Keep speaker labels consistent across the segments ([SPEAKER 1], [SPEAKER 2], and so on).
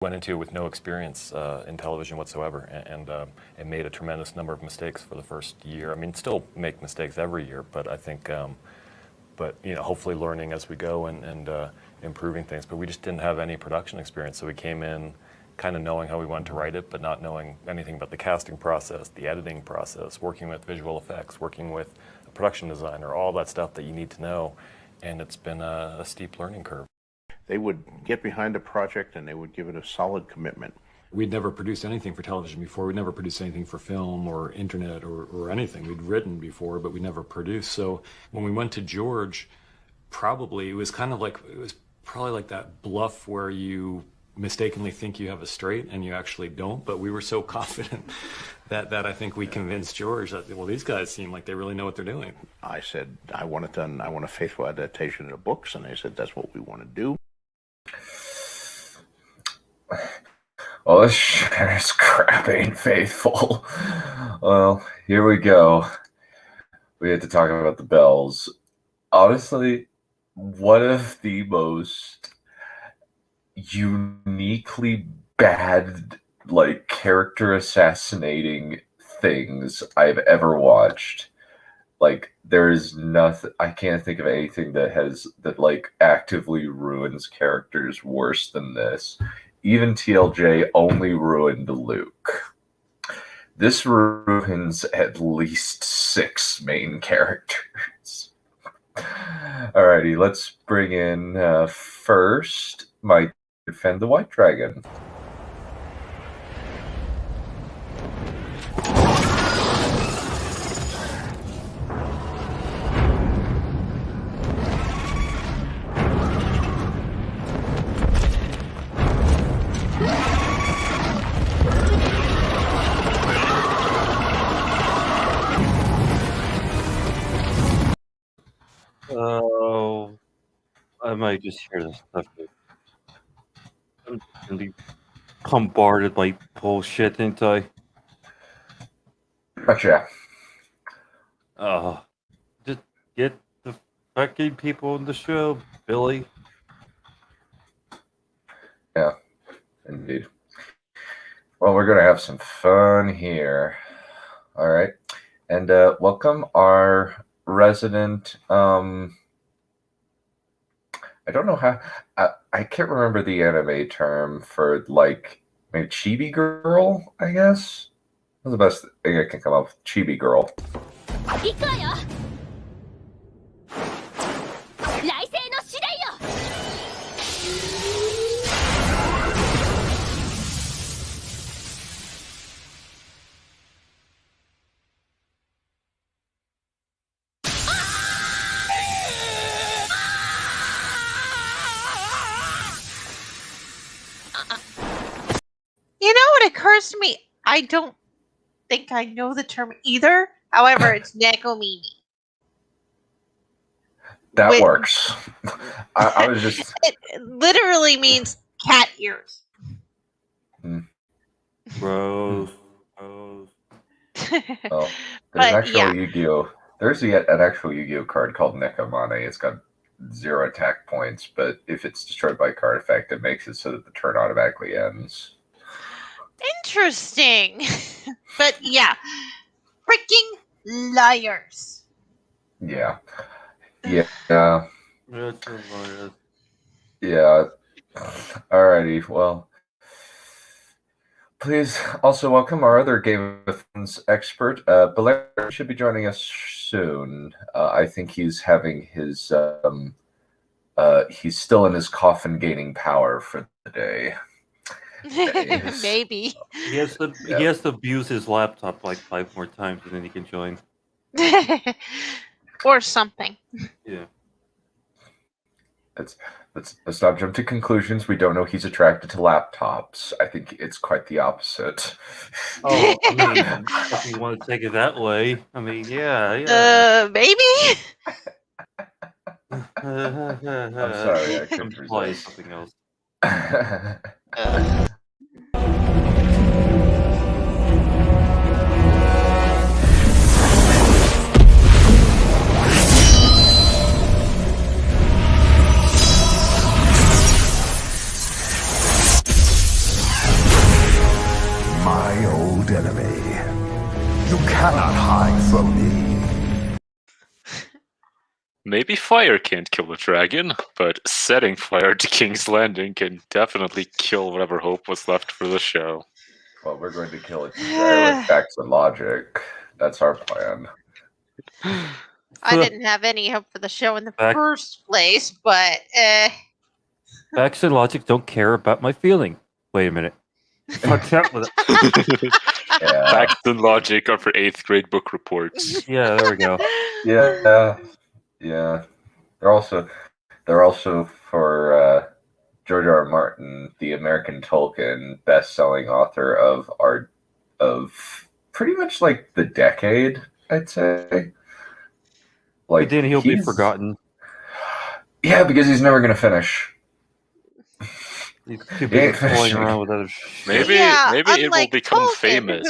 [SPEAKER 1] went into with no experience in television whatsoever, and made a tremendous number of mistakes for the first year. I mean, still make mistakes every year, but I think, but hopefully learning as we go and improving things. But we just didn't have any production experience, so we came in kind of knowing how we wanted to write it, but not knowing anything about the casting process, the editing process, working with visual effects, working with a production designer, all that stuff that you need to know, and it's been a steep learning curve.
[SPEAKER 2] They would get behind a project and they would give it a solid commitment.
[SPEAKER 3] We'd never produced anything for television before. We'd never produced anything for film or internet or anything. We'd written before, but we never produced. So when we went to George, probably it was probably like that bluff where you mistakenly think you have a straight and you actually don't. But we were so confident that I think we convinced George that, well, these guys seem like they really know what they're doing.
[SPEAKER 2] I said, I want it done. I want a faithful adaptation of the books. And they said, that's what we want to do.
[SPEAKER 4] Well, this crap ain't faithful. Well, here we go. We had to talk about the bells. Honestly, one of the most uniquely bad, character assassinating things I've ever watched. There is nothing, I can't think of anything that actively ruins characters worse than this. Even TLJ only ruined Luke. This ruins at least 6 main characters. Alrighty, let's bring in first Mike to defend the White Dragon.
[SPEAKER 5] Oh, I might just hear this stuff. I'm gonna be bombarded by bullshit, ain't I?
[SPEAKER 4] Gotcha.
[SPEAKER 5] Just get the fucking people in the show, Billy.
[SPEAKER 4] Yeah, indeed. Well, we're gonna have some fun here. All right, and welcome our resident. I don't know how. I can't remember the anime term for maybe chibi girl. I guess that's the best thing I can come up with. Chibi girl.
[SPEAKER 6] It occurs to me, I don't think I know the term either. However, it's Nakomimi.
[SPEAKER 4] That works. I was just.
[SPEAKER 6] It literally means cat ears.
[SPEAKER 5] Gross.
[SPEAKER 4] Well, there's actual Yu-Gi-Oh! There's an actual Yu-Gi-Oh! Card called Nekomane. It's got 0 attack points, but if it's destroyed by a card effect, it makes it so that the turn automatically ends.
[SPEAKER 6] Interesting. But yeah, freaking liars.
[SPEAKER 4] Yeah.
[SPEAKER 5] That's hilarious.
[SPEAKER 4] Yeah. Alrighty. Well, please also welcome our other Game of Thrones expert. BULLCRAP should be joining us soon. I think he's having his. He's still in his coffin, gaining power for the day.
[SPEAKER 6] Maybe.
[SPEAKER 5] He has to abuse his laptop 5 more times and then he can join.
[SPEAKER 6] Or something.
[SPEAKER 5] Yeah.
[SPEAKER 4] Let's not jump to conclusions. We don't know he's attracted to laptops. I think it's quite the opposite.
[SPEAKER 5] Oh, if you want to take it that way, yeah.
[SPEAKER 6] Maybe.
[SPEAKER 4] I'm sorry, I couldn't resist.
[SPEAKER 5] Something else.
[SPEAKER 7] old enemy. You cannot hide from me.
[SPEAKER 8] Maybe fire can't kill a dragon, but setting fire to King's Landing can definitely kill whatever hope was left for the show.
[SPEAKER 4] Well, we're going to kill it today with facts and logic. That's our plan.
[SPEAKER 6] I didn't have any hope for the show in the first place, but
[SPEAKER 5] Facts and logic don't care about my feeling. Wait a minute. What's up with it?
[SPEAKER 4] Yeah.
[SPEAKER 8] Facts and logic are for 8th grade book reports.
[SPEAKER 5] Yeah, there we go.
[SPEAKER 4] Yeah. They're also for George R. R. Martin, the American Tolkien best-selling author of pretty much like the decade, I'd say. Like,
[SPEAKER 5] But then he'll be forgotten.
[SPEAKER 4] Yeah, because he's never going to finish.
[SPEAKER 5] He's too busy fooling around with other shit.
[SPEAKER 8] Maybe it will become
[SPEAKER 6] Tolkien,
[SPEAKER 8] famous.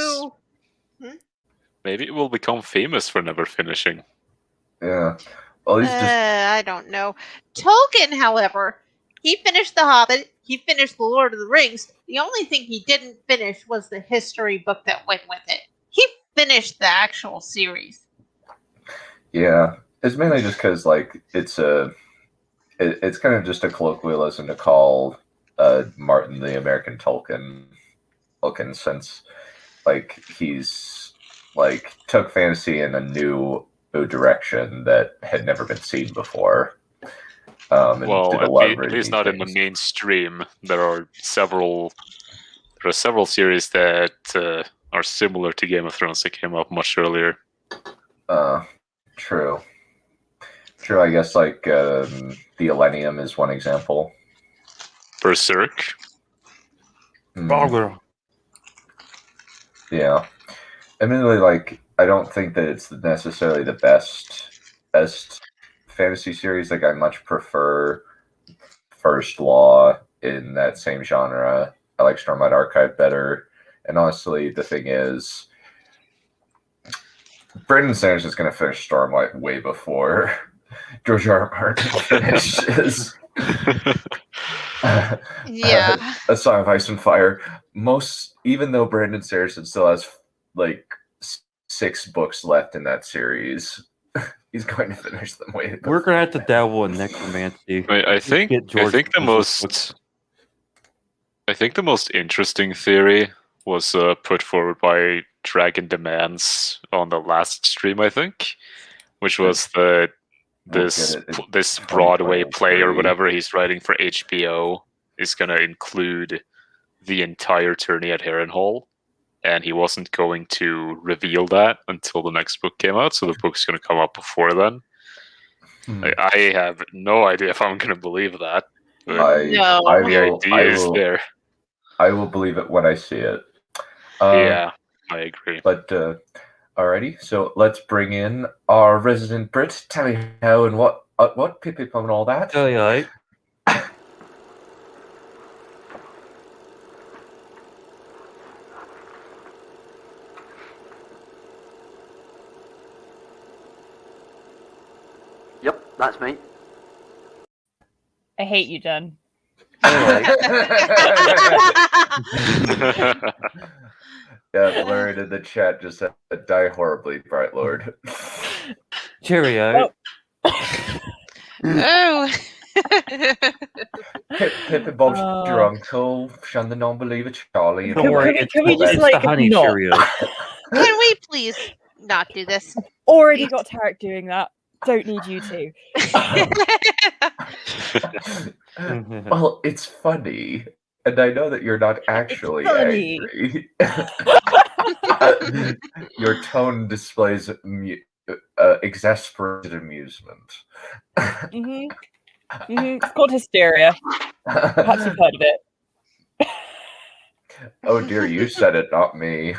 [SPEAKER 8] Maybe it will become famous for never finishing.
[SPEAKER 4] Yeah. Well, he's just...
[SPEAKER 6] I don't know. Tolkien, however, he finished The Hobbit. He finished The Lord of the Rings. The only thing he didn't finish was the history book that went with it. He finished the actual series.
[SPEAKER 4] Yeah. It's mainly just because, like, it's kind of just a colloquialism to call Martin the American Tolkien, since, like, he's, like, took fantasy in a new direction that had never been seen before.
[SPEAKER 8] Well, at least not in the mainstream. There are several series that are similar to Game of Thrones that came up much earlier.
[SPEAKER 4] True. I guess, like, the Millennium is one example.
[SPEAKER 8] Berserk.
[SPEAKER 4] Yeah. Admittedly, like, I don't think that it's necessarily the best fantasy series. Like, I much prefer First Law in that same genre. I like Stormlight Archive better. And honestly, the thing is, Brandon Sanderson is going to finish Stormlight way before George R. R. Martin finishes.
[SPEAKER 6] Yeah.
[SPEAKER 4] A Song of Ice and Fire. Even though Brandon Sanderson still has, like, 6 books left in that series, he's going to finish them way before.
[SPEAKER 5] We're going to have to dabble in necromancy.
[SPEAKER 8] I think the most interesting theory was put forward by Dragon Demands on the last stream, I think, which was that this Broadway play or whatever he's writing for HBO is going to include the entire tourney at Harrenhal, and he wasn't going to reveal that until the next book came out, so the book's going to come out before then. I have no idea if I'm going to believe that. The idea is there.
[SPEAKER 4] I will believe it when I see it.
[SPEAKER 8] Yeah, I agree.
[SPEAKER 4] But, alrighty, so let's bring in our resident Brit, Tally Ho, and what, Pip Pip and all that.
[SPEAKER 5] Aye.
[SPEAKER 9] Yep, that's me.
[SPEAKER 10] I hate you, Jen.
[SPEAKER 4] Yeah, Lauren in the chat just said, "Die horribly, Bright Lord."
[SPEAKER 5] Cheerio.
[SPEAKER 6] Oh.
[SPEAKER 4] Pip and Bob's your uncle, shun the non-believer Charlie.
[SPEAKER 10] Don't worry, can we just, like,
[SPEAKER 5] honey
[SPEAKER 10] not?
[SPEAKER 5] Cheerios.
[SPEAKER 6] Can we please not do this?
[SPEAKER 10] Already got Tarek doing that. Don't need you to.
[SPEAKER 4] Well, it's funny, and I know that you're not actually angry. Your tone displays exasperated amusement.
[SPEAKER 10] It's called hysteria. Perhaps you've heard of it.
[SPEAKER 4] Oh dear, you said it, not me.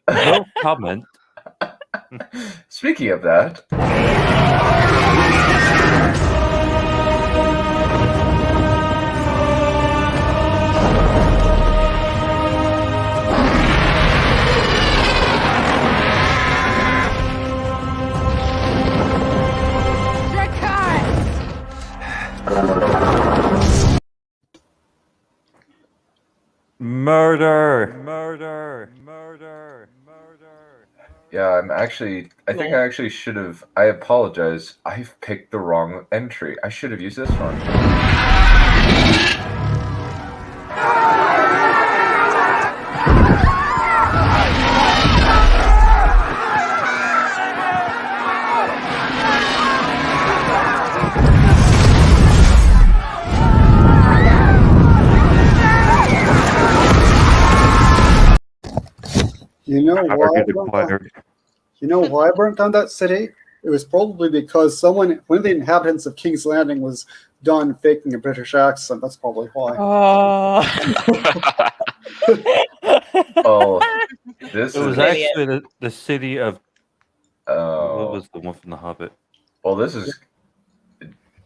[SPEAKER 5] No comment.
[SPEAKER 4] Speaking of that.
[SPEAKER 3] Murder.
[SPEAKER 4] Yeah, I think I actually should have. I apologize. I've picked the wrong entry. I should have used this one.
[SPEAKER 9] You know why I burnt down that city? It was probably because one of the inhabitants of King's Landing was done faking a British accent. That's probably why.
[SPEAKER 4] Oh, this
[SPEAKER 3] It was actually the city of.
[SPEAKER 4] Oh.
[SPEAKER 3] What was the one from The Hobbit?
[SPEAKER 4] Well, this is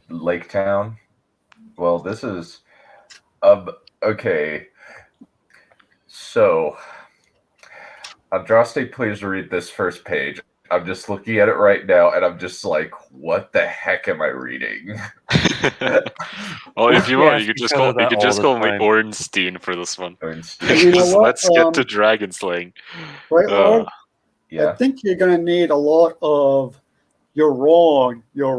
[SPEAKER 4] Lake Town. Well, this is okay. So, Andraste, please read this first page. I'm just looking at it right now, and I'm just like, what the heck am I reading?
[SPEAKER 8] Well, if you want, you could just call me Ornstein for this one.
[SPEAKER 9] You know
[SPEAKER 8] Let's get to dragon slaying.
[SPEAKER 9] Right, Lord?
[SPEAKER 4] Yeah.
[SPEAKER 9] I think you're going to need a lot of "you're wrong, you're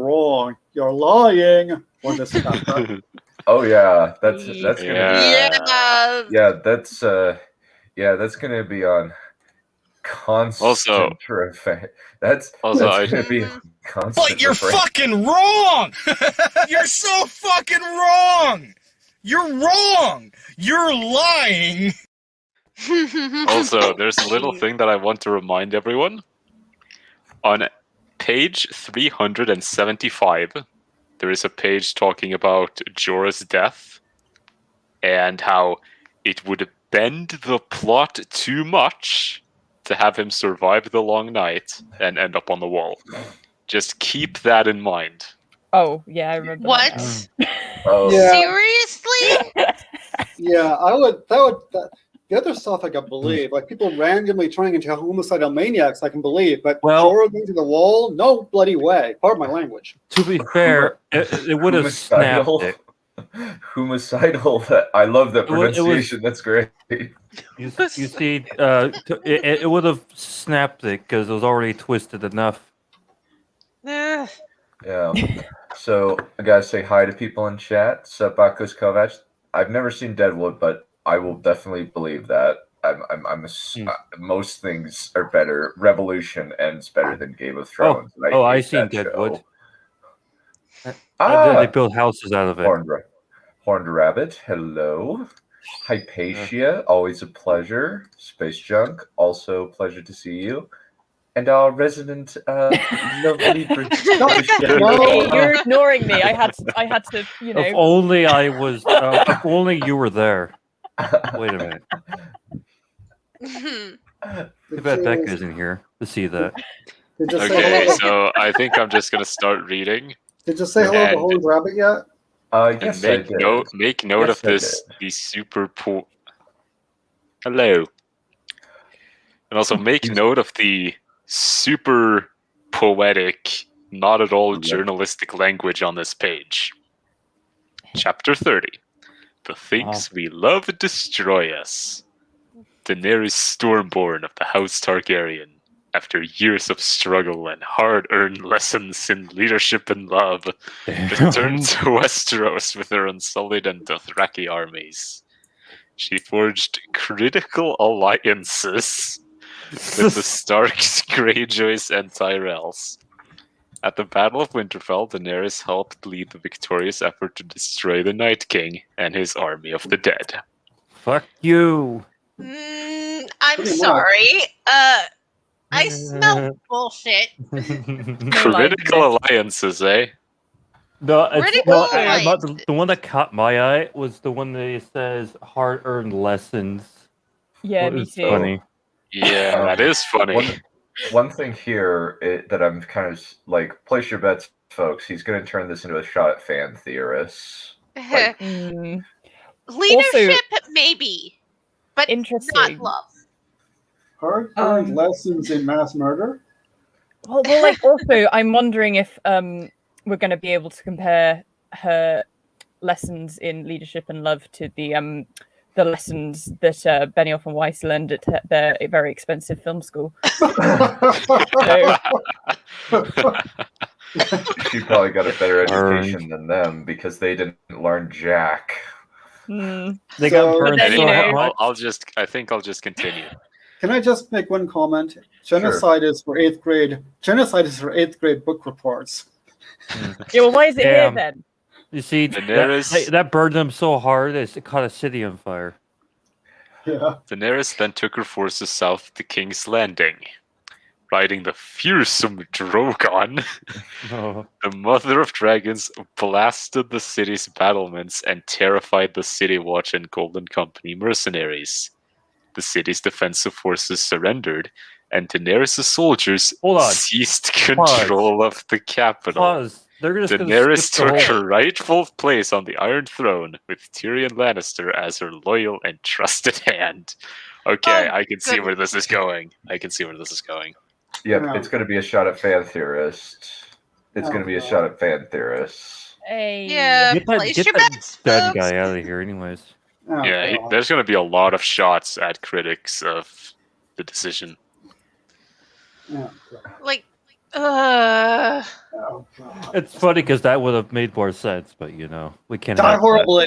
[SPEAKER 9] lying" for this chapter.
[SPEAKER 4] Oh yeah, that's gonna be, that's gonna be on constant That's gonna be constant.
[SPEAKER 11] But you're fucking wrong. You're so fucking wrong. You're wrong. You're lying.
[SPEAKER 8] Also, there's a little thing that I want to remind everyone. On page 375, there is a page talking about Jorah's death and how it would bend the plot too much to have him survive the long night and end up on the wall. Just keep that in mind.
[SPEAKER 10] Oh, yeah, I remember.
[SPEAKER 6] What?
[SPEAKER 4] Oh.
[SPEAKER 9] Yeah.
[SPEAKER 6] Seriously?
[SPEAKER 9] Yeah, the other stuff I can believe, like people randomly turning into homicidal maniacs, I can believe, but Jorah going to the wall, no bloody way. Pardon my language.
[SPEAKER 3] To be fair, it would have snapped it.
[SPEAKER 4] Homicidal. I love that pronunciation. That's great.
[SPEAKER 3] You see, it would have snapped it because it was already twisted enough.
[SPEAKER 4] Yeah. So I gotta say hi to people in chat. Sup, Akos Kovac. I've never seen Deadwood, but I will definitely believe that. Most things are better. Revolution ends better than Game of Thrones.
[SPEAKER 3] I seen Deadwood. They build houses out of it.
[SPEAKER 4] Horned Rabbit, hello. Hypatia, always a pleasure. Space Junk, also a pleasure to see you. And our resident lovely British.
[SPEAKER 10] You're ignoring me. I had to, you know.
[SPEAKER 3] If only I was. If only you were there. Wait a minute. Too bad Becca isn't here to see that.
[SPEAKER 8] Okay, so I think I'm just gonna start reading.
[SPEAKER 9] Did you say hello to Horned Rabbit yet?
[SPEAKER 4] Yes,
[SPEAKER 8] make note of this. The super hello, and also make note of the super poetic, not at all journalistic language on this page. Chapter 30. The things we love destroy us. Daenerys Stormborn of the House Targaryen, after years of struggle and hard-earned lessons in leadership and love, returned to Westeros with her Unsullied and Dothraki armies. She forged critical alliances with the Starks, Greyjoys, and Tyrells. At the Battle of Winterfell, Daenerys helped lead the victorious effort to destroy the Night King and his army of the dead.
[SPEAKER 3] Fuck you.
[SPEAKER 6] I'm sorry. I smell bullshit.
[SPEAKER 8] Critical alliances, eh?
[SPEAKER 3] No, the one that caught my eye was the one that says hard-earned lessons.
[SPEAKER 10] Yeah, me too.
[SPEAKER 3] Funny.
[SPEAKER 8] Yeah, that is funny.
[SPEAKER 4] One thing here that I'm kind of like, place your bets, folks. He's going to turn this into a shot at fan theorists.
[SPEAKER 6] Leadership, maybe, but not love.
[SPEAKER 9] Hard-earned lessons in mass murder?
[SPEAKER 10] Well, like, also, I'm wondering if we're going to be able to compare her lessons in leadership and love to the the lessons that Benioff and Weiss learned at their very expensive film school. So,
[SPEAKER 4] She probably got a better education than them because they didn't learn jack.
[SPEAKER 5] They got burned.
[SPEAKER 8] I think I'll just continue.
[SPEAKER 9] Can I just make one comment? Genocide is for 8th grade. Genocide is for 8th grade book reports.
[SPEAKER 10] Yeah, well, why is it here then?
[SPEAKER 5] You see, that burned them so hard it caught a city on fire.
[SPEAKER 9] Yeah.
[SPEAKER 8] Daenerys then took her forces south to King's Landing. Riding the fearsome Drogon, the Mother of Dragons blasted the city's battlements and terrified the City Watch and Golden Company mercenaries. The city's defensive forces surrendered, and Daenerys' soldiers ceased control of the capital. Daenerys took her rightful place on the Iron Throne, with Tyrion Lannister as her loyal and trusted hand. Okay, I can see where this is going.
[SPEAKER 4] Yep, it's going to be a shot at fan theorist. It's going to be a shot at fan theorists.
[SPEAKER 10] Hey.
[SPEAKER 6] Yeah,
[SPEAKER 5] Get that dead guy out of here, anyways.
[SPEAKER 8] There's going to be a lot of shots at critics of the decision.
[SPEAKER 5] It's funny because that would have made more sense, but we can't.
[SPEAKER 9] Die horribly.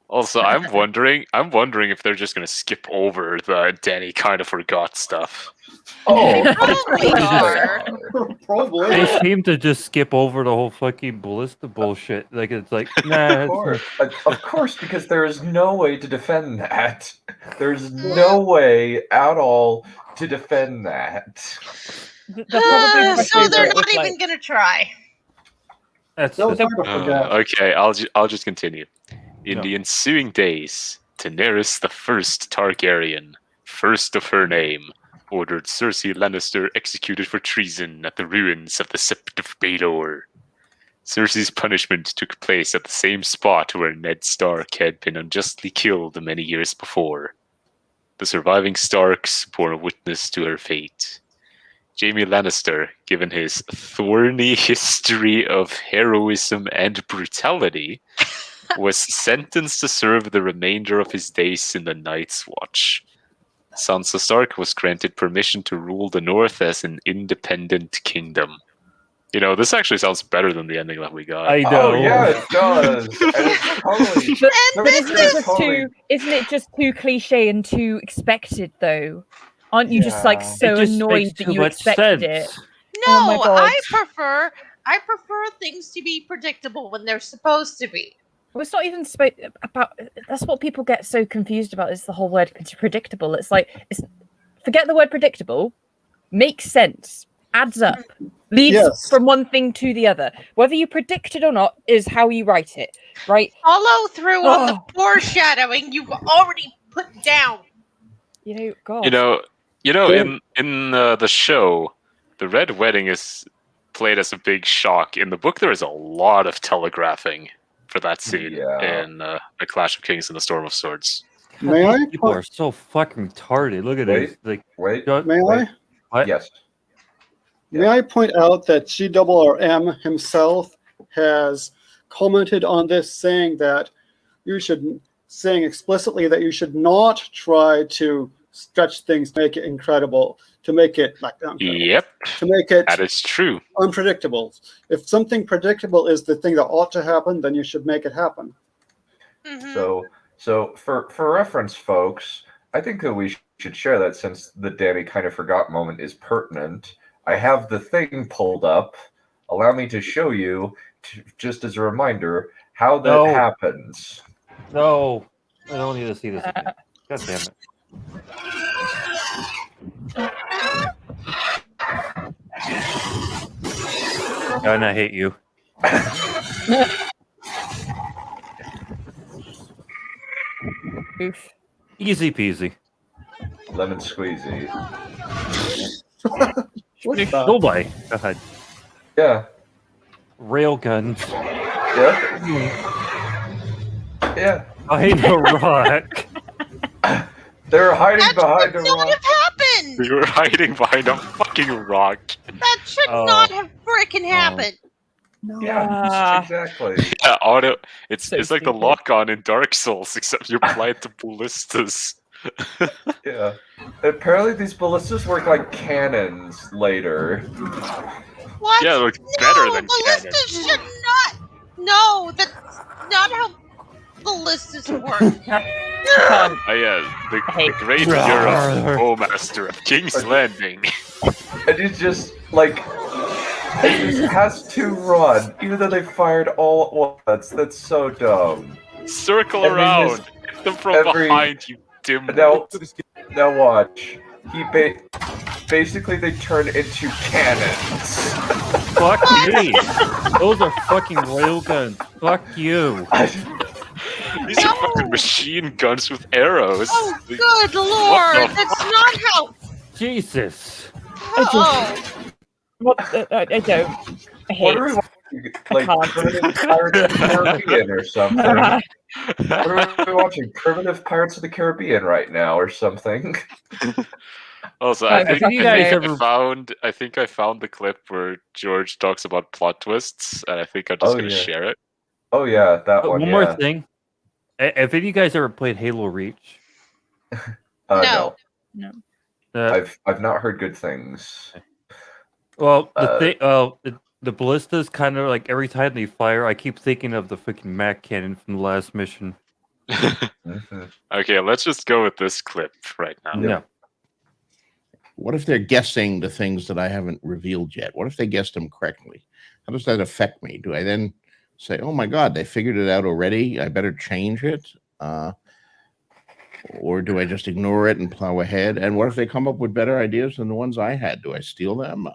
[SPEAKER 8] Also, I'm wondering if they're just going to skip over the Dany kind of forgot stuff.
[SPEAKER 9] Probably.
[SPEAKER 5] They seem to just skip over the whole fucking ballista bullshit. Like it's like, nah.
[SPEAKER 4] Of course, because there is no way to defend that. There's no way at all to defend that.
[SPEAKER 6] So they're not even going to try.
[SPEAKER 8] Okay, I'll just continue. In the ensuing days, Daenerys the First Targaryen, first of her name, ordered Cersei Lannister executed for treason at the ruins of the Sept of Baelor. Cersei's punishment took place at the same spot where Ned Stark had been unjustly killed many years before. The surviving Starks bore witness to her fate. Jaime Lannister, given his thorny history of heroism and brutality, was sentenced to serve the remainder of his days in the Night's Watch. Sansa Stark was granted permission to rule the North as an independent kingdom. This actually sounds better than the ending that we got.
[SPEAKER 5] I know.
[SPEAKER 4] Oh, yeah, it does.
[SPEAKER 10] Isn't it just too cliche and too expected, though? Aren't you just so annoyed that you expected it?
[SPEAKER 6] No,
[SPEAKER 10] oh my God.
[SPEAKER 6] I prefer things to be predictable when they're supposed to be.
[SPEAKER 10] Well, it's not even about. That's what people get so confused about. Is the whole word predictable? It's like forget the word predictable. Makes sense. Adds up. Leads from one thing to the other. Whether you predict it or not is how you write it. Right.
[SPEAKER 6] Follow through on the foreshadowing you've already put down.
[SPEAKER 10] God.
[SPEAKER 8] In the show, the Red Wedding is played as a big shock. In the book, there is a lot of telegraphing for that scene in A Clash of Kings and the Storm of Swords.
[SPEAKER 9] May I?
[SPEAKER 5] People are so fucking retarded. Look at this.
[SPEAKER 4] Wait.
[SPEAKER 9] May I?
[SPEAKER 5] What?
[SPEAKER 4] Yes.
[SPEAKER 9] May I point out that GRRM himself has commented on this, saying explicitly that you should not try to stretch things to make it incredible, to make it to make it
[SPEAKER 8] that is true,
[SPEAKER 9] unpredictable. If something predictable is the thing that ought to happen, then you should make it happen.
[SPEAKER 4] So for reference, folks, I think that we should share that since the Dany kind of forgot moment is pertinent. I have the thing pulled up. Allow me to show you, just as a reminder, how that happens.
[SPEAKER 5] No, I don't need to see this again. God damn it. And I hate you.
[SPEAKER 10] Oof.
[SPEAKER 5] Easy peasy.
[SPEAKER 4] Lemon squeezy.
[SPEAKER 5] Nobody. Go ahead.
[SPEAKER 4] Yeah.
[SPEAKER 5] Railguns.
[SPEAKER 4] Yeah.
[SPEAKER 5] Behind a rock.
[SPEAKER 4] They're hiding behind a
[SPEAKER 6] rock. That should not have happened.
[SPEAKER 8] We were hiding behind a fucking rock.
[SPEAKER 6] That should not have freaking happened.
[SPEAKER 4] Yeah, exactly.
[SPEAKER 8] Yeah, auto. It's
[SPEAKER 10] So
[SPEAKER 8] like the
[SPEAKER 10] stupid.
[SPEAKER 8] lock-on in Dark Souls, except you apply it to ballistas.
[SPEAKER 4] Yeah. Apparently these ballistas work like cannons later.
[SPEAKER 6] What?
[SPEAKER 8] Yeah, it looks
[SPEAKER 6] No,
[SPEAKER 8] better than
[SPEAKER 6] ballistas
[SPEAKER 8] cannon.
[SPEAKER 6] should not. No, that's not how ballistas work.
[SPEAKER 8] The
[SPEAKER 10] hate-
[SPEAKER 8] great Europe, Bowmaster of King's Landing.
[SPEAKER 4] And it's just like it just has to run, even though they fired all at once. That's so dumb.
[SPEAKER 8] Circle
[SPEAKER 4] And they
[SPEAKER 8] around.
[SPEAKER 4] just-
[SPEAKER 8] Hit them from behind, you dimwit.
[SPEAKER 4] Now watch. Basically they turn into cannons.
[SPEAKER 5] Fuck me. Those are fucking railguns. Fuck you.
[SPEAKER 8] These are fucking machine guns with arrows.
[SPEAKER 6] Oh, good
[SPEAKER 8] What
[SPEAKER 6] lord!
[SPEAKER 8] the
[SPEAKER 6] That's not how.
[SPEAKER 5] Jesus.
[SPEAKER 6] Oh.
[SPEAKER 10] What? I don't. I hate.
[SPEAKER 4] What are we watching? Like
[SPEAKER 10] can't.
[SPEAKER 4] Primitive Pirates of the Caribbean or something? What are we watching? Primitive Pirates of the Caribbean right now or something?
[SPEAKER 8] Also,
[SPEAKER 10] I
[SPEAKER 8] I think I found the clip where George talks about plot twists, and I think I'm just gonna share it.
[SPEAKER 4] Oh yeah, that one.
[SPEAKER 5] One more thing. Have any of you guys ever played Halo Reach?
[SPEAKER 4] No.
[SPEAKER 10] No.
[SPEAKER 4] I've not heard good things.
[SPEAKER 5] Well, the ballistas kind of like every time they fire, I keep thinking of the freaking Mac cannon from the last mission.
[SPEAKER 8] Okay, let's just go with this clip right now.
[SPEAKER 5] Yeah.
[SPEAKER 12] What if they're guessing the things that I haven't revealed yet? What if they guessed them correctly? How does that affect me? Do I then say, "Oh my God, they figured it out already. I better change it," or do I just ignore it and plow ahead? And what if they come up with better ideas than the ones I had? Do I steal them?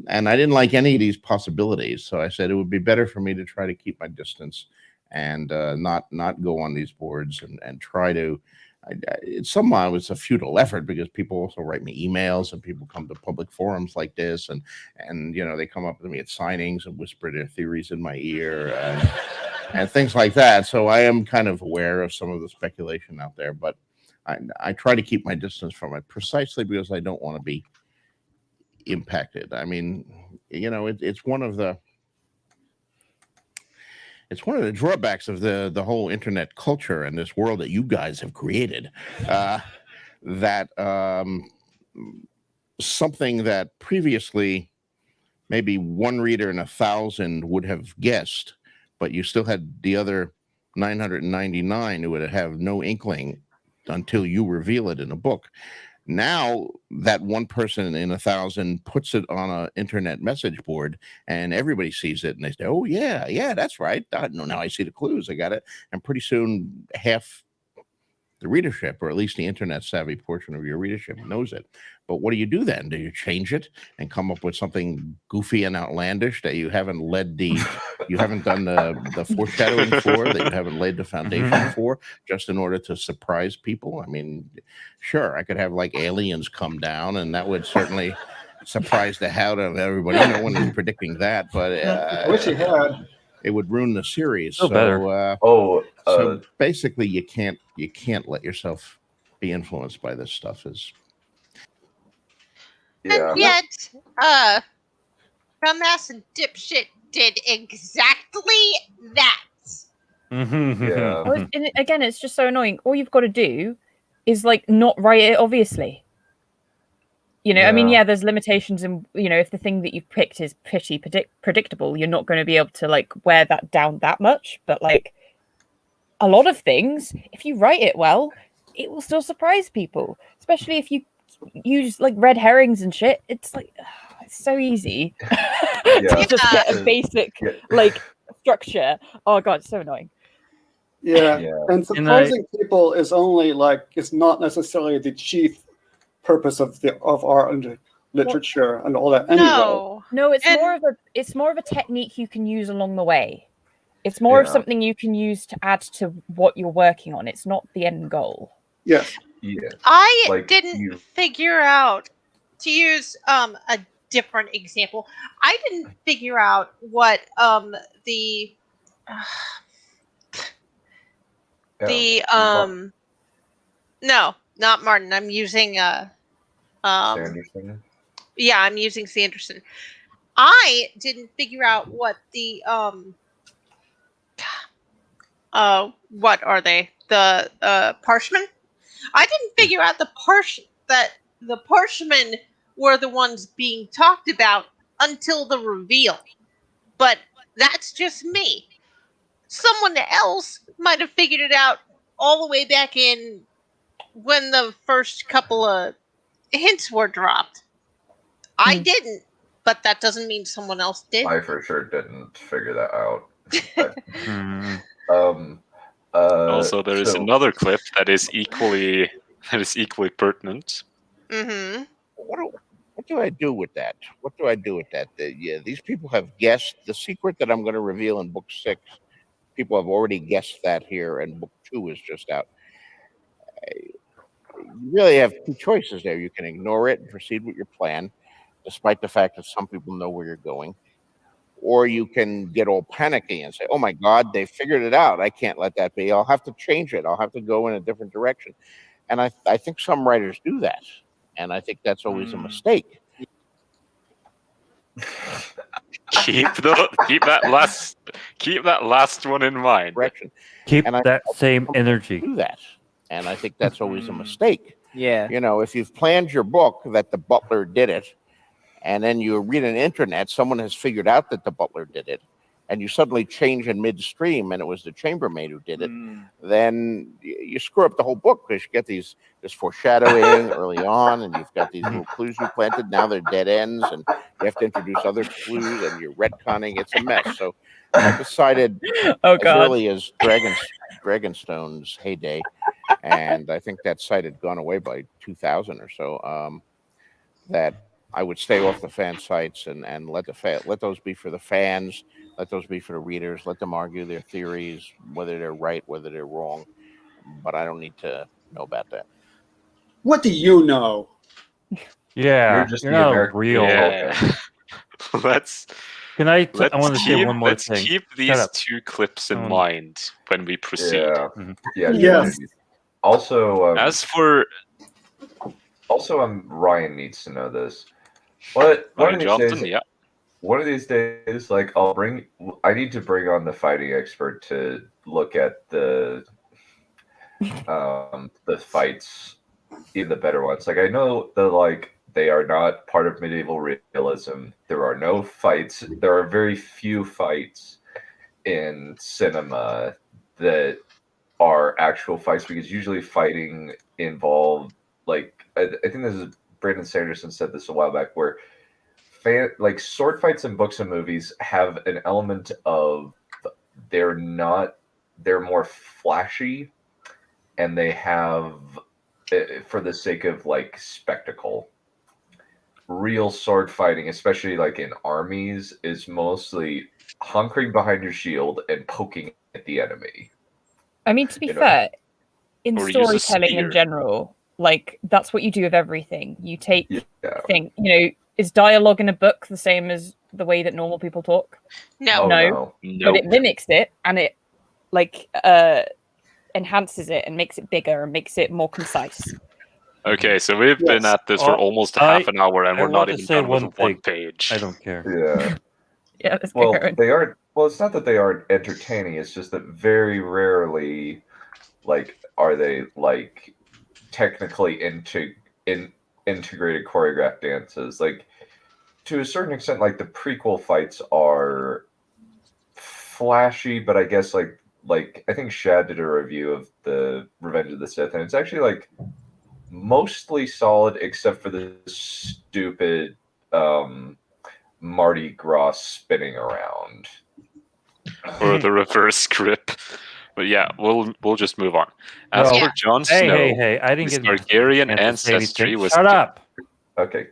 [SPEAKER 12] And I didn't like any of these possibilities, so I said it would be better for me to try to keep my distance and not go on these boards and try to. Somehow it's a futile effort because people also write me emails and people come to public forums like this and they come up with me at signings and whisper their theories in my ear and things like that. So I am kind of aware of some of the speculation out there, but I try to keep my distance from it precisely because I don't want to be impacted. I mean, it's one of the drawbacks of the whole internet culture and this world that you guys have created, that something that previously maybe one reader in 1,000 would have guessed, but you still had the other 999 who would have no inkling until you reveal it in a book. Now that one person in 1,000 puts it on an internet message board and everybody sees it and they say, "Oh yeah, that's right. No, now I see the clues. I got it." And pretty soon half the readership, or at least the internet savvy portion of your readership, knows it. But what do you do then? Do you change it and come up with something goofy and outlandish that you haven't done the foreshadowing for, that you haven't laid the foundation for, just in order to surprise people? I mean, sure, I could have like aliens come down, and that would certainly surprise the hell out of everybody. No one is predicting that, but
[SPEAKER 9] I wish he had.
[SPEAKER 12] It would ruin the series.
[SPEAKER 4] So
[SPEAKER 12] so basically, you can't let yourself be influenced by this stuff.
[SPEAKER 6] And yet, dumbass and dipshit did exactly that.
[SPEAKER 10] Well, and again, it's just so annoying. All you've got to do is like not write it obviously. I mean, there's limitations in, if the thing that you've picked is pretty predictable, you're not going to be able to like wear that down that much. But like a lot of things, if you write it well, it will still surprise people, especially if you use like red herrings and shit. It's like, it's so easy to just get a basic like structure. Oh God, it's so annoying.
[SPEAKER 9] Yeah. And surprising people is only it's not necessarily the chief purpose of art and literature and all that. Anyway.
[SPEAKER 10] No, it's more of a technique you can use along the way. It's more of something you can use to add to what you're working on. It's not the end goal.
[SPEAKER 9] Yes.
[SPEAKER 4] Yeah.
[SPEAKER 6] I didn't figure out, to use a different example, I didn't figure out what no, not Martin. I'm using
[SPEAKER 4] Sanderson.
[SPEAKER 6] Yeah, I'm using Sanderson. I didn't figure out what the what are they? The parchment? I didn't figure out the parchment were the ones being talked about until the reveal. But that's just me. Someone else might have figured it out all the way back in when the first couple of hints were dropped. I didn't, but that doesn't mean someone else did.
[SPEAKER 4] I for sure didn't figure that out.
[SPEAKER 8] Also, there is another clip that is equally pertinent.
[SPEAKER 6] Mm-hmm.
[SPEAKER 12] What do I do with that? What do I do with that? Yeah, these people have guessed the secret that I'm going to reveal in book 6. People have already guessed that here, and book 2 is just out. You really have two choices there. You can ignore it and proceed with your plan, despite the fact that some people know where you're going. Or you can get all panicky and say, oh my God, they figured it out. I can't let that be. I'll have to change it. I'll have to go in a different direction. And I think some writers do that. And I think that's always a mistake.
[SPEAKER 8] Keep that last one in mind.
[SPEAKER 13] Keep that same energy.
[SPEAKER 12] Do that. And I think that's always a mistake.
[SPEAKER 14] Yeah.
[SPEAKER 12] You know, if you've planned your book that the butler did it, and then you read on the internet, someone has figured out that the butler did it, and you suddenly change in midstream and it was the chambermaid who did it, then you screw up the whole book, because you get this foreshadowing early on, and you've got these little clues you planted. Now they're dead ends, and you have to introduce other clues, and you're retconning. It's a mess. So I decided as early as Dragonstone's heyday, and I think that site had gone away by 2000 or so, that I would stay off the fan sites and let those be for the fans, let those be for the readers, let them argue their theories, whether they're right, whether they're wrong. But I don't need to know about that.
[SPEAKER 9] What do you know?
[SPEAKER 13] Yeah,
[SPEAKER 4] You're just the
[SPEAKER 13] not
[SPEAKER 4] American
[SPEAKER 13] real.
[SPEAKER 8] Yeah. I want to
[SPEAKER 13] say one more
[SPEAKER 8] let's
[SPEAKER 13] thing.
[SPEAKER 8] keep these two clips in mind when we proceed.
[SPEAKER 4] Yeah.
[SPEAKER 9] Yes.
[SPEAKER 4] Also,
[SPEAKER 8] as for
[SPEAKER 4] Ryan needs to know this. One of these days, like I need to bring on the fighting expert to look at the fights, even the better ones. Like, I know they are not part of medieval realism. There are no fights. There are very few fights in cinema that are actual fights, because usually fighting involved, like, I think this is Brandon Sanderson said this a while back, where sword fights in books and movies have an element of they're more flashy, and they have, for the sake of like spectacle. Real sword fighting, especially like in armies, is mostly hunkering behind your shield and poking at the enemy.
[SPEAKER 10] I mean, to be fair, in
[SPEAKER 8] Or use a
[SPEAKER 10] storytelling in
[SPEAKER 8] spear.
[SPEAKER 10] general, like, that's what you do with everything. You take is dialogue in a book the same as the way that normal people talk?
[SPEAKER 6] No.
[SPEAKER 10] No. But it mimics it, and it enhances it and makes it bigger and makes it more concise.
[SPEAKER 8] Okay, so we've been at this for almost half an hour, and we're not even done with one page.
[SPEAKER 13] I don't care.
[SPEAKER 4] Yeah.
[SPEAKER 10] Yeah, let's
[SPEAKER 4] Well,
[SPEAKER 10] get going.
[SPEAKER 4] they aren't. Well, it's not that they aren't entertaining. It's just that very rarely, are they technically integrated choreographed dances. Like, to a certain extent, the prequel fights are flashy, but I guess I think Shad did a review of the Revenge of the Sith, and it's actually mostly solid, except for the stupid Mardi Gras spinning around.
[SPEAKER 8] Or the reverse grip. But yeah, we'll just move on. As for Jon Snow,
[SPEAKER 13] hey, I didn't
[SPEAKER 8] his
[SPEAKER 13] get
[SPEAKER 8] Targaryen ancestry was...
[SPEAKER 13] Shut up!
[SPEAKER 4] Okay,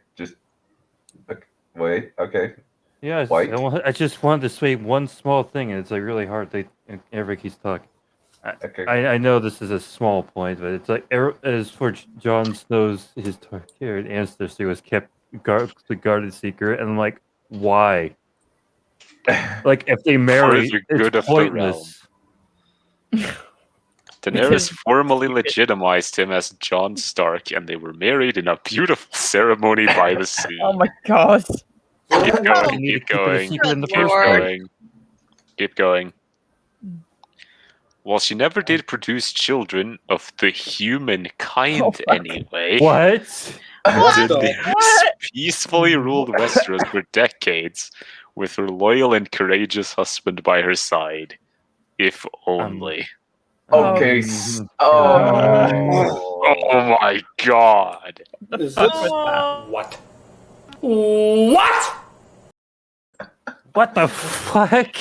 [SPEAKER 4] wait, okay.
[SPEAKER 13] Yeah, I just wanted to say one small thing, and it's really hard. Everybody keeps talking. I know this is a small point, but it's as for Jon Snow's, his Targaryen ancestry was kept the guarded secret, and I'm like, why? If they marry, it's pointless.
[SPEAKER 8] Daenerys formally legitimized him as Jon Stark, and they were married in a beautiful ceremony by the sea.
[SPEAKER 10] Oh my god.
[SPEAKER 8] Keep going.
[SPEAKER 13] You need to
[SPEAKER 8] Keep
[SPEAKER 13] keep it a
[SPEAKER 8] going.
[SPEAKER 13] secret in the
[SPEAKER 8] Keep
[SPEAKER 13] first place.
[SPEAKER 8] going. Keep going. While she never did produce children of the humankind anyway,
[SPEAKER 13] What?
[SPEAKER 8] Daenerys peacefully ruled Westeros for decades with her loyal and courageous husband by her side. If only.
[SPEAKER 4] Okay.
[SPEAKER 8] Oh my god.
[SPEAKER 7] What? What?
[SPEAKER 13] What the fuck?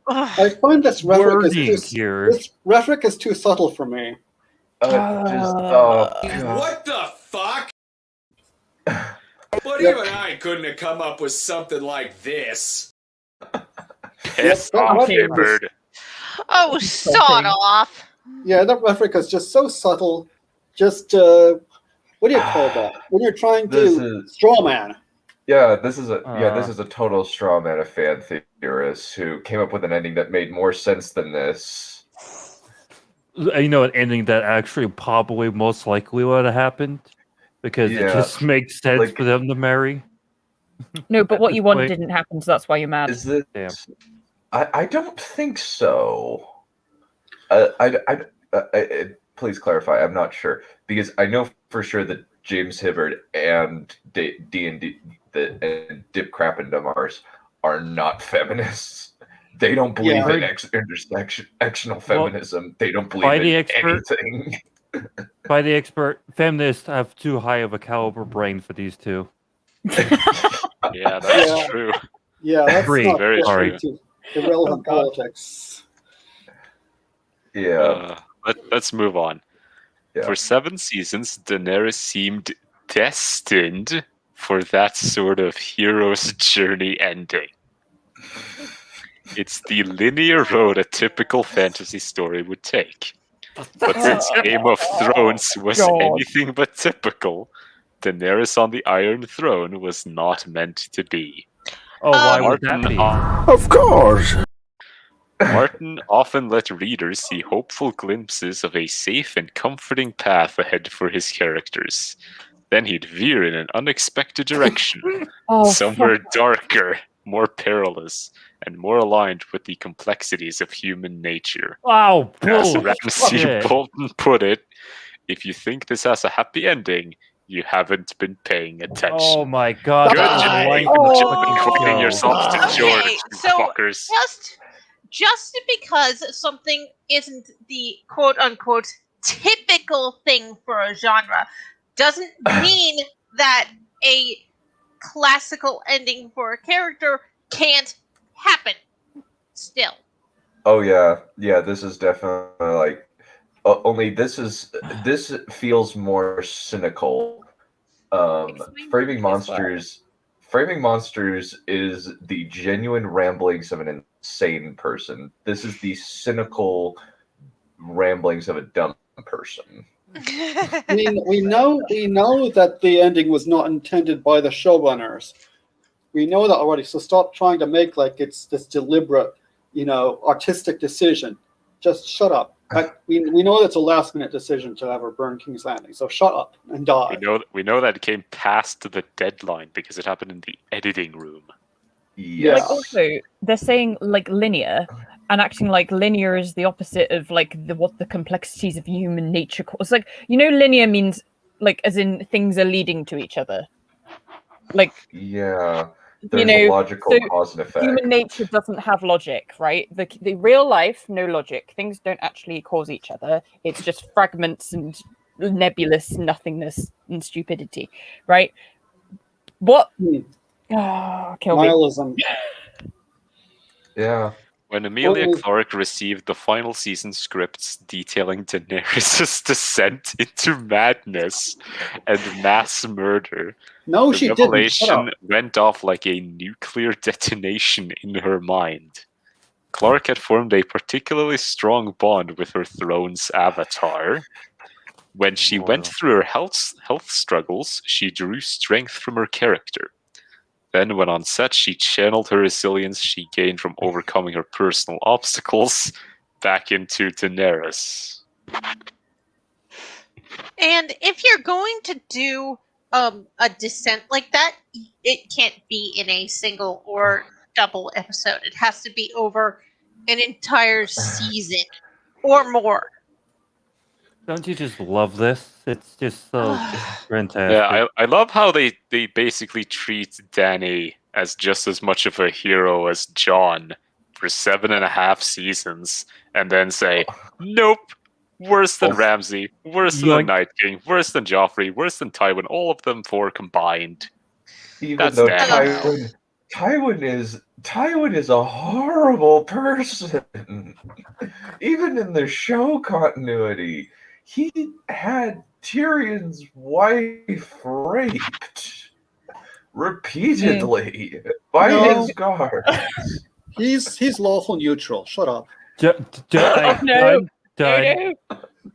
[SPEAKER 9] I find this rhetoric
[SPEAKER 13] Wording
[SPEAKER 9] is
[SPEAKER 13] here.
[SPEAKER 9] this rhetoric is too subtle for me.
[SPEAKER 7] What the fuck? But even I couldn't have come up with something like this.
[SPEAKER 8] Piss off, Hibbard.
[SPEAKER 6] Oh, sod off.
[SPEAKER 9] Yeah, that rhetoric is just so subtle. Just what do you call that? When you're trying to straw man.
[SPEAKER 4] Yeah, this is a total straw man of fan theorists who came up with an ending that made more sense than this.
[SPEAKER 13] You know, an ending that actually probably most likely would have happened because it just makes sense for them to marry.
[SPEAKER 10] No, but what you want didn't happen, so that's why you're mad.
[SPEAKER 4] Is this?
[SPEAKER 13] Damn.
[SPEAKER 4] I don't think so. Please clarify. I'm not sure because I know for sure that James Hibbard and D&D and Dip Crap and Damars are not feminists. They don't believe in intersectional feminism. They don't believe in anything.
[SPEAKER 13] By the expert, feminists have too high of a caliber brain for these two.
[SPEAKER 8] Yeah, that's true.
[SPEAKER 9] Yeah, that's not
[SPEAKER 8] very true.
[SPEAKER 9] Irrelevant politics.
[SPEAKER 4] Yeah.
[SPEAKER 8] Let's move on.
[SPEAKER 4] Yeah.
[SPEAKER 8] For 7 seasons, Daenerys seemed destined for that sort of hero's journey ending. It's the linear road a typical fantasy story would take. But since Game of Thrones was anything but typical, Daenerys on the Iron Throne was not meant to be.
[SPEAKER 13] Oh, why would that be?
[SPEAKER 7] Of course.
[SPEAKER 8] Martin often let readers see hopeful glimpses of a safe and comforting path ahead for his characters. Then he'd veer in an unexpected direction, somewhere darker, more perilous, and more aligned with the complexities of human nature.
[SPEAKER 13] Wow,
[SPEAKER 8] as Ramsay Bolton put it, if you think this has a happy ending, you haven't been paying attention.
[SPEAKER 13] Oh my god.
[SPEAKER 8] Good quoting yourself to George,
[SPEAKER 6] so
[SPEAKER 8] fuckers.
[SPEAKER 6] Just because something isn't the quote-unquote typical thing for a genre doesn't mean that a classical ending for a character can't happen still.
[SPEAKER 4] Oh yeah. This is definitely like only this feels more cynical. Framing Monsters is the genuine ramblings of an insane person. This is the cynical ramblings of a dumb person.
[SPEAKER 9] we know that the ending was not intended by the showrunners. We know that already. So stop trying to make like it's this deliberate, artistic decision. Just shut up. We know that's a last minute decision to ever burn King's Landing. So shut up and die.
[SPEAKER 8] We know that it came past the deadline because it happened in the editing room.
[SPEAKER 4] Yeah.
[SPEAKER 10] Like also, they're saying like linear, and acting like linear is the opposite of like what the complexities of human nature cause. Like linear means like as in things are leading to each other. Like
[SPEAKER 4] there's a logical cause and effect.
[SPEAKER 10] Human nature doesn't have logic, right? The real life, no logic. Things don't actually cause each other. It's just fragments and nebulous nothingness and stupidity, right? What? Kill me.
[SPEAKER 9] Nihilism.
[SPEAKER 4] Yeah.
[SPEAKER 8] When Emilia Clarke received the final season scripts detailing Daenerys' descent into madness and mass murder,
[SPEAKER 9] she
[SPEAKER 8] the revelation went off like a nuclear detonation in her mind. Clarke had formed a particularly strong bond with her throne's avatar. When she went through her health struggles, she drew strength from her character. Then, when on set, she channeled her resilience she gained from overcoming her personal obstacles back into Daenerys.
[SPEAKER 6] And if you're going to do a descent like that, it can't be in a single or double episode. It has to be over an entire season or more.
[SPEAKER 13] Don't you just love this? It's just so fantastic.
[SPEAKER 8] Yeah, I love how they basically treat Dany as just as much of a hero as Jon for 7.5 seasons, and then say, nope, worse than Ramsay, worse than the Night King, worse than Joffrey, worse than Tywin, all of them 4 combined.
[SPEAKER 4] Even
[SPEAKER 8] That's
[SPEAKER 4] though
[SPEAKER 8] Dany.
[SPEAKER 4] Tywin is a horrible person. Even in the show continuity, he had Tyrion's wife raped repeatedly by his guards.
[SPEAKER 9] He's lawful neutral. Shut up.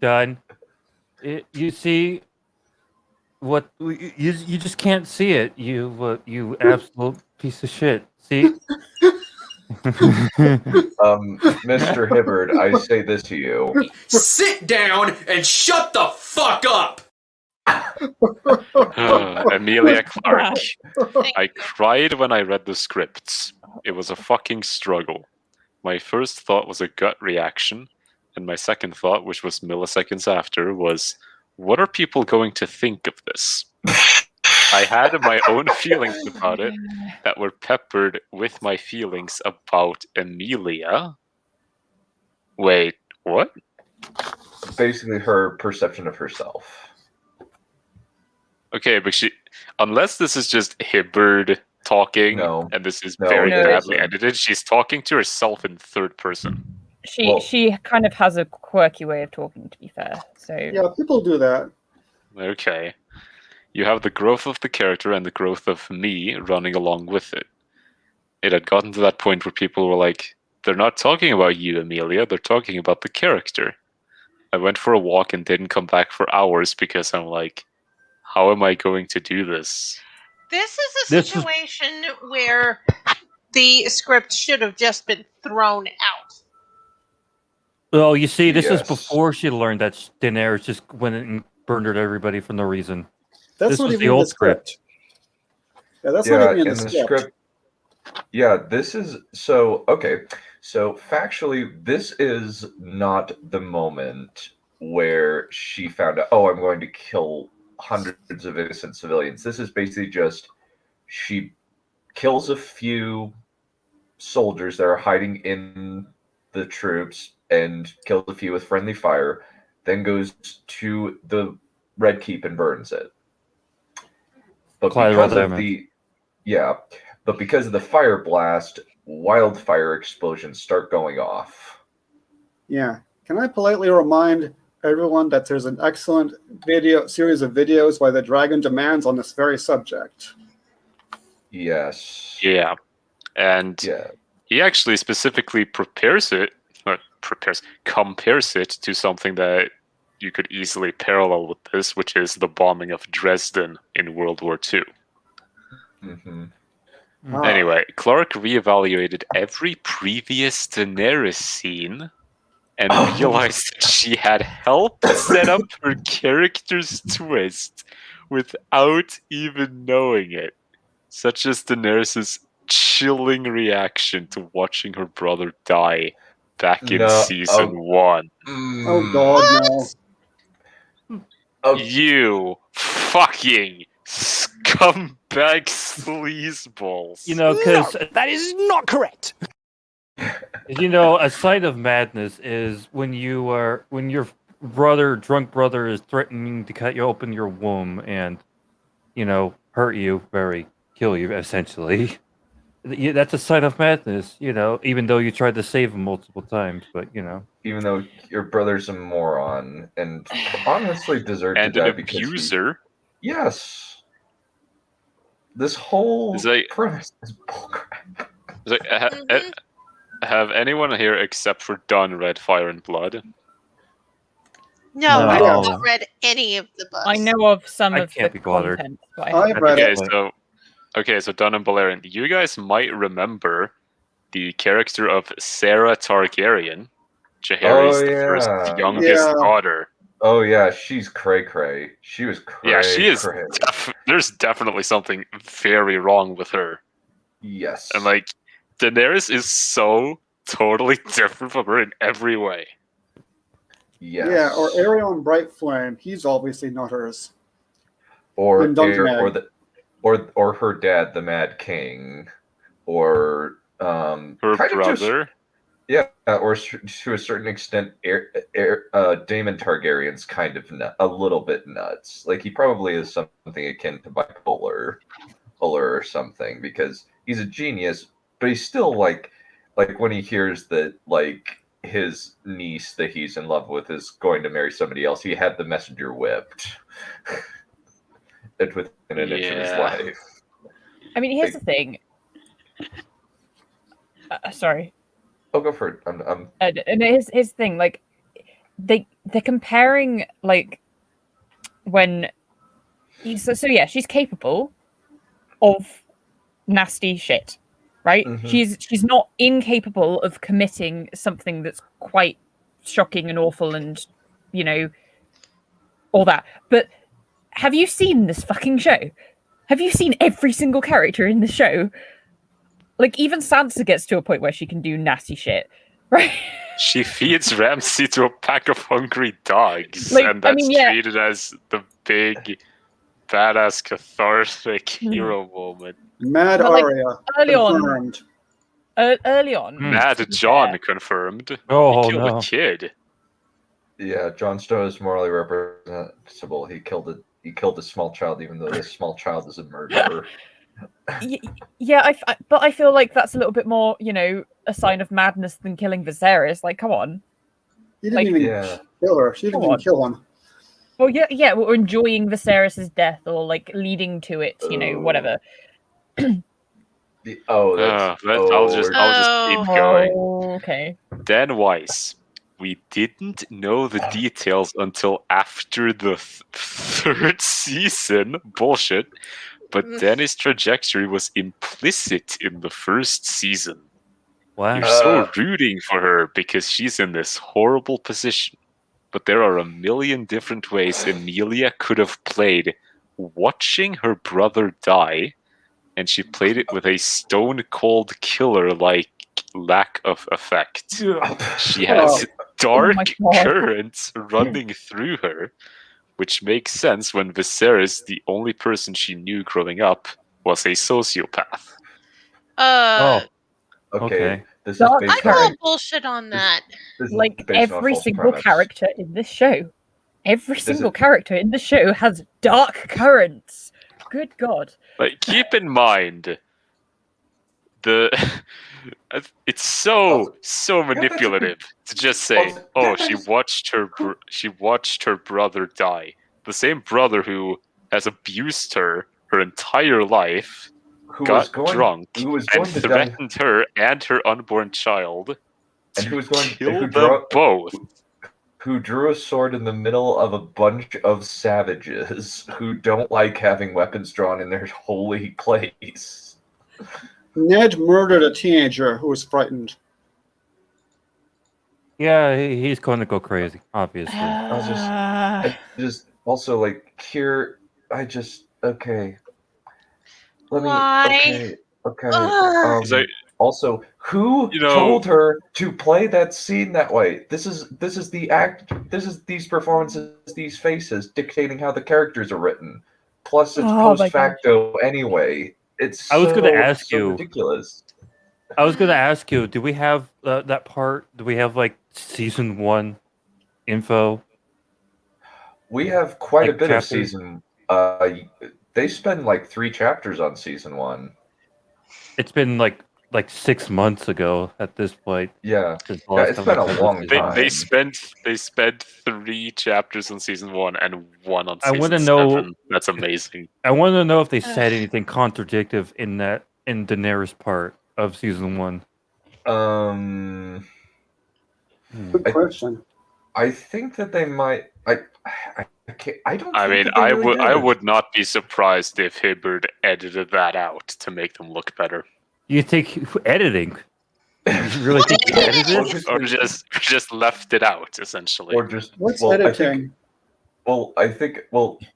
[SPEAKER 13] Done. You see what you just can't see it. You absolute piece of shit. See.
[SPEAKER 4] Mr. Hibbard, I say this to you.
[SPEAKER 14] Sit down and shut the fuck up!
[SPEAKER 8] Emilia Clarke. I cried when I read the scripts. It was a fucking struggle. My first thought was a gut reaction, and my second thought, which was milliseconds after, was, what are people going to think of this? I had my own feelings about it that were peppered with my feelings about Emilia. Wait, what?
[SPEAKER 4] Basically, her perception of herself.
[SPEAKER 8] Okay, but unless this is just Hibbard talking, and this is very badly edited, she's talking to herself in third person.
[SPEAKER 10] She kind of has a quirky way of talking, to be fair. So
[SPEAKER 9] yeah, people do that.
[SPEAKER 8] Okay. You have the growth of the character and the growth of me running along with it. It had gotten to that point where people were like, they're not talking about you, Emilia, they're talking about the character. I went for a walk and didn't come back for hours because I'm like, how am I going to do this?
[SPEAKER 6] This is a situation where the script should have just been thrown out.
[SPEAKER 13] Well, you see, this is before she learned that Daenerys just went and murdered everybody for no reason.
[SPEAKER 9] That's not even in the script. Yeah, that's not even in the script.
[SPEAKER 4] Yeah, this is okay. So factually, this is not the moment where she found out, oh, I'm going to kill hundreds of innocent civilians. This is basically just she kills a few soldiers that are hiding in the troops and kills a few with friendly fire, then goes to the Red Keep and burns it. But because of the fire blast, wildfire explosions start going off.
[SPEAKER 9] Yeah. Can I politely remind everyone that there's an excellent series of videos by the Dragon Demands on this very subject?
[SPEAKER 4] Yes.
[SPEAKER 8] Yeah. And he actually specifically compares it to something that you could easily parallel with this, which is the bombing of Dresden in World War II.
[SPEAKER 4] Mm-hmm.
[SPEAKER 8] Anyway, Clarke reevaluated every previous Daenerys scene and realized that she had helped set up her character's twist without even knowing it, such as Daenerys' chilling reaction to watching her brother die back in season 1.
[SPEAKER 9] Oh God, no.
[SPEAKER 8] You fucking scumbag sleazeballs.
[SPEAKER 13] You know, because
[SPEAKER 14] that is not correct.
[SPEAKER 13] You know, a sign of madness is when your drunk brother is threatening to cut you open your womb and, hurt you, kill you, essentially. That's a sign of madness, even though you tried to save him multiple times, but,
[SPEAKER 4] Even though your brother's a moron and honestly deserves to die because
[SPEAKER 8] abuser.
[SPEAKER 4] Yes. This whole premise is bullcrap.
[SPEAKER 8] Have anyone here except for Dunn read Fire and Blood?
[SPEAKER 6] No, I have not read any of the books.
[SPEAKER 10] I know of some of the content.
[SPEAKER 9] I've read it.
[SPEAKER 8] So Dunn and Balerion, you guys might remember the character of Sarah Targaryen, Jaehaerys the first youngest daughter.
[SPEAKER 4] Oh yeah, she's cray-cray. She was cray.
[SPEAKER 8] Yeah, she is. there's definitely something very wrong with her.
[SPEAKER 4] Yes.
[SPEAKER 8] And like Daenerys is so totally different from her in every way.
[SPEAKER 4] Yes.
[SPEAKER 9] Yeah, or Arion Brightflame. He's obviously not hers.
[SPEAKER 4] Or
[SPEAKER 9] And Duncan Egg.
[SPEAKER 4] or her dad, the Mad King, or
[SPEAKER 8] Her
[SPEAKER 4] kind of
[SPEAKER 8] brother.
[SPEAKER 4] or to a certain extent, Daemon Targaryen's kind of a little bit nuts. Like he probably is something akin to bipolar or something, because he's a genius, but he's still like when he hears that like his niece that he's in love with is going to marry somebody else, he had the messenger whipped. Within an inch of his life.
[SPEAKER 10] I mean, here's the thing. Sorry.
[SPEAKER 4] Oh, go for it. I'm...
[SPEAKER 10] And here's the thing. Like, they're comparing like when so yeah, she's capable of nasty shit, right?
[SPEAKER 4] Mhm.
[SPEAKER 10] She's not incapable of committing something that's quite shocking and awful, and all that. But have you seen this fucking show? Have you seen every single character in the show? Like, even Sansa gets to a point where she can do nasty shit, right?
[SPEAKER 8] She feeds Ramsay to a pack of hungry dogs,
[SPEAKER 10] Like,
[SPEAKER 8] and that's
[SPEAKER 10] I mean, yeah.
[SPEAKER 8] treated as the big, badass, cathartic hero moment.
[SPEAKER 9] Mad
[SPEAKER 10] But, like,
[SPEAKER 9] Arya.
[SPEAKER 10] early on-
[SPEAKER 9] confirmed.
[SPEAKER 10] Early on.
[SPEAKER 8] Mad John confirmed.
[SPEAKER 13] Oh,
[SPEAKER 8] he killed
[SPEAKER 13] no.
[SPEAKER 8] a kid.
[SPEAKER 4] Yeah, Jon Snow is morally reprehensible. He killed a small child, even though this small child is a murderer.
[SPEAKER 10] Yeah, but I feel like that's a little bit more, a sign of madness than killing Viserys. Like, come on.
[SPEAKER 9] He didn't even kill her. She didn't even kill him.
[SPEAKER 10] Well, yeah, or enjoying Viserys' death, or like leading to it, whatever.
[SPEAKER 8] I'll just keep going.
[SPEAKER 10] Okay.
[SPEAKER 8] Dan Weiss. We didn't know the details until after the third season. Bullshit. But Dany's trajectory was implicit in the first season.
[SPEAKER 13] Wow.
[SPEAKER 8] You're so rooting for her because she's in this horrible position. But there are a million different ways Emilia could have played watching her brother die, and she played it with a stone-cold killer-like lack of effect. She has dark currents running through her, which makes sense when Viserys, the only person she knew growing up, was a sociopath.
[SPEAKER 4] Okay. This is
[SPEAKER 10] Dark
[SPEAKER 4] based
[SPEAKER 6] I call
[SPEAKER 4] on
[SPEAKER 6] bullshit on that.
[SPEAKER 4] this is
[SPEAKER 10] Like,
[SPEAKER 4] based on a
[SPEAKER 10] every
[SPEAKER 4] false
[SPEAKER 10] single
[SPEAKER 4] premise.
[SPEAKER 10] character in this show. Every
[SPEAKER 4] This
[SPEAKER 10] single
[SPEAKER 4] is-
[SPEAKER 10] character in the show has dark currents. Good God.
[SPEAKER 8] Like, keep in mind, it's so manipulative to just say, "Oh, she watched her brother die." The same brother who has abused her entire life, got drunk, and threatened her and her unborn child,
[SPEAKER 4] and who was going
[SPEAKER 8] kill
[SPEAKER 4] who
[SPEAKER 8] them both.
[SPEAKER 4] Who drew a sword in the middle of a bunch of savages who don't like having weapons drawn in their holy place.
[SPEAKER 9] Ned murdered a teenager who was frightened.
[SPEAKER 13] Yeah, he's going to go crazy, obviously.
[SPEAKER 4] I just also like here. Okay. Let me.
[SPEAKER 6] Why?
[SPEAKER 4] Okay. Also, who told her to play that scene that way? This is the act. This is these performances, these faces dictating how the characters are written. Plus, it's post facto anyway. It's
[SPEAKER 13] I was going to ask
[SPEAKER 4] so
[SPEAKER 13] you.
[SPEAKER 4] ridiculous.
[SPEAKER 13] I was going to ask you. Do we have that part? Do we have like season 1 info?
[SPEAKER 4] We have quite
[SPEAKER 13] Like
[SPEAKER 4] a bit
[SPEAKER 13] chapters?
[SPEAKER 4] of season. They spend like 3 chapters on season 1.
[SPEAKER 13] It's been like 6 months ago at this point.
[SPEAKER 4] Yeah,
[SPEAKER 13] since the last
[SPEAKER 4] it's
[SPEAKER 13] time
[SPEAKER 4] been
[SPEAKER 13] we
[SPEAKER 4] a
[SPEAKER 13] covered
[SPEAKER 4] long
[SPEAKER 13] season
[SPEAKER 4] time.
[SPEAKER 13] one.
[SPEAKER 8] They spent 3 chapters on season 1 and 1 on
[SPEAKER 13] I
[SPEAKER 8] season
[SPEAKER 13] want to know.
[SPEAKER 8] 7. That's amazing.
[SPEAKER 13] I want to know if they said anything contradictive in Daenerys part of season 1.
[SPEAKER 9] Good question.
[SPEAKER 4] I think that they might. I can't. I don't.
[SPEAKER 8] I
[SPEAKER 4] think
[SPEAKER 8] mean,
[SPEAKER 4] that they really
[SPEAKER 8] I
[SPEAKER 4] did.
[SPEAKER 8] would not be surprised if Hibbard edited that out to make them look better.
[SPEAKER 13] You think editing? You really think he edited it?
[SPEAKER 8] Or just left it out, essentially.
[SPEAKER 4] Or just
[SPEAKER 9] What's
[SPEAKER 4] well, I
[SPEAKER 9] editing?
[SPEAKER 4] Well, I think,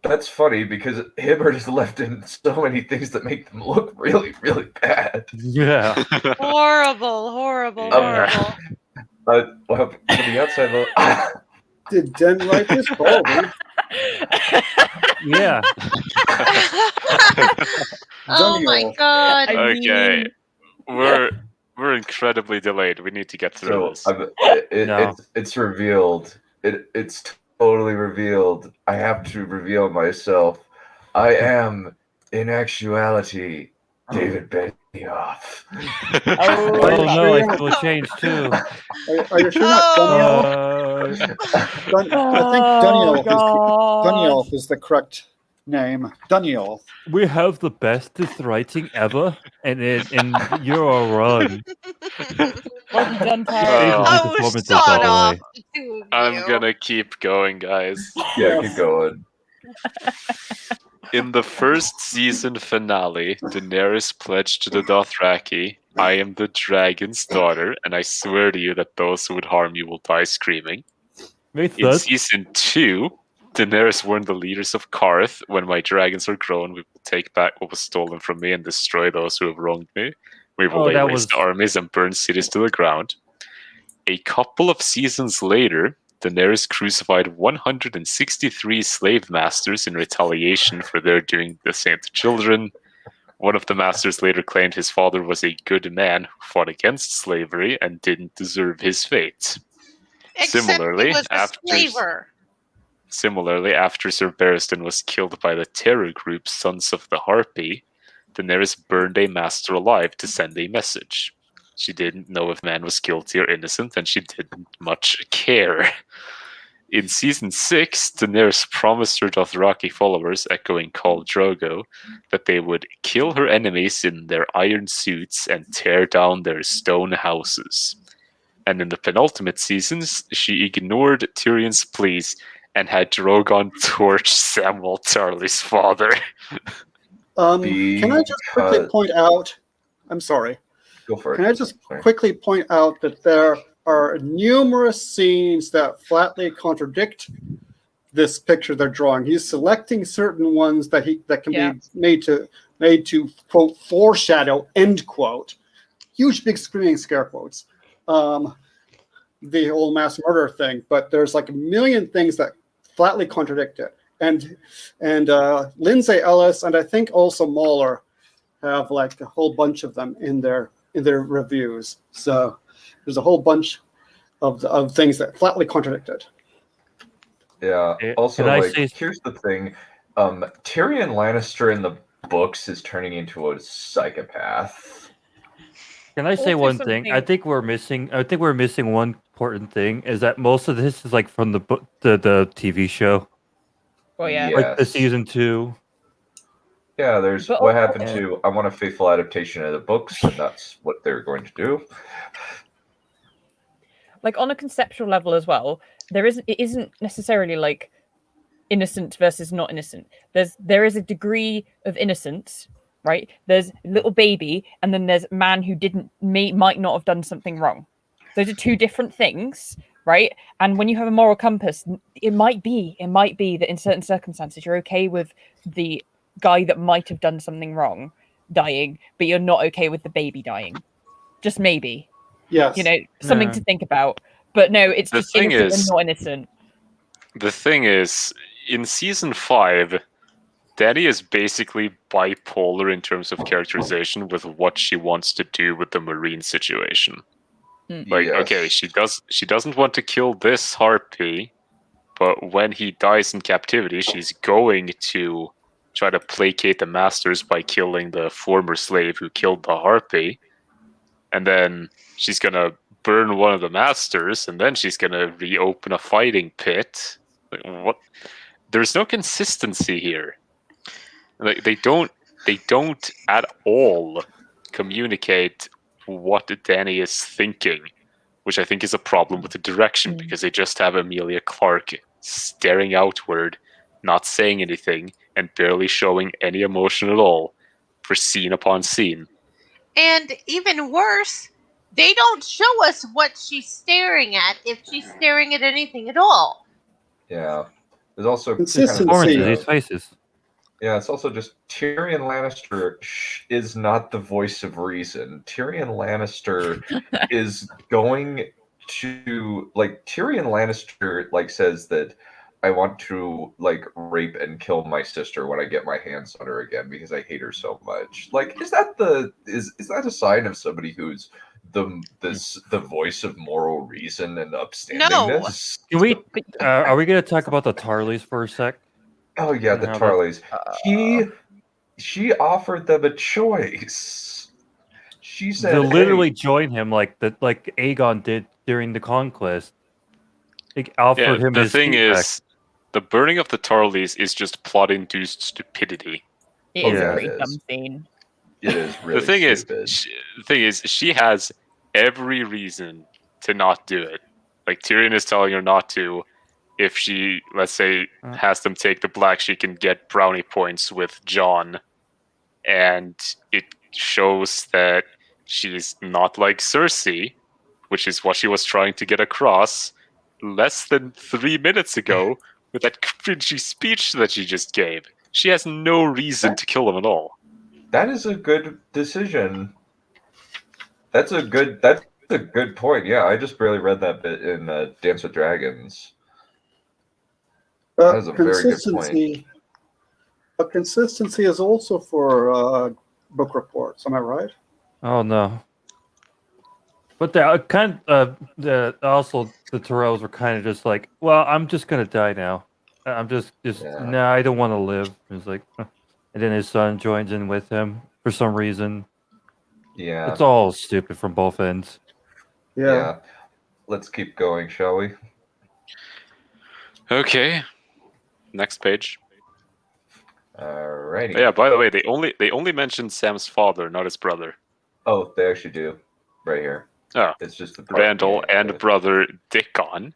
[SPEAKER 4] that's funny because Hibbert has left in so many things that make them look really, really bad.
[SPEAKER 13] Yeah.
[SPEAKER 6] Horrible.
[SPEAKER 4] But well, from the outside look,
[SPEAKER 9] Did Den write this? Probably.
[SPEAKER 13] Yeah.
[SPEAKER 6] Oh my god.
[SPEAKER 8] Okay, we're incredibly delayed. We need to get through this.
[SPEAKER 4] it's revealed. It's totally revealed. I have to reveal myself. I am, in actuality, David Benioff.
[SPEAKER 13] Oh no, I feel a change too.
[SPEAKER 9] Are you sure not Daniel? I think Daniel is the correct name. Daniel.
[SPEAKER 13] We have the bestest writing ever, and you're a run.
[SPEAKER 10] Well done,
[SPEAKER 8] Oh, I'm gonna keep going, guys.
[SPEAKER 4] Yeah, keep going.
[SPEAKER 8] In the first season finale, Daenerys pledged to the Dothraki, "I am the dragon's daughter, and I swear to you that those who would harm you will die screaming." In season 2, Daenerys warned the leaders of Karth, "When my dragons are grown, we will take back what was stolen from me and destroy those who have wronged me. We will lay waste armies and burn cities to the ground." A couple of seasons later, Daenerys crucified 163 slave masters in retaliation for their doing the same to children. One of the masters later claimed his father was a good man who fought against slavery and didn't deserve his fate. Similarly, after Sir Barristan was killed by the terror group Sons of the Harpy, Daenerys burned a master alive to send a message. She didn't know if man was guilty or innocent, and she didn't much care. In season 6, Daenerys promised her Dothraki followers, echoing Khal Drogo, that they would kill her enemies in their iron suits and tear down their stone houses. And in the penultimate seasons, she ignored Tyrion's pleas and had Drogon torch Samwell Tarly's father.
[SPEAKER 9] Can I just quickly point out? I'm sorry.
[SPEAKER 4] Go for it.
[SPEAKER 9] Can I just quickly point out that there are numerous scenes that flatly contradict this picture they're drawing? He's selecting certain ones that can be made to quote foreshadow, end quote. Huge big screaming scare quotes. The whole mass murder thing, but there's like a million things that flatly contradict it. And Lindsay Ellis and I think also Mahler have like a whole bunch of them in their reviews. So there's a whole bunch of things that flatly contradict it.
[SPEAKER 4] Yeah. Also, here's the thing: Tyrion Lannister in the books is turning into a psychopath.
[SPEAKER 13] Can I say one thing? I think we're missing one important thing. Is that most of this is like from the TV show.
[SPEAKER 10] Well, yeah,
[SPEAKER 13] like the season 2.
[SPEAKER 4] Yeah, there's what happened to I Want a Faithful Adaptation of the books, and that's what they're going to do.
[SPEAKER 10] Like on a conceptual level as well, it isn't necessarily like innocent versus not innocent. There is a degree of innocence, right? There's little baby, and then there's man who might not have done something wrong. Those are two different things, right? And when you have a moral compass, it might be that in certain circumstances you're okay with the guy that might have done something wrong dying, but you're not okay with the baby dying. Just maybe.
[SPEAKER 9] Yes.
[SPEAKER 10] Something to think about. But no, it's just innocent and not innocent.
[SPEAKER 8] The thing is, in season 5, Dany is basically bipolar in terms of characterization with what she wants to do with the Marine situation. Okay, she doesn't want to kill this harpy, but when he dies in captivity, she's going to try to placate the masters by killing the former slave who killed the harpy, and then she's gonna burn one of the masters, and then she's gonna reopen a fighting pit. What? There's no consistency here. They don't at all communicate what Dany is thinking, which I think is a problem with the direction, because they just have Emilia Clarke staring outward, not saying anything, and barely showing any emotion at all for scene upon scene.
[SPEAKER 6] And even worse, they don't show us what she's staring at, if she's staring at anything at all.
[SPEAKER 4] Yeah. There's also
[SPEAKER 13] Consistency. These faces.
[SPEAKER 4] Yeah, it's also just Tyrion Lannister is not the voice of reason. Tyrion Lannister is going to Tyrion Lannister says that I want to rape and kill my sister when I get my hands on her again because I hate her so much. Is that a sign of somebody who's the voice of moral reason and upstandingness?
[SPEAKER 13] Can we? Are we going to talk about the Tarleys for a sec?
[SPEAKER 4] Oh yeah, the Tarleys. She offered them a choice. She said,
[SPEAKER 13] "They'll literally join him like Aegon did during the conquest." It offered him.
[SPEAKER 8] The thing is, the burning of the Tarleys is just plot-induced stupidity.
[SPEAKER 10] It is a pretty dumb scene.
[SPEAKER 4] It is really.
[SPEAKER 8] The thing
[SPEAKER 4] stupid.
[SPEAKER 8] is, she has every reason to not do it. Tyrion is telling her not to. If she, let's say, has them take the black, she can get brownie points with Jon. And it shows that she's not like Cersei, which is what she was trying to get across less than 3 minutes ago with that cringy speech that she just gave. She has no reason to kill them at all.
[SPEAKER 4] That is a good decision. That's a good point. Yeah, I just barely read that bit in Dance with Dragons. That is a very good point.
[SPEAKER 9] But consistency is also for book reports. Am I right?
[SPEAKER 13] Oh no! But also the Tyrells were kind of just like, well, I'm just gonna die now. I'm just no, I don't want to live. It's like, and then his son joins in with him for some reason.
[SPEAKER 4] Yeah,
[SPEAKER 13] it's all stupid from both ends.
[SPEAKER 4] Yeah. Let's keep going, shall we?
[SPEAKER 8] Okay. Next page.
[SPEAKER 4] Alrighty.
[SPEAKER 8] Yeah, by the way, they only mentioned Sam's father, not his brother.
[SPEAKER 4] Oh, they actually do. Right here.
[SPEAKER 8] Oh.
[SPEAKER 4] It's just the
[SPEAKER 8] Randall and brother Dickon,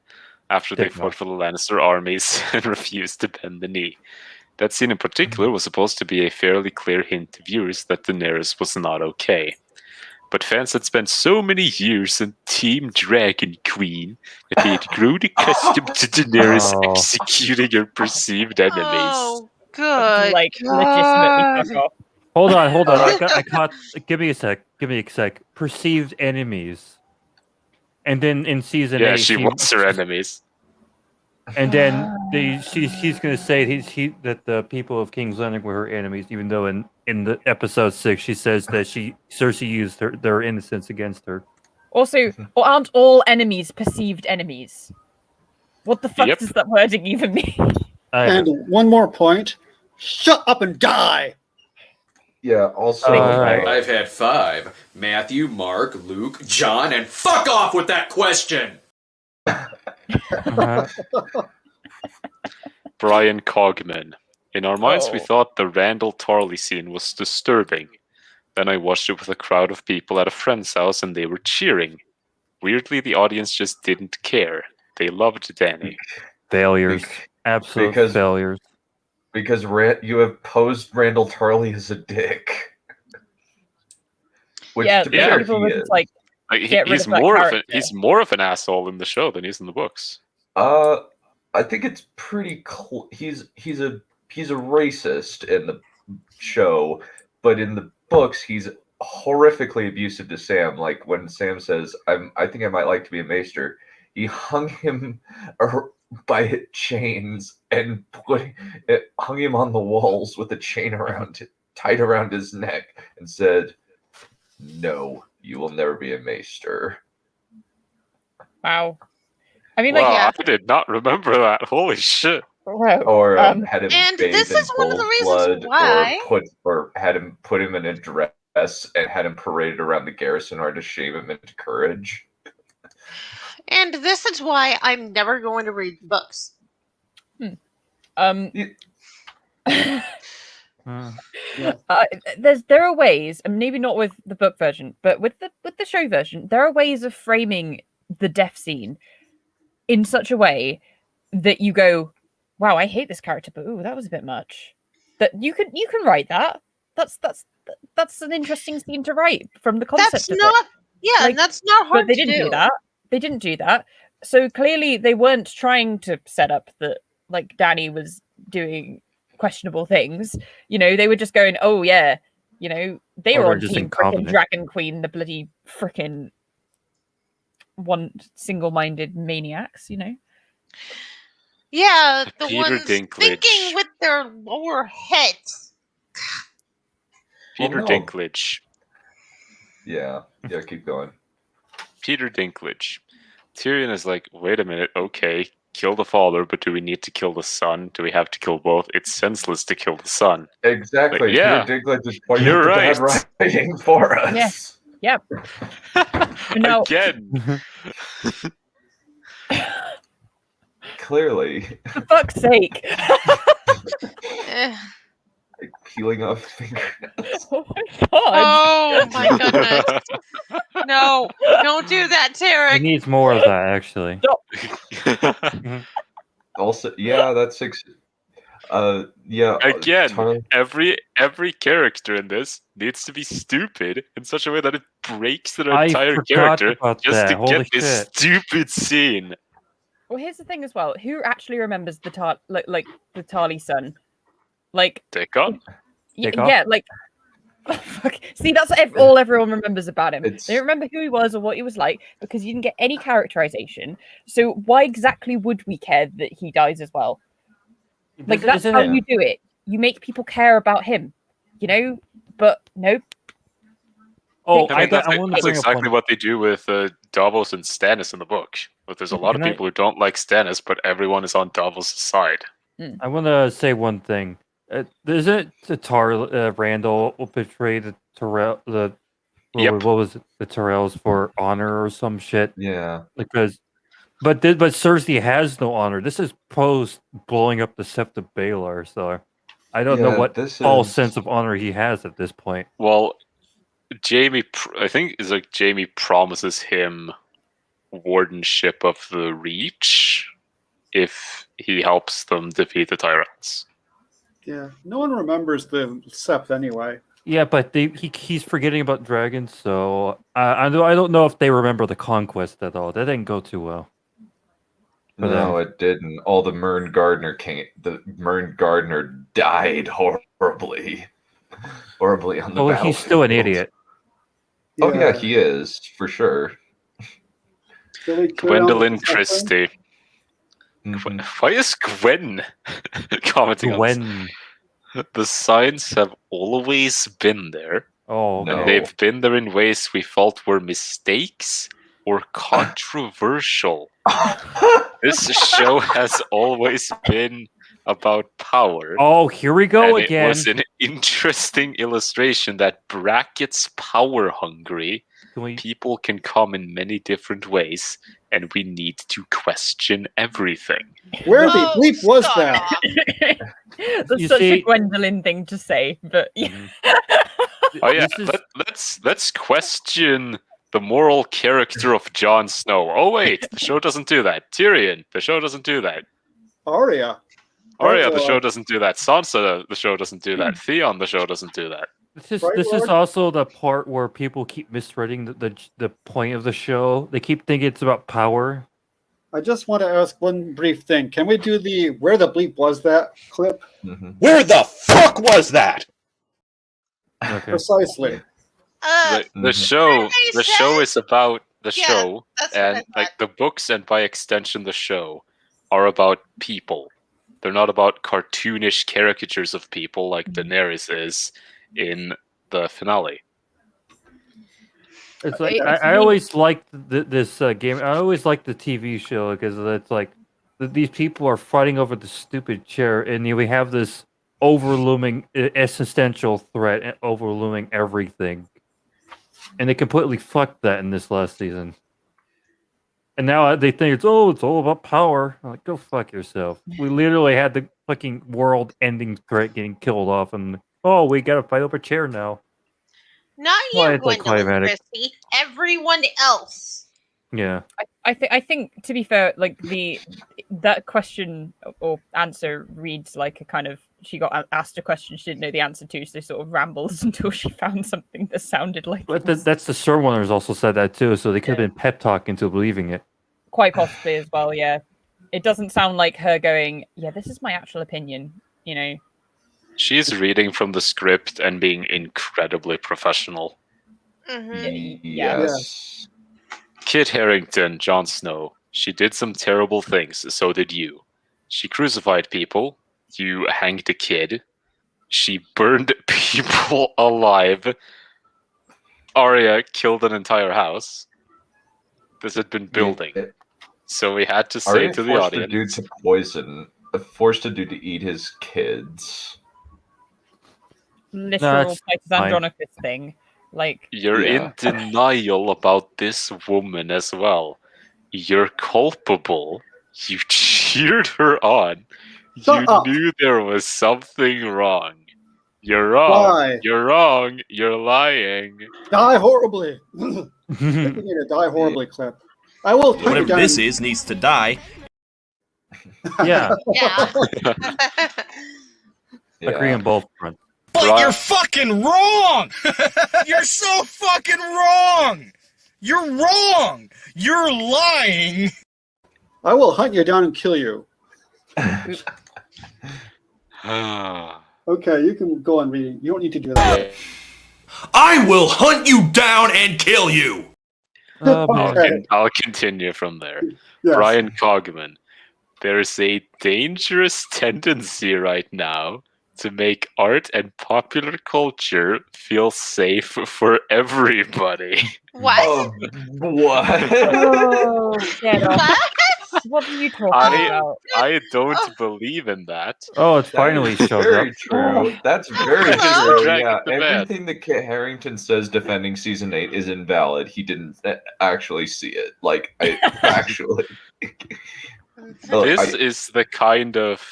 [SPEAKER 8] after they fought for the Lannister armies and refused to bend the knee. That scene in particular was supposed to be a fairly clear hint to viewers that Daenerys was not okay. But fans had spent so many years on Team Dragon Queen that they had grown accustomed to Daenerys executing her perceived enemies.
[SPEAKER 6] Oh, good.
[SPEAKER 10] Legitimately fuck off.
[SPEAKER 13] Hold on. I caught. Give me a sec. Perceived enemies. And then in season 8,
[SPEAKER 8] she wants her enemies.
[SPEAKER 13] And then he's going to say that the people of King's Landing were her enemies, even though in the episode 6 she says that Cersei used their innocence against her.
[SPEAKER 10] Also, aren't all enemies perceived enemies? What the fuck does that wording even mean?
[SPEAKER 9] And one more point: shut up and die.
[SPEAKER 4] Yeah. Also,
[SPEAKER 14] I've had 5: Matthew, Mark, Luke, John, and fuck off with that question.
[SPEAKER 8] Brian Cogman. In our minds, we thought the Randall Tarley scene was disturbing. Then I watched it with a crowd of people at a friend's house and they were cheering. Weirdly, the audience just didn't care. They loved Dany.
[SPEAKER 13] Failures. Absolute failures.
[SPEAKER 4] Because you have posed Randall Tarley as a dick. Which, to be fair, he is.
[SPEAKER 8] He's more of an asshole in the show than he's in the books.
[SPEAKER 4] I think it's pretty he's a racist in the show, but in the books he's horrifically abusive to Sam. Like when Sam says, I think I might like to be a maester, he hung him by chains and hung him on the walls with a chain tied around his neck and said, "No, you will never be a maester."
[SPEAKER 10] Wow. I mean,
[SPEAKER 8] I did not remember that. Holy shit.
[SPEAKER 10] Wow.
[SPEAKER 4] Or had him
[SPEAKER 6] and
[SPEAKER 4] bathe
[SPEAKER 6] this
[SPEAKER 4] in
[SPEAKER 6] is one of the reasons
[SPEAKER 4] blood,
[SPEAKER 6] why.
[SPEAKER 4] or had him put him in a dress and had him paraded around the garrison yard to shame him into courage.
[SPEAKER 6] And this is why I'm never going to read books.
[SPEAKER 10] There are ways, and maybe not with the book version, but with the show version, there are ways of framing the death scene in such a way that you go, "Wow, I hate this character, but ooh, that was a bit much." That you can write that. That's an interesting scene to write from the concept.
[SPEAKER 6] That's
[SPEAKER 10] of
[SPEAKER 6] not,
[SPEAKER 10] it.
[SPEAKER 6] yeah,
[SPEAKER 10] Like,
[SPEAKER 6] that's not hard.
[SPEAKER 10] But they didn't do that. They didn't do that. So clearly, they weren't trying to set up that like Dany was doing questionable things, you know, they were just going, oh yeah, you know, they were on
[SPEAKER 13] just
[SPEAKER 10] team frickin'
[SPEAKER 13] incompetent.
[SPEAKER 10] Dragon Queen, the bloody frickin' one single-minded maniacs, you know.
[SPEAKER 6] Yeah, the
[SPEAKER 8] Peter
[SPEAKER 6] ones
[SPEAKER 8] Dinklage.
[SPEAKER 6] thinking with their lower heads.
[SPEAKER 8] Peter
[SPEAKER 4] no.
[SPEAKER 8] Dinklage.
[SPEAKER 4] Yeah, keep going.
[SPEAKER 8] Peter Dinklage. Tyrion is like, wait a minute, okay, kill the father, but do we need to kill the son? Do we have to kill both? It's senseless to kill the son.
[SPEAKER 4] Exactly.
[SPEAKER 8] Like, yeah,
[SPEAKER 4] Peter Dinklage is pointing
[SPEAKER 8] you're
[SPEAKER 4] out the
[SPEAKER 8] right.
[SPEAKER 4] bad writing for us.
[SPEAKER 10] Yeah. No.
[SPEAKER 8] Again.
[SPEAKER 4] Clearly.
[SPEAKER 10] For fuck's sake.
[SPEAKER 4] Like peeling off fingernails.
[SPEAKER 10] Oh my god.
[SPEAKER 6] Oh my goodness. No, don't do that,
[SPEAKER 13] He
[SPEAKER 6] Tarek.
[SPEAKER 13] needs more of that, actually.
[SPEAKER 4] Also, yeah, that's yeah.
[SPEAKER 8] Again, every character in this needs to be stupid in such a way that it breaks their
[SPEAKER 13] I
[SPEAKER 8] entire
[SPEAKER 13] forgot
[SPEAKER 8] character
[SPEAKER 13] about
[SPEAKER 8] just
[SPEAKER 13] that.
[SPEAKER 8] to
[SPEAKER 13] Holy
[SPEAKER 8] get this
[SPEAKER 13] shit.
[SPEAKER 8] stupid scene.
[SPEAKER 10] Well, here's the thing as well. Who actually remembers the the Tarly son? Like,
[SPEAKER 8] Dagon?
[SPEAKER 13] Dagon?
[SPEAKER 10] yeah, like, fuck. See, that's all everyone remembers about him.
[SPEAKER 4] It's-
[SPEAKER 10] They don't remember who he was or what he was like because you didn't get any characterization. So why exactly would we care that he dies as well? Like, that's
[SPEAKER 13] Isn't
[SPEAKER 10] how
[SPEAKER 13] it-
[SPEAKER 10] you do it. You make people care about him, you know? But nope.
[SPEAKER 13] Oh,
[SPEAKER 8] I mean,
[SPEAKER 13] that's
[SPEAKER 8] that's exactly what they do with Davos and Stannis in the book. But there's a lot of
[SPEAKER 13] Can I-
[SPEAKER 8] people who don't like Stannis, but everyone is on Davos' side.
[SPEAKER 13] I want to say one thing. Isn't Randall will betray the Tyrell what was it? The Tyrells for honor or some shit?
[SPEAKER 4] Yeah.
[SPEAKER 13] Because, but Cersei has no honor. This is post blowing up the Sept of Baelor, so I don't know
[SPEAKER 4] Yeah,
[SPEAKER 13] what
[SPEAKER 4] this
[SPEAKER 13] false
[SPEAKER 4] is-
[SPEAKER 13] sense of honor he has at this point.
[SPEAKER 8] Well, I think it's like Jaime promises him wardenship of the Reach if he helps them defeat the Tyrells.
[SPEAKER 9] Yeah, no one remembers the Sept anyway.
[SPEAKER 13] Yeah, but he's forgetting about dragons, so I don't know if they remember the conquest at all. That didn't go too well.
[SPEAKER 4] No, it didn't. All the Mern Gardner died horribly on the
[SPEAKER 13] Oh,
[SPEAKER 4] battlefield.
[SPEAKER 13] he's still an idiot.
[SPEAKER 4] Oh yeah, he is for sure.
[SPEAKER 8] Gwendolyn Christie. Why is Gwen commenting on this? The signs have always been there.
[SPEAKER 13] Oh,
[SPEAKER 8] and they've been there in ways we felt were mistakes or controversial. This show has always been about power.
[SPEAKER 13] Oh, here we go
[SPEAKER 8] and
[SPEAKER 13] again.
[SPEAKER 8] It was an interesting illustration that brackets power hungry. People can come in many different ways, and we need to question everything.
[SPEAKER 9] Where the bleep was that?
[SPEAKER 10] That's
[SPEAKER 13] You
[SPEAKER 10] such
[SPEAKER 13] see-
[SPEAKER 10] a Gwendolyn thing to say, but yeah.
[SPEAKER 8] Oh yeah, let's question the moral character of Jon Snow. Oh wait, the show doesn't do that. Tyrion, the show doesn't do that.
[SPEAKER 9] Arya.
[SPEAKER 8] Arya, the show doesn't do that. Sansa, the show doesn't do that. Theon, the show doesn't do that.
[SPEAKER 13] This is also the part where people keep misreading the point of the show. They keep thinking it's about power.
[SPEAKER 9] I just want to ask one brief thing. Can we do the where the bleep was that clip?
[SPEAKER 14] Where the fuck was that?
[SPEAKER 9] Precisely.
[SPEAKER 8] The show is about the show,
[SPEAKER 6] that's what
[SPEAKER 8] and
[SPEAKER 6] I
[SPEAKER 8] like the books and by extension the show are about people. They're not about cartoonish caricatures of people like Daenerys is in the finale.
[SPEAKER 13] It's like I always liked this game. I always liked the TV show because it's like these people are fighting over the stupid chair, and we have this overlooming existential threat overlooming everything, and they completely fucked that in this last season. And now they think it's all about power. I'm like, go fuck yourself. We literally had the fucking world-ending threat getting killed off, and we gotta fight over a chair now.
[SPEAKER 6] Not
[SPEAKER 13] Well,
[SPEAKER 6] you,
[SPEAKER 13] it's like
[SPEAKER 6] Gwendolyn
[SPEAKER 13] climatic.
[SPEAKER 6] Christie. Everyone else.
[SPEAKER 13] Yeah.
[SPEAKER 10] I think to be fair, like that question or answer reads like a kind of she got asked a question she didn't know the answer to, so sort of rambles until she found something that sounded like.
[SPEAKER 13] But that's the Showrunners also said that too, so they could have been pep talking into believing it.
[SPEAKER 10] Quite possibly as well, yeah. It doesn't sound like her going, yeah, this is my actual opinion, you know.
[SPEAKER 8] She's reading from the script and being incredibly professional.
[SPEAKER 4] Yes.
[SPEAKER 8] Kit Harington, Jon Snow. She did some terrible things, so did you. She crucified people. You hanged a kid. She burned people alive. Arya killed an entire house. This had been building. So we had to say
[SPEAKER 4] Arya
[SPEAKER 8] to the
[SPEAKER 4] forced
[SPEAKER 8] audience...
[SPEAKER 4] a dude to poison. Forced a dude to eat his kids.
[SPEAKER 10] Literal Titus Andronicus thing. Like,
[SPEAKER 8] You're in denial about this woman as well. You're culpable. You cheered her on.
[SPEAKER 9] Shut up.
[SPEAKER 8] Knew there was something wrong. You're wrong.
[SPEAKER 9] Lie.
[SPEAKER 8] You're wrong. You're lying.
[SPEAKER 9] Die horribly. I think we need a die horribly clip. I will.
[SPEAKER 11] Whatever this is needs to die.
[SPEAKER 13] Yeah.
[SPEAKER 6] Yeah.
[SPEAKER 13] Agree on both fronts.
[SPEAKER 11] But you're fucking wrong! You're so fucking wrong! You're wrong! You're lying!
[SPEAKER 9] I will hunt you down and kill you. Okay, you can go on reading. You don't need to do that.
[SPEAKER 11] I will hunt you down and kill you!
[SPEAKER 8] I'll continue from there.
[SPEAKER 9] Yes.
[SPEAKER 8] Brian Cogman. There's a dangerous tendency right now to make art and popular culture feel safe for everybody.
[SPEAKER 6] What?
[SPEAKER 4] What?
[SPEAKER 10] oh, get off.
[SPEAKER 6] What?
[SPEAKER 10] What are you talking about?
[SPEAKER 8] I don't believe in that.
[SPEAKER 13] Oh, it's finally showed
[SPEAKER 4] Very
[SPEAKER 13] up.
[SPEAKER 4] true. That's very
[SPEAKER 6] Hello?
[SPEAKER 4] true.
[SPEAKER 8] Dragon
[SPEAKER 4] Yeah,
[SPEAKER 8] the Bad.
[SPEAKER 4] everything that Kit Harington says defending season 8 is invalid. He didn't actually see it. Like, actually.
[SPEAKER 8] This is the kind of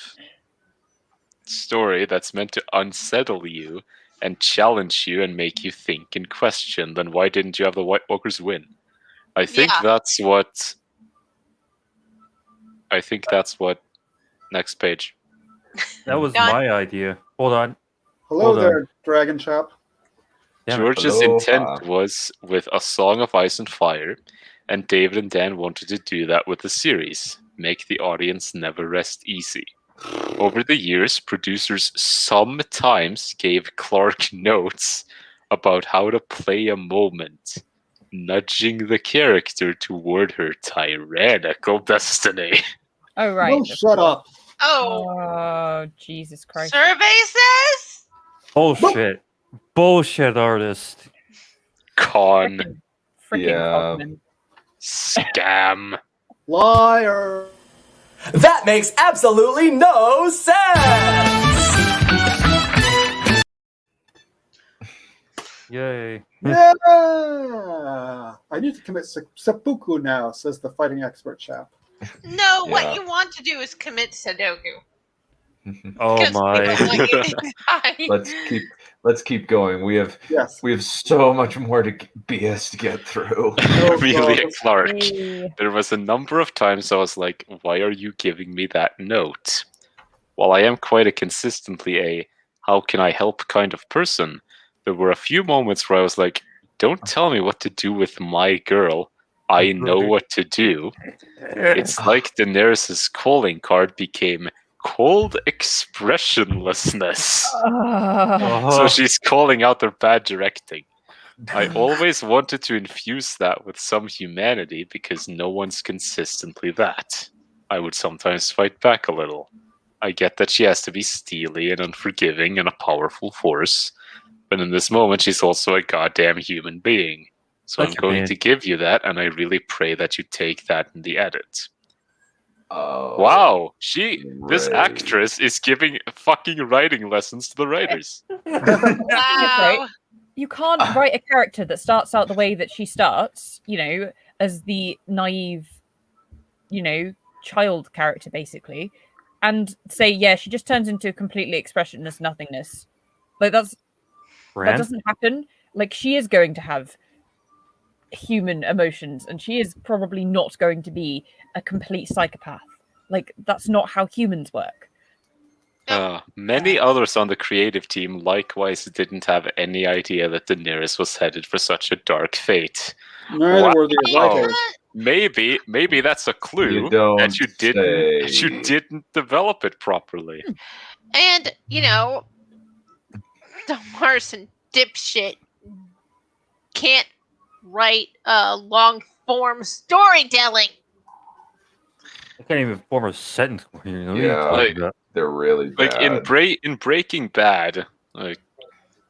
[SPEAKER 8] story that's meant to unsettle you and challenge you and make you think and question. Then why didn't you have the White Walkers win? I think that's what. Next page.
[SPEAKER 13] That was my idea. Hold on.
[SPEAKER 9] Hello
[SPEAKER 13] Hold on.
[SPEAKER 9] there, Dragon Chap.
[SPEAKER 8] George's
[SPEAKER 4] Hello,
[SPEAKER 8] intent was with A Song of Ice and Fire, and David and Dan wanted to do that with the series. Make the audience never rest easy. Over the years, producers sometimes gave Clark notes about how to play a moment, nudging the character toward her tyrannical destiny.
[SPEAKER 10] Oh, right.
[SPEAKER 9] No, shut up.
[SPEAKER 6] Oh.
[SPEAKER 10] Jesus Christ.
[SPEAKER 6] Survey says?
[SPEAKER 13] Bullshit. Bullshit artist.
[SPEAKER 8] Con.
[SPEAKER 10] Freaking Cogman.
[SPEAKER 8] Scam.
[SPEAKER 9] Liar.
[SPEAKER 15] That makes absolutely no sense!
[SPEAKER 13] Yay.
[SPEAKER 9] Yeah. I need to commit seppuku now, says the fighting expert chap.
[SPEAKER 6] No, what you want to do is commit Sudoku.
[SPEAKER 13] Oh my.
[SPEAKER 4] Let's keep going. We have so much more BS to get through.
[SPEAKER 8] Amelia Clark. There was a number of times I was like, why are you giving me that note? While I am quite a consistently a how can I help kind of person, there were a few moments where I was like, don't tell me what to do with my girl. I know what to do. It's like Daenerys' calling card became cold expressionlessness. So she's calling out their bad directing. I always wanted to infuse that with some humanity because no one's consistently that. I would sometimes fight back a little. I get that she has to be steely and unforgiving and a powerful force, but in this moment she's also a goddamn human being. So I'm going to give you that, and I really pray that you take that in the edit. Wow, this actress is giving fucking writing lessons to the writers.
[SPEAKER 10] Wow. You can't write a character that starts out the way that she starts, you know, as the naive, you know, child character, basically, and say, yeah, she just turns into a completely expressionless nothingness. Like, that doesn't happen. Like, she is going to have human emotions, and she is probably not going to be a complete psychopath. Like, that's not how humans work.
[SPEAKER 8] Many others on the creative team likewise didn't have any idea that Daenerys was headed for such a dark fate.
[SPEAKER 9] Neither were the writers.
[SPEAKER 8] maybe that's a clue that you didn't develop it properly.
[SPEAKER 6] And, the Morrison dipshit can't write long form storytelling.
[SPEAKER 13] I can't even form a sentence.
[SPEAKER 4] They're really bad.
[SPEAKER 8] Like in Breaking Bad, like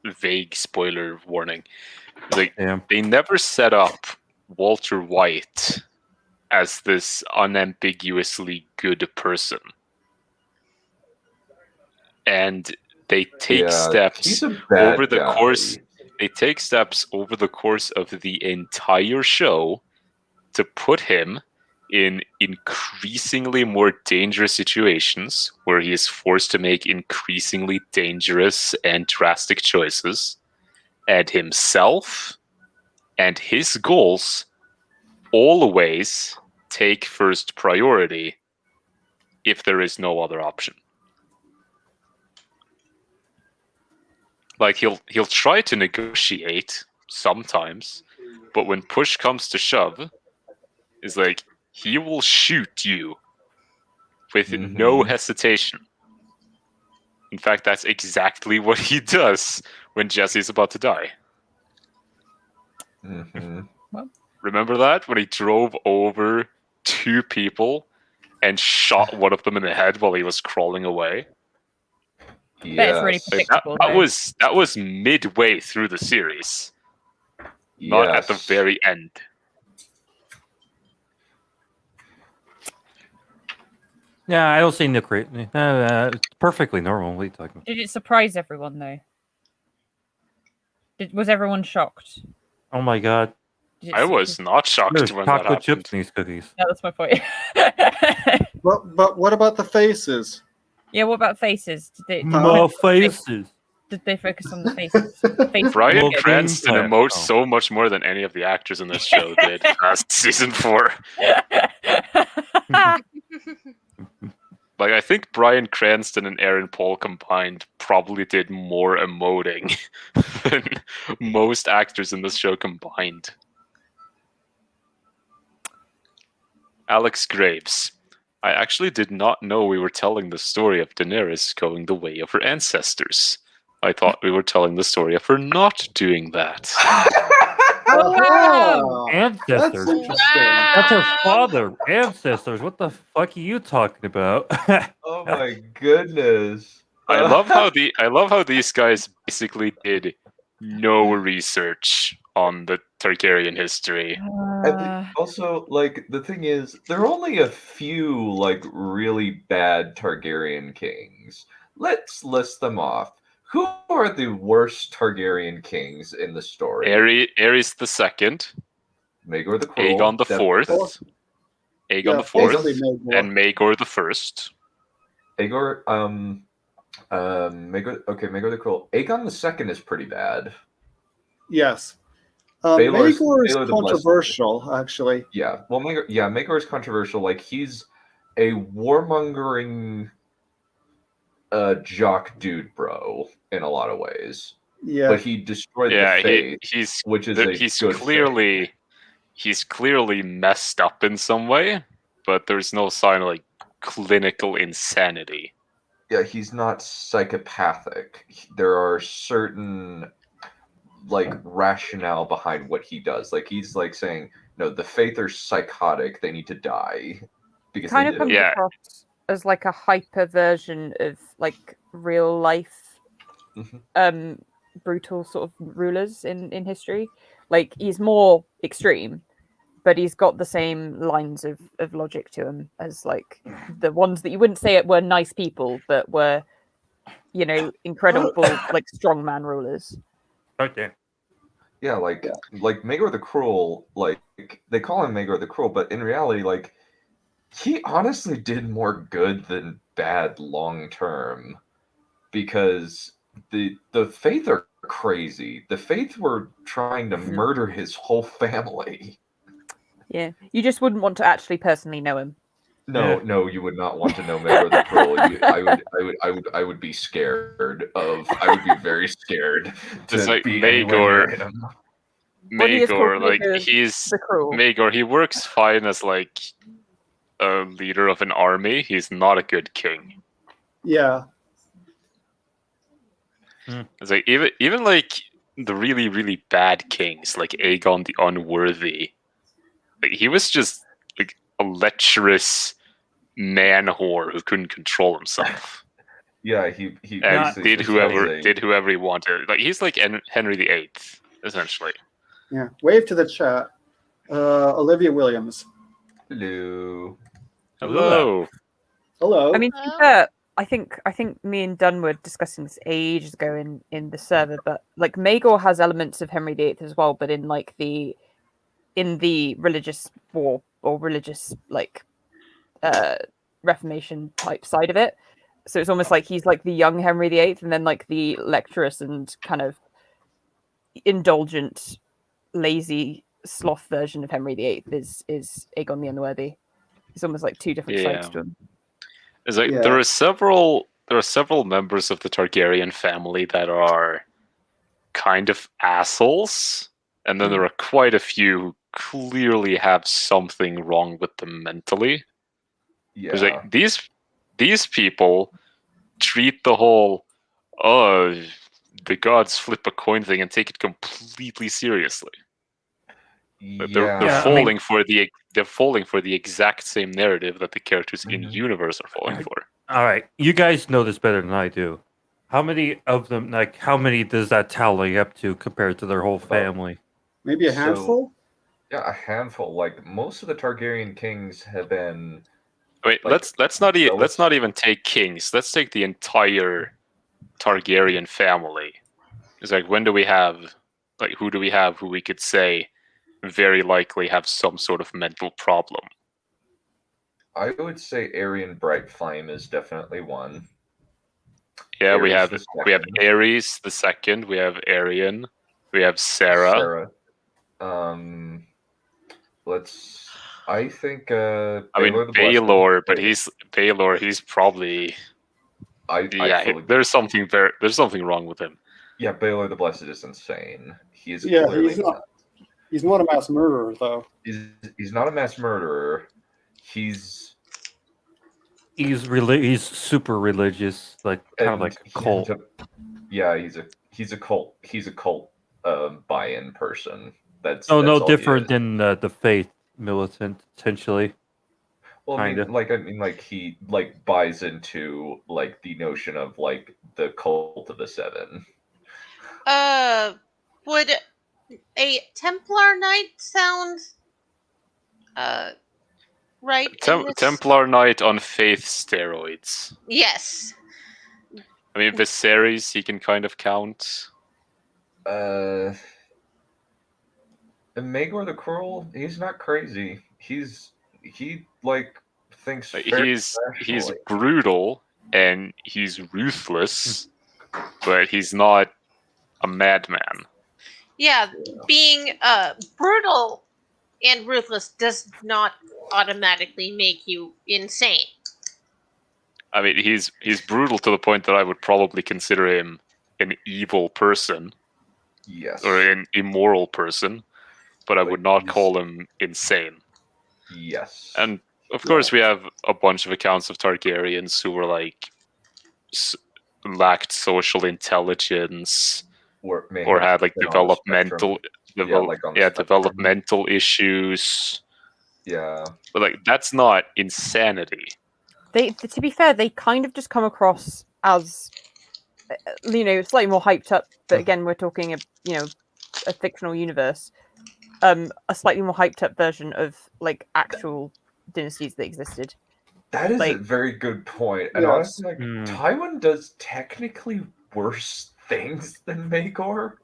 [SPEAKER 8] vague spoiler warning. Like they never set up Walter White as this unambiguously good person. And they take steps over the course. They take steps over the course of the entire show to put him in increasingly more dangerous situations where he is forced to make increasingly dangerous and drastic choices, and himself and his goals always take first priority if there is no other option. Like he'll try to negotiate sometimes, but when push comes to shove, is like he will shoot you with no hesitation. In fact, that's exactly what he does when Jesse's about to die. Remember that? When he drove over 2 people and shot one of them in the head while he was crawling away?
[SPEAKER 10] That's really predictable.
[SPEAKER 8] That was midway through the series. Not at the very end.
[SPEAKER 13] Yeah, I don't see Nick. It's perfectly normal. What are you talking about?
[SPEAKER 10] Did it surprise everyone though? Was everyone shocked?
[SPEAKER 13] Oh my god!
[SPEAKER 8] I was not shocked
[SPEAKER 13] There's
[SPEAKER 8] when that
[SPEAKER 13] chocolate
[SPEAKER 8] happened.
[SPEAKER 13] chips in these cookies.
[SPEAKER 10] Yeah, that's my point.
[SPEAKER 9] But what about the faces?
[SPEAKER 10] Yeah, what about faces? Did they focus on the faces?
[SPEAKER 8] Brian Cranston emotes so much more than any of the actors in this show did last season 4. Like, I think Bryan Cranston and Aaron Paul combined probably did more emoting than most actors in this show combined. Alex Graves. I actually did not know we were telling the story of Daenerys going the way of her ancestors. I thought we were telling the story of her not doing that.
[SPEAKER 10] Oh, wow!
[SPEAKER 13] Ancestors. That's her father. Ancestors. What the fuck are you talking about?
[SPEAKER 4] Oh my goodness!
[SPEAKER 8] I love how these guys basically did no research on the Targaryen history.
[SPEAKER 4] And also, like, the thing is, there are only a few, like, really bad Targaryen kings. Let's list them off. Who are the worst Targaryen kings in the story?
[SPEAKER 8] Aerys the Second,
[SPEAKER 4] Maegor the Cruel,
[SPEAKER 8] Aegon the Fourth, Aegon the Fourth, and Maegor the First.
[SPEAKER 4] Maegor the Cruel. Aegon the Second is pretty bad.
[SPEAKER 9] Yes.
[SPEAKER 4] Baelor is
[SPEAKER 9] controversial, actually.
[SPEAKER 4] Yeah, well, Maegor is controversial. Like, he's a warmongering jock dude bro in a lot of ways.
[SPEAKER 9] Yeah,
[SPEAKER 4] but he destroyed the faith,
[SPEAKER 8] he's clearly messed up in some way, but there's no sign of like clinical insanity.
[SPEAKER 4] Yeah, he's not psychopathic. There are certain like rationale behind what he does. Like, he's like saying, no, the faith are psychotic, they need to die. Because
[SPEAKER 10] kind of comes across as like a hyper version of like real life brutal sort of rulers in history. Like, he's more extreme, but he's got the same lines of logic to him as like the ones that you wouldn't say it were nice people, but were, you know, incredible like strongman rulers.
[SPEAKER 13] Okay.
[SPEAKER 4] Yeah, like Maegor the Cruel, like, they call him Maegor the Cruel, but in reality, like, he honestly did more good than bad long term, because the Faith are crazy. The Faith were trying to murder his whole family.
[SPEAKER 10] Yeah, you just wouldn't want to actually personally know him.
[SPEAKER 4] No, you would not want to know Maegor the Cruel. I would be scared of. I would be very scared.
[SPEAKER 8] Just like Maegor.
[SPEAKER 10] What he is called
[SPEAKER 8] Maegor, like
[SPEAKER 10] Maegor
[SPEAKER 8] he's
[SPEAKER 10] the Cruel.
[SPEAKER 8] Maegor. He works fine as like a leader of an army. He's not a good king.
[SPEAKER 9] Yeah.
[SPEAKER 8] It's like even like the really really bad kings, like Aegon the Unworthy. Like he was just like a lecherous man whore who couldn't control himself.
[SPEAKER 4] Yeah, he
[SPEAKER 8] and
[SPEAKER 4] basically
[SPEAKER 8] did whoever
[SPEAKER 4] has a-
[SPEAKER 8] did whoever he wanted. Like he's like Henry VIII, essentially.
[SPEAKER 9] Yeah. Wave to the chat. Olivia Williams.
[SPEAKER 4] Hello.
[SPEAKER 8] Hello.
[SPEAKER 9] Hello.
[SPEAKER 10] I mean, to be fair, I think me and Dunn were discussing this ages ago in the server, but like Maegor has elements of Henry VIII as well, but in the religious war or religious like Reformation type side of it. So it's almost like he's like the young Henry VIII, and then like the lecherous and kind of indulgent, lazy sloth version of Henry VIII is Aegon the Unworthy. It's almost like two different sides to him.
[SPEAKER 8] It's like there are several members of the Targaryen family that are kind of assholes, and then there are quite a few who clearly have something wrong with them mentally.
[SPEAKER 4] Yeah.
[SPEAKER 8] It's like these people treat the whole the gods flip a coin thing and take it completely seriously. They're falling for the exact same narrative that the characters in universe are falling for.
[SPEAKER 13] All right, you guys know this better than I do. How many of them, like, how many does that tally up to compared to their whole family?
[SPEAKER 9] Maybe a handful?
[SPEAKER 4] Yeah, a handful. Like, most of the Targaryen kings have been...
[SPEAKER 8] Wait,
[SPEAKER 4] like,
[SPEAKER 8] let's not even take kings. Let's take the entire Targaryen family. It's like, when do we have, like, who do we have who we could say very likely have some sort of mental problem?
[SPEAKER 4] I would say Aerion Brightflame is definitely one.
[SPEAKER 8] Yeah, we
[SPEAKER 4] Aerys
[SPEAKER 8] have
[SPEAKER 4] the
[SPEAKER 8] Aerys the second. We have Aerion. We have Sarah.
[SPEAKER 4] I think
[SPEAKER 8] I mean Baelor, but he's probably there's something wrong with him.
[SPEAKER 4] Yeah, Baelor the Blessed is insane. He's
[SPEAKER 9] he's not a mass murderer though.
[SPEAKER 4] He's not a mass murderer. He's
[SPEAKER 13] super religious, like kind of like a cult.
[SPEAKER 4] He's a cult. He's a cult buy-in person. That's
[SPEAKER 13] no different than the faith militant potentially.
[SPEAKER 4] Well, I mean, he buys into like the notion of like the cult of the Seven.
[SPEAKER 6] Would a Templar Knight sound right?
[SPEAKER 8] Templar Knight on faith steroids.
[SPEAKER 6] Yes.
[SPEAKER 8] I mean, Viserys, he can kind of count.
[SPEAKER 4] Maegor the Cruel, he's not crazy. He thinks
[SPEAKER 8] he's brutal and he's ruthless, but he's not a madman.
[SPEAKER 6] Yeah, being brutal and ruthless does not automatically make you insane.
[SPEAKER 8] I mean, he's brutal to the point that I would probably consider him an evil person.
[SPEAKER 4] Yes.
[SPEAKER 8] Or an immoral person, but I would not call him insane.
[SPEAKER 4] Yes.
[SPEAKER 8] And of course, we have a bunch of accounts of Targaryens who were like lacked social intelligence, or had like developmental issues.
[SPEAKER 4] Yeah.
[SPEAKER 8] But like that's not insanity.
[SPEAKER 10] To be fair, they kind of just come across as, slightly more hyped up. But again, we're talking a fictional universe, a slightly more hyped up version of like actual dynasties that existed.
[SPEAKER 4] That is a very good point. And honestly, Tywin does technically worse things than Maegor.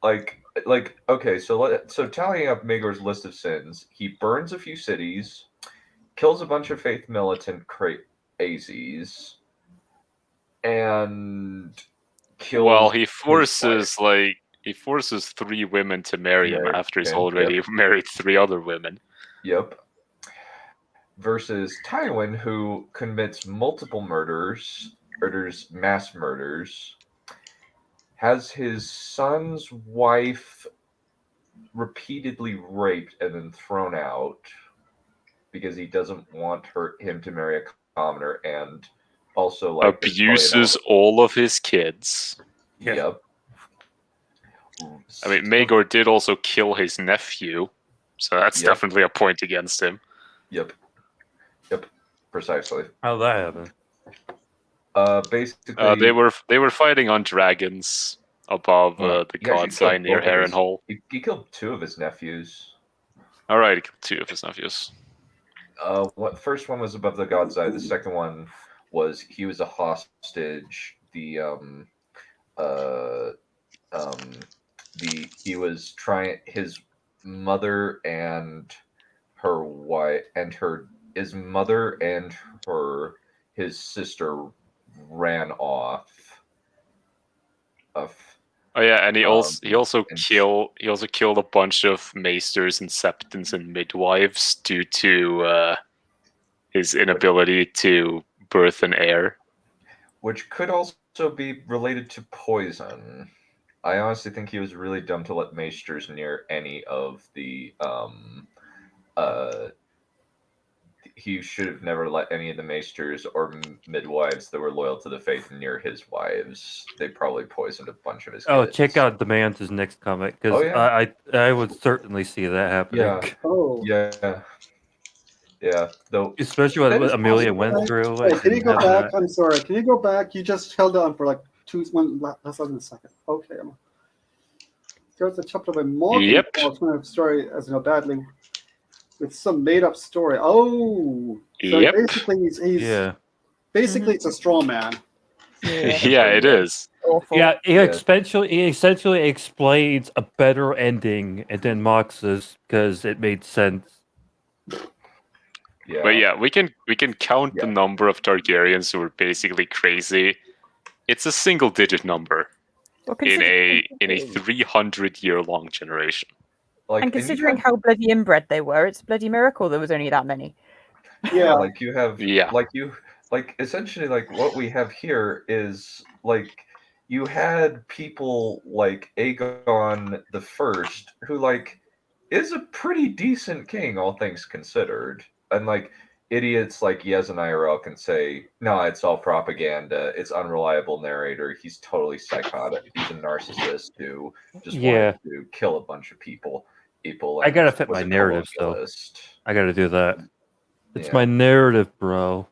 [SPEAKER 4] Okay, so tallying up Maegor's list of sins, he burns a few cities, kills a bunch of faith militant crazies, and kills.
[SPEAKER 8] Well, he forces 3 women to marry him after he's already married 3 other women.
[SPEAKER 4] Yep. Versus Tywin, who commits multiple murders, mass murders, has his son's wife repeatedly raped and then thrown out because he doesn't want him to marry a commoner, and also like
[SPEAKER 8] abuses all of his kids.
[SPEAKER 4] Yep.
[SPEAKER 8] I mean, Maegor did also kill his nephew, so that's definitely a point against him.
[SPEAKER 4] Yep. Precisely.
[SPEAKER 13] How'd that happen?
[SPEAKER 4] Basically,
[SPEAKER 8] they were fighting on dragons above the God's Eye near Harrenhal.
[SPEAKER 4] He killed 2 of his nephews.
[SPEAKER 8] All right, he killed 2 of his nephews.
[SPEAKER 4] What first one was above the God's Eye. The second one was he was a hostage. He was trying his mother and her wife and his mother and his sister ran off.
[SPEAKER 8] Oh yeah, and he also killed a bunch of maesters and septons and midwives due to his inability to birth an heir,
[SPEAKER 4] which could also be related to poison. I honestly think he was really dumb to let maesters near any of the he should have never let any of the maesters or midwives that were loyal to the faith near his wives. They probably poisoned a bunch of his kids.
[SPEAKER 13] Check out Demands' next comic, because I would certainly see that happening.
[SPEAKER 4] Yeah. Yeah. Though,
[SPEAKER 13] especially what Amelia went through.
[SPEAKER 9] Hey, can you go back? I'm sorry. Can you go back? You just held on for like less than a second. Okay. There's a chapter by Morgan story as badly with some made-up story. Oh, so basically he's basically it's a straw man.
[SPEAKER 8] Yeah, it is.
[SPEAKER 10] Awful.
[SPEAKER 13] Yeah, he essentially explains a better ending and then mocks us because it made sense.
[SPEAKER 8] Yeah. But yeah, we can count the number of Targaryens who are basically crazy. It's a single-digit number in a 300-year-long generation.
[SPEAKER 10] And considering how bloody inbred they were, it's a bloody miracle there was only that many.
[SPEAKER 9] Yeah,
[SPEAKER 4] like you have, essentially, like what we have here is like you had people like Aegon the First, who like is a pretty decent king, all things considered, and like idiots like Yez and IRL can say, no, it's all propaganda. It's unreliable narrator. He's totally psychotic. He's a narcissist who just wanted to kill a bunch of people.
[SPEAKER 13] I gotta fit my narrative, though. I gotta do that. It's my narrative, bro.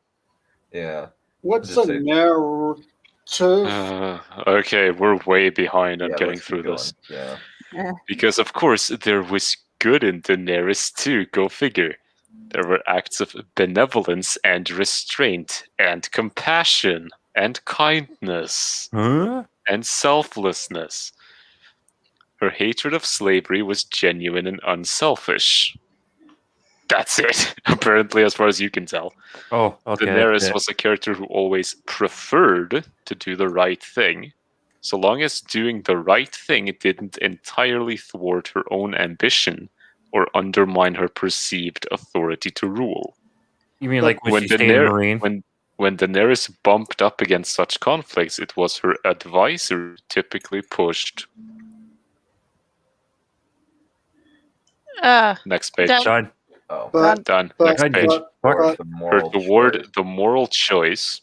[SPEAKER 4] Yeah.
[SPEAKER 9] What's a narrative?
[SPEAKER 8] Okay, we're way behind on getting through this.
[SPEAKER 4] Yeah.
[SPEAKER 8] Because, of course, there was good in Daenerys, too. Go figure. There were acts of benevolence and restraint and compassion and kindness and selflessness. Her hatred of slavery was genuine and unselfish. That's it, apparently, as far as you can tell.
[SPEAKER 13] Oh, okay.
[SPEAKER 8] Daenerys was a character who always preferred to do the right thing, so long as doing the right thing didn't entirely thwart her own ambition or undermine her perceived authority to rule.
[SPEAKER 13] You mean like when she stayed in Marine?
[SPEAKER 8] When Daenerys bumped up against such conflicts, it was her advisor who typically pushed. Next page.
[SPEAKER 13] Done.
[SPEAKER 8] Done. Next page. The moral choice,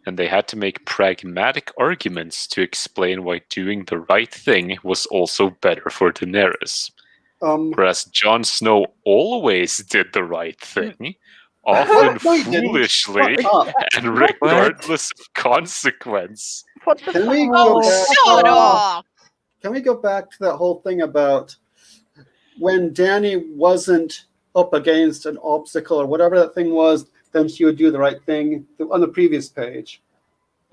[SPEAKER 8] and they had to make pragmatic arguments to explain why doing the right thing was also better for Daenerys. Whereas Jon Snow always did the right thing, often foolishly and regardless of consequence.
[SPEAKER 9] Can we go back to that whole thing about when Dany wasn't up against an obstacle or whatever that thing was, then she would do the right thing on the previous page?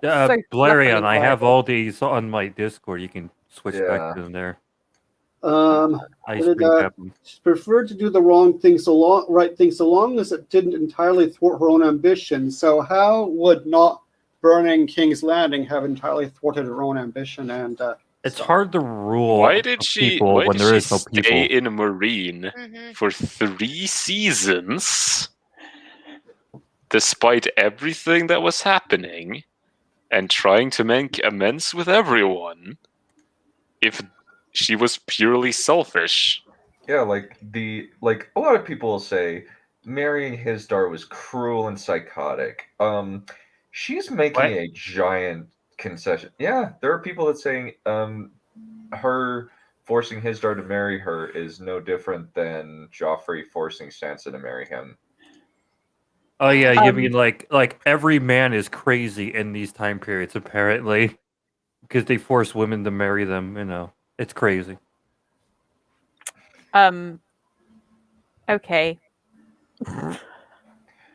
[SPEAKER 13] Blarion, I have all these on my Discord. You can switch back to them there.
[SPEAKER 9] She preferred to do the right thing so long as it didn't entirely thwart her own ambition. So how would not burning King's Landing have entirely thwarted her own ambition? And
[SPEAKER 13] it's hard to rule.
[SPEAKER 8] Why did she stay in Marine
[SPEAKER 6] Mm-hmm.
[SPEAKER 8] for 3 seasons, despite everything that was happening, and trying to make amends with everyone, if she was purely selfish?
[SPEAKER 4] Yeah, like a lot of people will say marrying Hisdar was cruel and psychotic. She's making a giant concession. Yeah, there are people that saying her forcing Hisdar to marry her is no different than Joffrey forcing Sansa to marry him.
[SPEAKER 13] Oh yeah, you mean like every man is crazy in these time periods apparently, because they force women to marry them. You know, it's crazy.
[SPEAKER 10] Okay.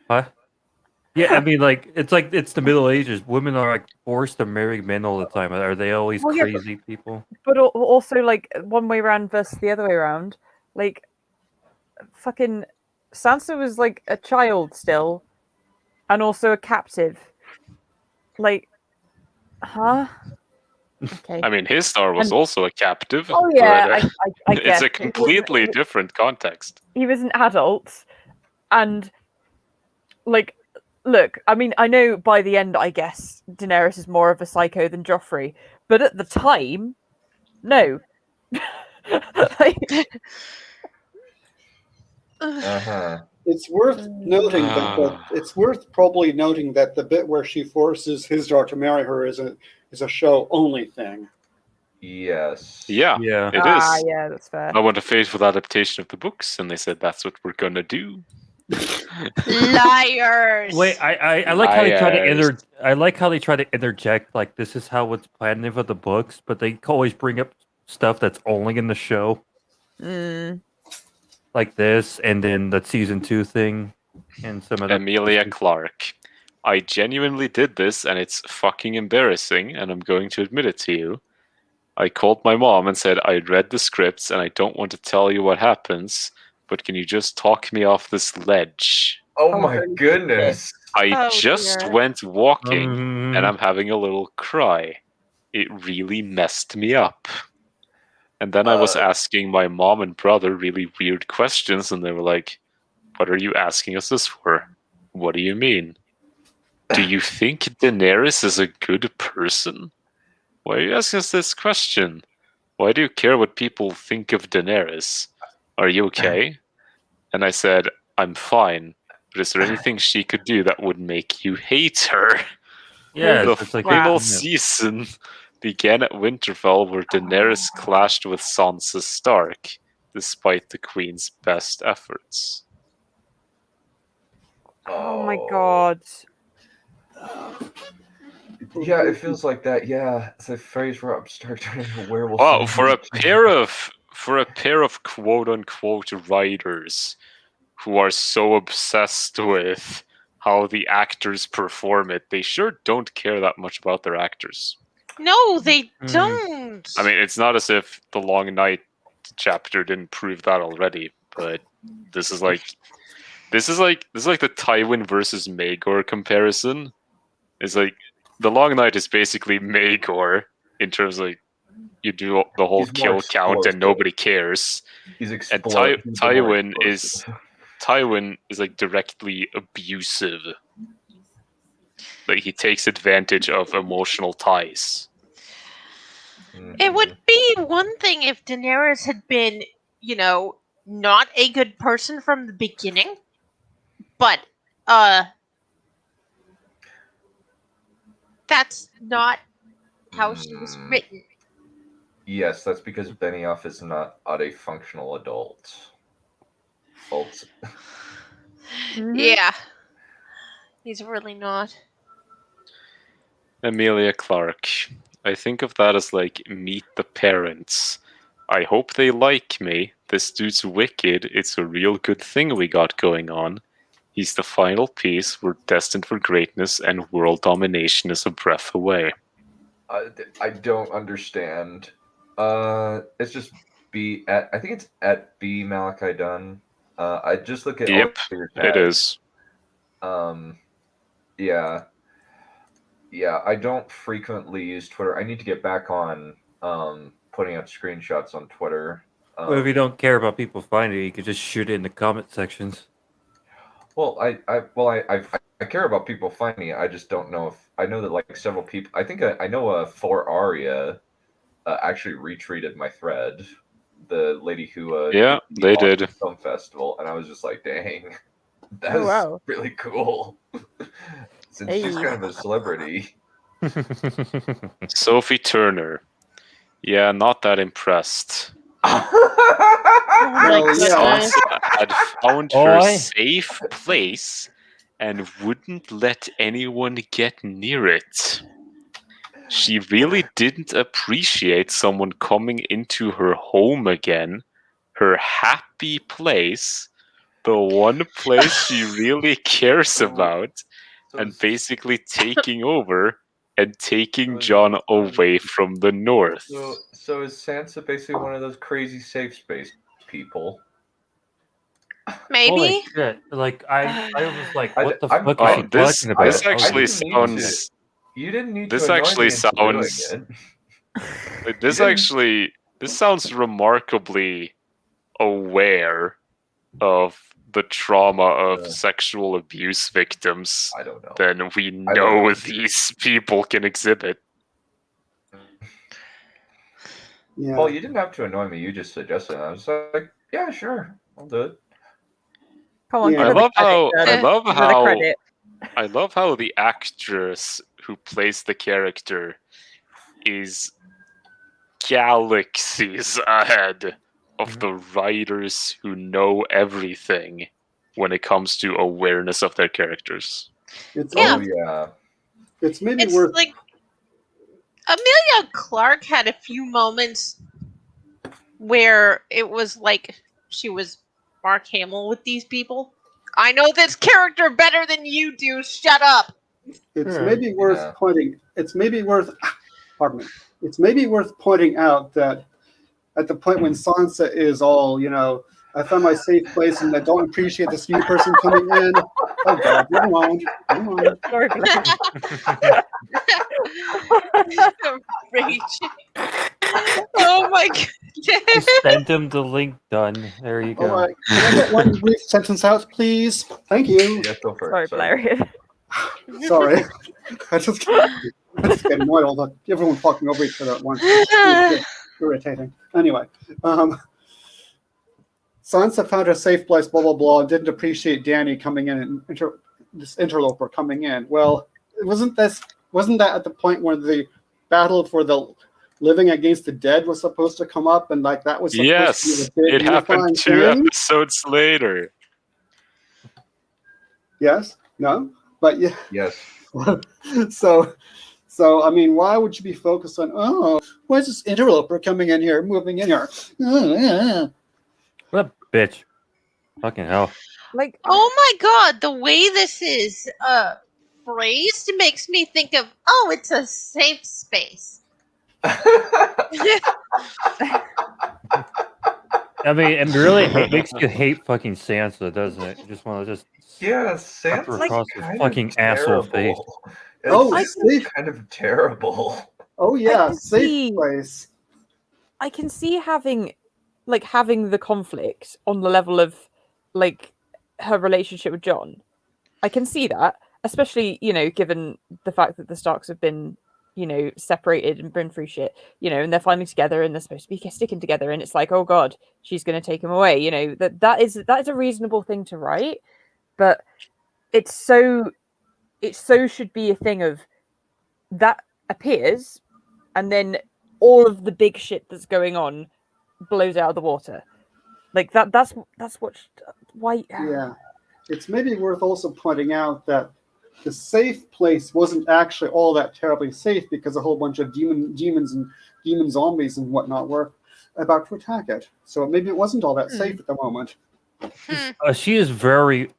[SPEAKER 13] What? Yeah, I mean, it's the Middle Ages. Women are like forced to marry men all the time. Are they always
[SPEAKER 10] Well, yeah,
[SPEAKER 13] crazy people?
[SPEAKER 10] But also, like, one way around versus the other way around. Like, fucking Sansa was like a child still, and also a captive. Like, huh? Okay.
[SPEAKER 8] I mean, Hisdar was also a captive.
[SPEAKER 10] Oh yeah,
[SPEAKER 8] but,
[SPEAKER 10] I
[SPEAKER 8] it's
[SPEAKER 10] guess
[SPEAKER 8] a completely different context.
[SPEAKER 10] he was an adult, and like, look, I mean, I know by the end, I guess Daenerys is more of a psycho than Joffrey, but at the time, no.
[SPEAKER 9] It's worth noting it's worth probably noting that the bit where she forces Hisdar to marry her is a show only thing.
[SPEAKER 4] Yes.
[SPEAKER 8] Yeah,
[SPEAKER 13] Yeah.
[SPEAKER 8] it is.
[SPEAKER 10] Yeah, that's fair.
[SPEAKER 8] I want a faithful adaptation of the books, and they said that's what we're gonna do.
[SPEAKER 6] Liars.
[SPEAKER 13] Wait, I like how they try to
[SPEAKER 8] Liars.
[SPEAKER 13] I like how they try to interject like this is how it's planned for the books, but they always bring up stuff that's only in the show. Like this, and then the season 2 thing, and some of the
[SPEAKER 8] Emilia Clarke. I genuinely did this, and it's fucking embarrassing, and I'm going to admit it to you. I called my mom and said, I read the scripts, and I don't want to tell you what happens, but can you just talk me off this ledge?
[SPEAKER 4] Oh my goodness.
[SPEAKER 8] I just went walking,
[SPEAKER 13] Mm-hmm.
[SPEAKER 8] and I'm having a little cry. It really messed me up. And then I was asking my mom and brother really weird questions, and they were like, what are you asking us this for? What do you mean? Do you think Daenerys is a good person? Why are you asking us this question? Why do you care what people think of Daenerys? Are you okay? And I said, I'm fine. But is there anything she could do that would make you hate her?
[SPEAKER 13] Yeah,
[SPEAKER 8] The
[SPEAKER 13] it's like
[SPEAKER 8] final season began at Winterfell, where Daenerys clashed with Sansa Stark, despite the Queen's best efforts.
[SPEAKER 10] Oh my god.
[SPEAKER 4] Yeah, it feels like that. Yeah, it's a phase where I'm starting turning into a werewolf.
[SPEAKER 8] Wow, for a pair of quote unquote writers who are so obsessed with how the actors perform it, they sure don't care that much about their actors.
[SPEAKER 6] No, they don't.
[SPEAKER 8] I mean, it's not as if the Long Night chapter didn't prove that already, but this is like the Tywin versus Maegor comparison. It's like the Long Night is basically Maegor in terms of like you do the whole kill count and nobody cares.
[SPEAKER 4] He's
[SPEAKER 8] and Tywin is like directly abusive. Like he takes advantage of emotional ties.
[SPEAKER 6] It would be one thing if Daenerys had been, not a good person from the beginning, but that's not how she was written.
[SPEAKER 4] Yes, that's because Benioff is not a functional adult.
[SPEAKER 6] Yeah. He's really not.
[SPEAKER 8] Emilia Clarke. I think of that as like Meet the Parents. I hope they like me. This dude's wicked. It's a real good thing we got going on. He's the final piece. We're destined for greatness, and world domination is a breath away.
[SPEAKER 4] I don't understand. It's just I think it's at B Malachi Dunn. I just look at
[SPEAKER 8] Yep, it is.
[SPEAKER 4] Yeah. Yeah, I don't frequently use Twitter. I need to get back on putting up screenshots on Twitter.
[SPEAKER 13] Well, if you don't care about people finding it, you could just shoot it in the comment sections.
[SPEAKER 4] Well, I care about people finding it. I just don't know if I know that like several people. I think I know For Arya actually retweeted my thread. the lady who
[SPEAKER 8] Yeah,
[SPEAKER 4] did the
[SPEAKER 8] they
[SPEAKER 4] Austin
[SPEAKER 8] did.
[SPEAKER 4] Film Festival, and I was just like, dang, that's
[SPEAKER 10] Oh, wow.
[SPEAKER 4] really cool. Since she's
[SPEAKER 10] Hey.
[SPEAKER 4] kind of a celebrity.
[SPEAKER 8] Sophie Turner. Yeah, not that impressed.
[SPEAKER 6] Oh
[SPEAKER 8] Sansa had found her
[SPEAKER 13] Oi.
[SPEAKER 8] safe place and wouldn't let anyone get near it. She really didn't appreciate someone coming into her home again, her happy place, the one place she really cares about, and basically taking over and taking Jon away from the north.
[SPEAKER 4] So is Sansa basically one of those crazy safe space people?
[SPEAKER 6] Maybe.
[SPEAKER 13] Holy shit! Like I was like,
[SPEAKER 4] I-
[SPEAKER 13] what the
[SPEAKER 4] I'm-
[SPEAKER 13] fuck
[SPEAKER 4] I-
[SPEAKER 13] is she
[SPEAKER 8] This
[SPEAKER 13] talking about?
[SPEAKER 8] this
[SPEAKER 4] I
[SPEAKER 8] actually
[SPEAKER 4] didn't need
[SPEAKER 8] sounds.
[SPEAKER 4] to- You didn't need
[SPEAKER 8] This
[SPEAKER 4] to annoy
[SPEAKER 8] actually
[SPEAKER 4] me into doing
[SPEAKER 8] sounds.
[SPEAKER 4] it.
[SPEAKER 8] This sounds remarkably aware of the trauma of sexual abuse victims
[SPEAKER 4] I don't know.
[SPEAKER 8] than we
[SPEAKER 4] I don't
[SPEAKER 8] know
[SPEAKER 4] know.
[SPEAKER 8] these people can exhibit.
[SPEAKER 9] Yeah.
[SPEAKER 4] Well, you didn't have to annoy me. You just suggested it. I was like, yeah, sure, I'll do it.
[SPEAKER 10] Come on,
[SPEAKER 9] Yeah.
[SPEAKER 10] give her the credit, Jordan. Give her the credit.
[SPEAKER 8] I love how the actress who plays the character is galaxies ahead of the writers who know everything when it comes to awareness of their characters.
[SPEAKER 9] It's
[SPEAKER 6] Yeah.
[SPEAKER 4] Oh yeah.
[SPEAKER 9] It's maybe
[SPEAKER 6] It's
[SPEAKER 9] worth.
[SPEAKER 6] like Amelia Clark had a few moments where it was like she was Mark Hamill with these people. I know this character better than you do. Shut up.
[SPEAKER 9] It's maybe worth pointing. It's maybe worth. Pardon me. It's maybe worth pointing out that at the point when Sansa is all, I found my safe place and I don't appreciate this new person coming in. Oh God, never mind.
[SPEAKER 10] Sorry,
[SPEAKER 6] Rage. Oh my goodness.
[SPEAKER 13] Send him the link. Done. There you
[SPEAKER 9] All
[SPEAKER 13] go.
[SPEAKER 9] right. Can I get one brief sentence out, please? Thank you.
[SPEAKER 4] Yeah, go for
[SPEAKER 10] Sorry,
[SPEAKER 4] it. Sorry.
[SPEAKER 10] Blair.
[SPEAKER 9] Sorry. I just get annoyed all the everyone talking over each other at once. It's irritating. Anyway, Sansa found her safe place, blah blah blah, and didn't appreciate Dany coming in and this interloper coming in. Well, wasn't that at the point where the battle for the living against the dead was supposed to come up, and like that was supposed
[SPEAKER 8] Yes,
[SPEAKER 9] to be the big
[SPEAKER 8] it happened
[SPEAKER 9] unifying
[SPEAKER 8] 2
[SPEAKER 9] thing?
[SPEAKER 8] episodes later.
[SPEAKER 9] Yes. No. But yeah.
[SPEAKER 4] Yes.
[SPEAKER 9] So I mean, why would you be focused on? Oh, why is this interloper coming in here, moving in here?
[SPEAKER 13] What a bitch! Fucking hell!
[SPEAKER 10] Like,
[SPEAKER 6] oh my God, the way this is phrased makes me think of, it's a safe space.
[SPEAKER 13] I mean, it really makes you hate fucking Sansa, doesn't it? You just want to just
[SPEAKER 4] Yeah,
[SPEAKER 13] slap her
[SPEAKER 4] Sansa's
[SPEAKER 13] across her
[SPEAKER 4] kind
[SPEAKER 13] fucking
[SPEAKER 4] of
[SPEAKER 13] asshole
[SPEAKER 4] terrible.
[SPEAKER 13] face.
[SPEAKER 4] It's kind of terrible.
[SPEAKER 9] Oh yeah,
[SPEAKER 10] can
[SPEAKER 9] safe
[SPEAKER 10] see-
[SPEAKER 9] place.
[SPEAKER 10] I can see having the conflict on the level of like her relationship with Jon. I can see that, especially given the fact that the Starks have been separated and been through shit, and they're finally together and they're supposed to be sticking together, and it's like, oh God, she's going to take him away. That is a reasonable thing to write, but it so should be a thing of that appears, and then all of the big shit that's going on blows out of the water. Like that's why.
[SPEAKER 9] Yeah, it's maybe worth also pointing out that the safe place wasn't actually all that terribly safe because a whole bunch of demons and demon zombies and whatnot were about to attack it. So maybe it wasn't all that safe at the moment.
[SPEAKER 13] She is very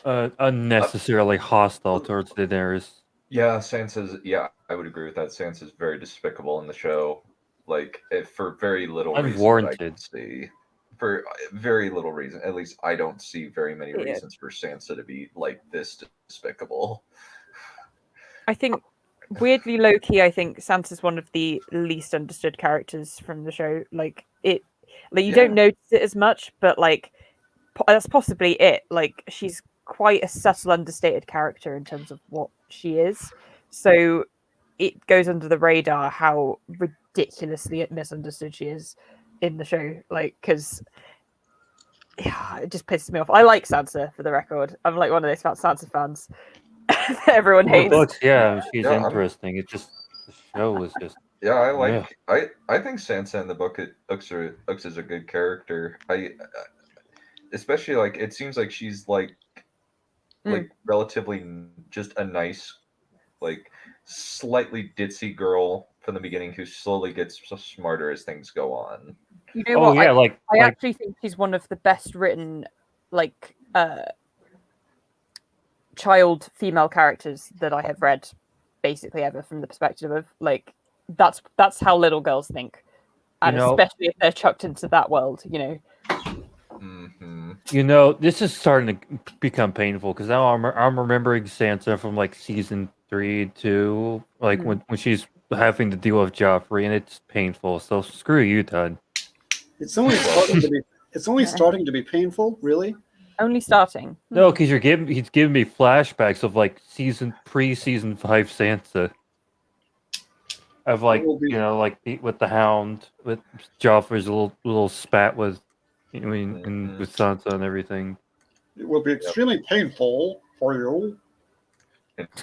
[SPEAKER 13] unnecessarily hostile towards Daenerys.
[SPEAKER 4] Yeah, Sansa's. Yeah, I would agree with that. Sansa's very despicable in the show, like for very little reason that I
[SPEAKER 13] Unwarranted.
[SPEAKER 4] can see. For very little reason, at least I don't see very many
[SPEAKER 10] Yeah.
[SPEAKER 4] reasons for Sansa to be like this despicable.
[SPEAKER 10] I think weirdly low key, I think Sansa's one of the least understood characters from the show. You don't notice it as much, but that's possibly it. Like she's quite a subtle, understated character in terms of what she is. So it goes under the radar how ridiculously misunderstood she is. in the show, like because it just pisses me off. I like Sansa, for the record. I'm like one of those Sansa fans that everyone
[SPEAKER 13] The
[SPEAKER 10] hates.
[SPEAKER 13] books, yeah, she's
[SPEAKER 4] Yeah, I'm-
[SPEAKER 13] interesting. It's just the show was just.
[SPEAKER 4] Yeah, I
[SPEAKER 13] Yeah.
[SPEAKER 4] like. I think Sansa in the book looks is a good character. Especially like it seems like she's like relatively just a nice, like slightly ditzy girl from the beginning who slowly gets smarter as things go on.
[SPEAKER 10] You know
[SPEAKER 13] Oh
[SPEAKER 10] what?
[SPEAKER 13] yeah,
[SPEAKER 10] I actually think she's one of the best written, like, child female characters that I have read, basically ever, from the perspective of like that's how little girls think, and especially if they're chucked into that world, you know.
[SPEAKER 13] You know, this is starting to become painful because now I'm remembering Sansa from like season 3 to like when she's having to deal with Joffrey, and it's painful. So screw you, Todd.
[SPEAKER 9] It's only starting to be painful, really.
[SPEAKER 10] Only starting.
[SPEAKER 13] No, because he's giving me flashbacks of like pre-season 5 Sansa. Of like like with the Hound, with Joffrey's little spat with, and with Sansa and everything.
[SPEAKER 9] It will be extremely painful for you.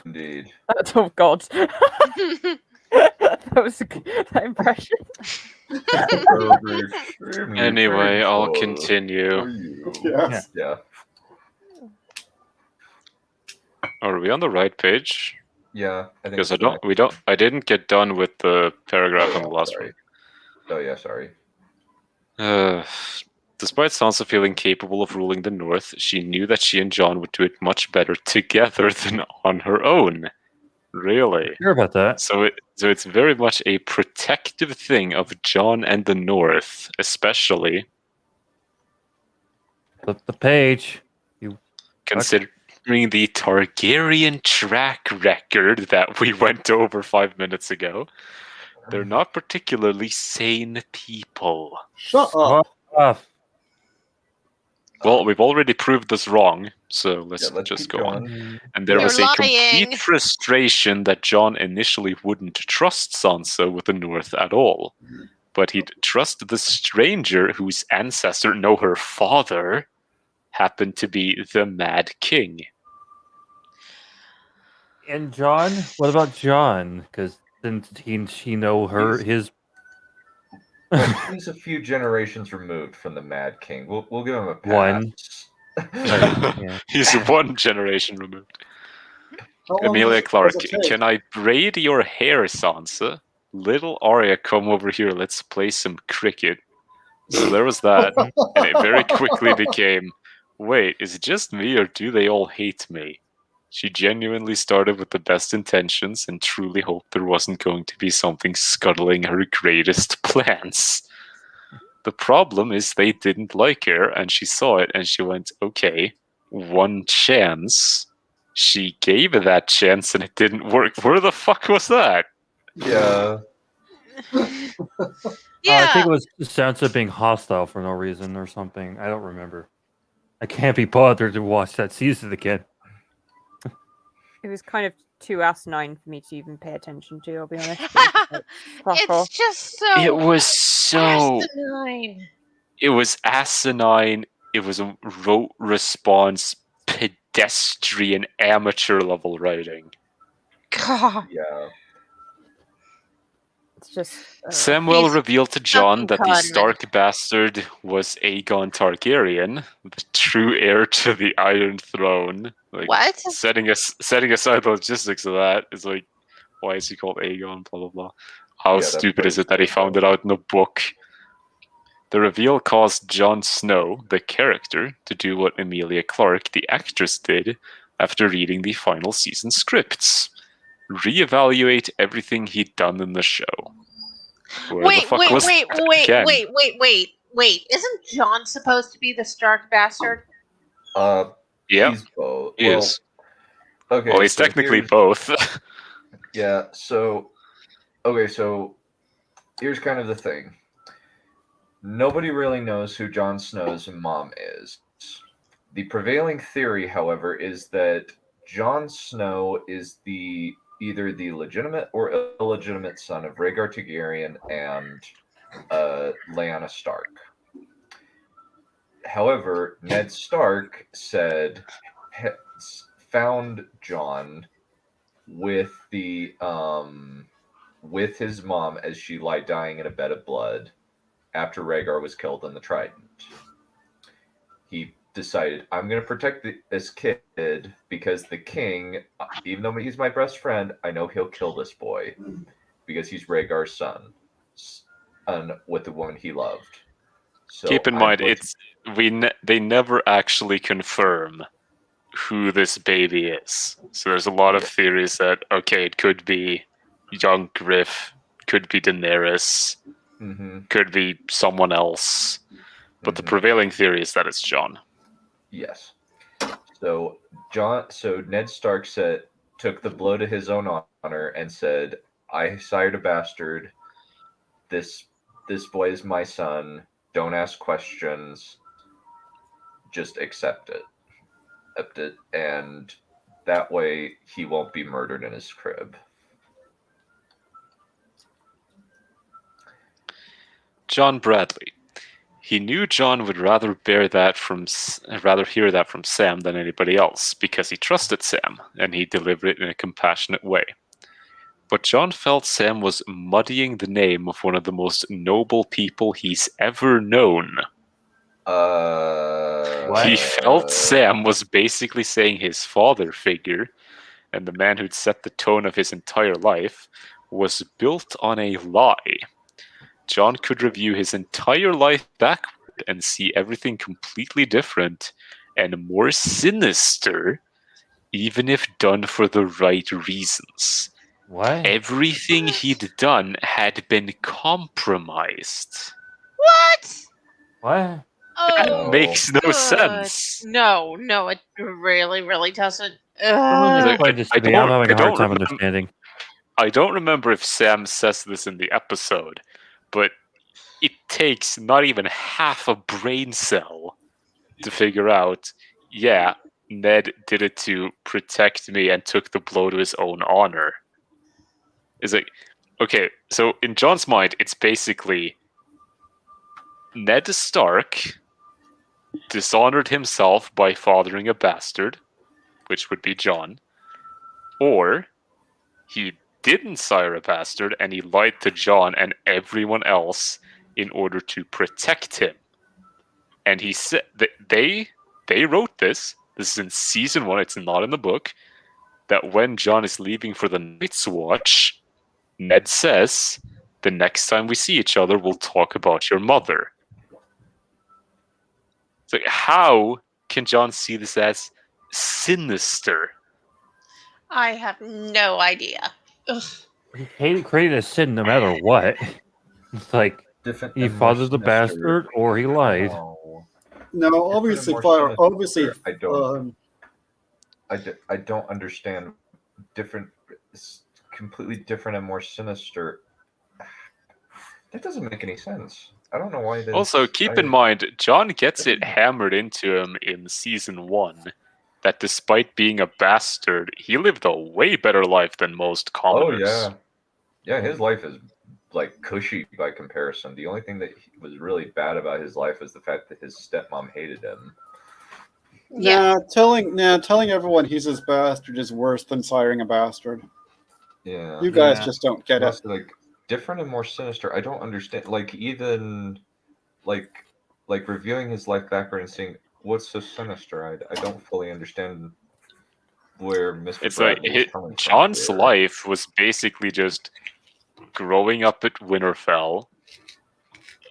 [SPEAKER 4] Indeed.
[SPEAKER 10] Oh God. That was that impression.
[SPEAKER 8] Anyway, I'll continue.
[SPEAKER 9] Yes.
[SPEAKER 4] Yeah.
[SPEAKER 8] Are we on the right page?
[SPEAKER 4] Yeah, I think
[SPEAKER 8] because I didn't get done with the paragraph on the last one.
[SPEAKER 4] Oh yeah, sorry.
[SPEAKER 8] Despite Sansa feeling capable of ruling the North, she knew that she and Jon would do it much better together than on her own. Really?
[SPEAKER 13] Hear about that?
[SPEAKER 8] So it's very much a protective thing of Jon and the North, especially.
[SPEAKER 13] Flip the page. You
[SPEAKER 8] considering the Targaryen track record that we went over 5 minutes ago. They're not particularly sane people.
[SPEAKER 9] Shut up.
[SPEAKER 8] Well, we've already proved this wrong, so let's just go on. And there was a complete frustration that Jon initially wouldn't trust Sansa with the North at all. But he'd trust the stranger whose ancestor, no, her father, happened to be the Mad King.
[SPEAKER 13] And Jon? What about Jon? Because didn't he know his...
[SPEAKER 4] He's a few generations removed from the Mad King. We'll give him a pass.
[SPEAKER 13] Yeah.
[SPEAKER 8] He's one generation removed. Emilia Clarke, can I braid your hair, Sansa? Little Arya, come over here. Let's play some cricket. So there was that, and it very quickly became, wait, is it just me or do they all hate me? She genuinely started with the best intentions and truly hoped there wasn't going to be something scuttling her greatest plans. The problem is they didn't like her, and she saw it, and she went, okay, one chance. She gave that chance, and it didn't work. Where the fuck was that?
[SPEAKER 4] Yeah.
[SPEAKER 13] I think it was Sansa being hostile for no reason or something. I don't remember. I can't be bothered to watch that season again.
[SPEAKER 10] It was kind of too asinine for me to even pay attention to, I'll be honest.
[SPEAKER 6] It's just so
[SPEAKER 8] It was so
[SPEAKER 6] asinine.
[SPEAKER 8] It was asinine. It was a rote response, pedestrian, amateur level writing.
[SPEAKER 6] God.
[SPEAKER 4] Yeah.
[SPEAKER 10] It's just
[SPEAKER 8] Samuel revealed to Jon that the Stark bastard was Aegon Targaryen, the true heir to the Iron Throne. Like,
[SPEAKER 6] what?
[SPEAKER 8] Setting aside the logistics of that is like, why is he called Aegon? Blah blah blah. How stupid is it that he found it out in a book? The reveal caused Jon Snow, the character, to do what Emilia Clarke, the actress, did after reading the final season scripts. Reevaluate everything he'd done in the show.
[SPEAKER 6] Wait. Isn't Jon supposed to be the Stark bastard?
[SPEAKER 8] Yeah,
[SPEAKER 4] he's both.
[SPEAKER 8] He is.
[SPEAKER 4] Okay.
[SPEAKER 8] Well, he's technically both.
[SPEAKER 4] Yeah. So, okay. So, here's kind of the thing. Nobody really knows who Jon Snow's mom is. The prevailing theory, however, is that Jon Snow is either the legitimate or illegitimate son of Rhaegar Targaryen and Lyanna Stark. However, Ned Stark found Jon with with his mom as she lay dying in a bed of blood after Rhaegar was killed in the Trident. He decided, I'm going to protect this kid because the king, even though he's my best friend, I know he'll kill this boy because he's Rhaegar's son with the woman he loved. So
[SPEAKER 8] keep in mind, they never actually confirm who this baby is. So there's a lot of theories that, okay, it could be young Griff, could be Daenerys, could be someone else. But the prevailing theory is that it's Jon.
[SPEAKER 4] Yes. So Ned Stark took the blow to his own honor and said, I sired a bastard. This boy is my son. Don't ask questions. Just accept it. And that way he won't be murdered in his crib.
[SPEAKER 8] John Bradley. He knew Jon would rather hear that from Sam than anybody else, because he trusted Sam, and he delivered it in a compassionate way. But Jon felt Sam was muddying the name of one of the most noble people he's ever known. He felt Sam was basically saying his father figure, and the man who'd set the tone of his entire life, was built on a lie. Jon could review his entire life backward and see everything completely different and more sinister, even if done for the right reasons.
[SPEAKER 13] What?
[SPEAKER 8] Everything he'd done had been compromised.
[SPEAKER 6] What?
[SPEAKER 13] What?
[SPEAKER 6] Oh,
[SPEAKER 8] That makes no
[SPEAKER 6] good.
[SPEAKER 8] sense.
[SPEAKER 6] No, it really, really doesn't.
[SPEAKER 13] I'm having a hard time understanding.
[SPEAKER 8] I don't remember if Sam says this in the episode, but it takes not even half a brain cell to figure out, yeah, Ned did it to protect me and took the blow to his own honor. It's like, okay, so in Jon's mind, it's basically Ned Stark dishonored himself by fathering a bastard, which would be Jon, or he didn't sire a bastard and he lied to Jon and everyone else in order to protect him. And he said that they wrote this is in season 1, it's not in the book, that when Jon is leaving for the Night's Watch, Ned says, the next time we see each other, we'll talk about your mother. So how can Jon see this as sinister?
[SPEAKER 6] I have no idea. Ugh.
[SPEAKER 13] He created a sin no matter what. It's like he fathered the bastard or he lied.
[SPEAKER 9] No, obviously,
[SPEAKER 4] I don't understand. Completely different and more sinister. That doesn't make any sense. I don't know why.
[SPEAKER 8] Also, keep in mind, Jon gets it hammered into him in season 1 that despite being a bastard, he lived a way better life than most commoners.
[SPEAKER 4] Oh yeah, his life is like cushy by comparison. The only thing that was really bad about his life was the fact that his stepmom hated him.
[SPEAKER 9] Yeah, telling everyone he's his bastard is worse than siring a bastard.
[SPEAKER 4] Yeah,
[SPEAKER 9] you guys just don't get it.
[SPEAKER 4] Like different and more sinister. I don't understand. Like even like reviewing his life backward and seeing what's so sinister. I don't fully understand where Mr.
[SPEAKER 8] It's
[SPEAKER 4] Bradley
[SPEAKER 8] like
[SPEAKER 4] is coming from
[SPEAKER 8] Jon's
[SPEAKER 4] here.
[SPEAKER 8] life was basically just growing up at Winterfell.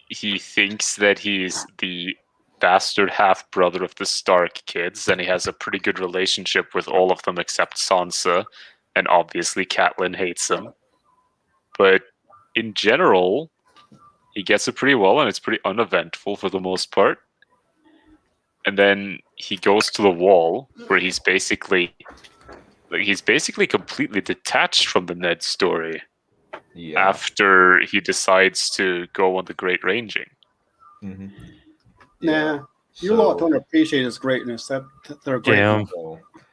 [SPEAKER 8] He thinks that he's the bastard half-brother of the Stark kids, and he has a pretty good relationship with all of them except Sansa, and obviously Catelyn hates him. But in general, he gets it pretty well, and it's pretty uneventful for the most part. And then he goes to the Wall, where he's basically completely detached from the Ned story.
[SPEAKER 4] Yeah.
[SPEAKER 8] After he decides to go on the Great Ranging.
[SPEAKER 4] Mm-hmm.
[SPEAKER 9] Nah, you lot don't appreciate his greatness. They're great.
[SPEAKER 13] Damn.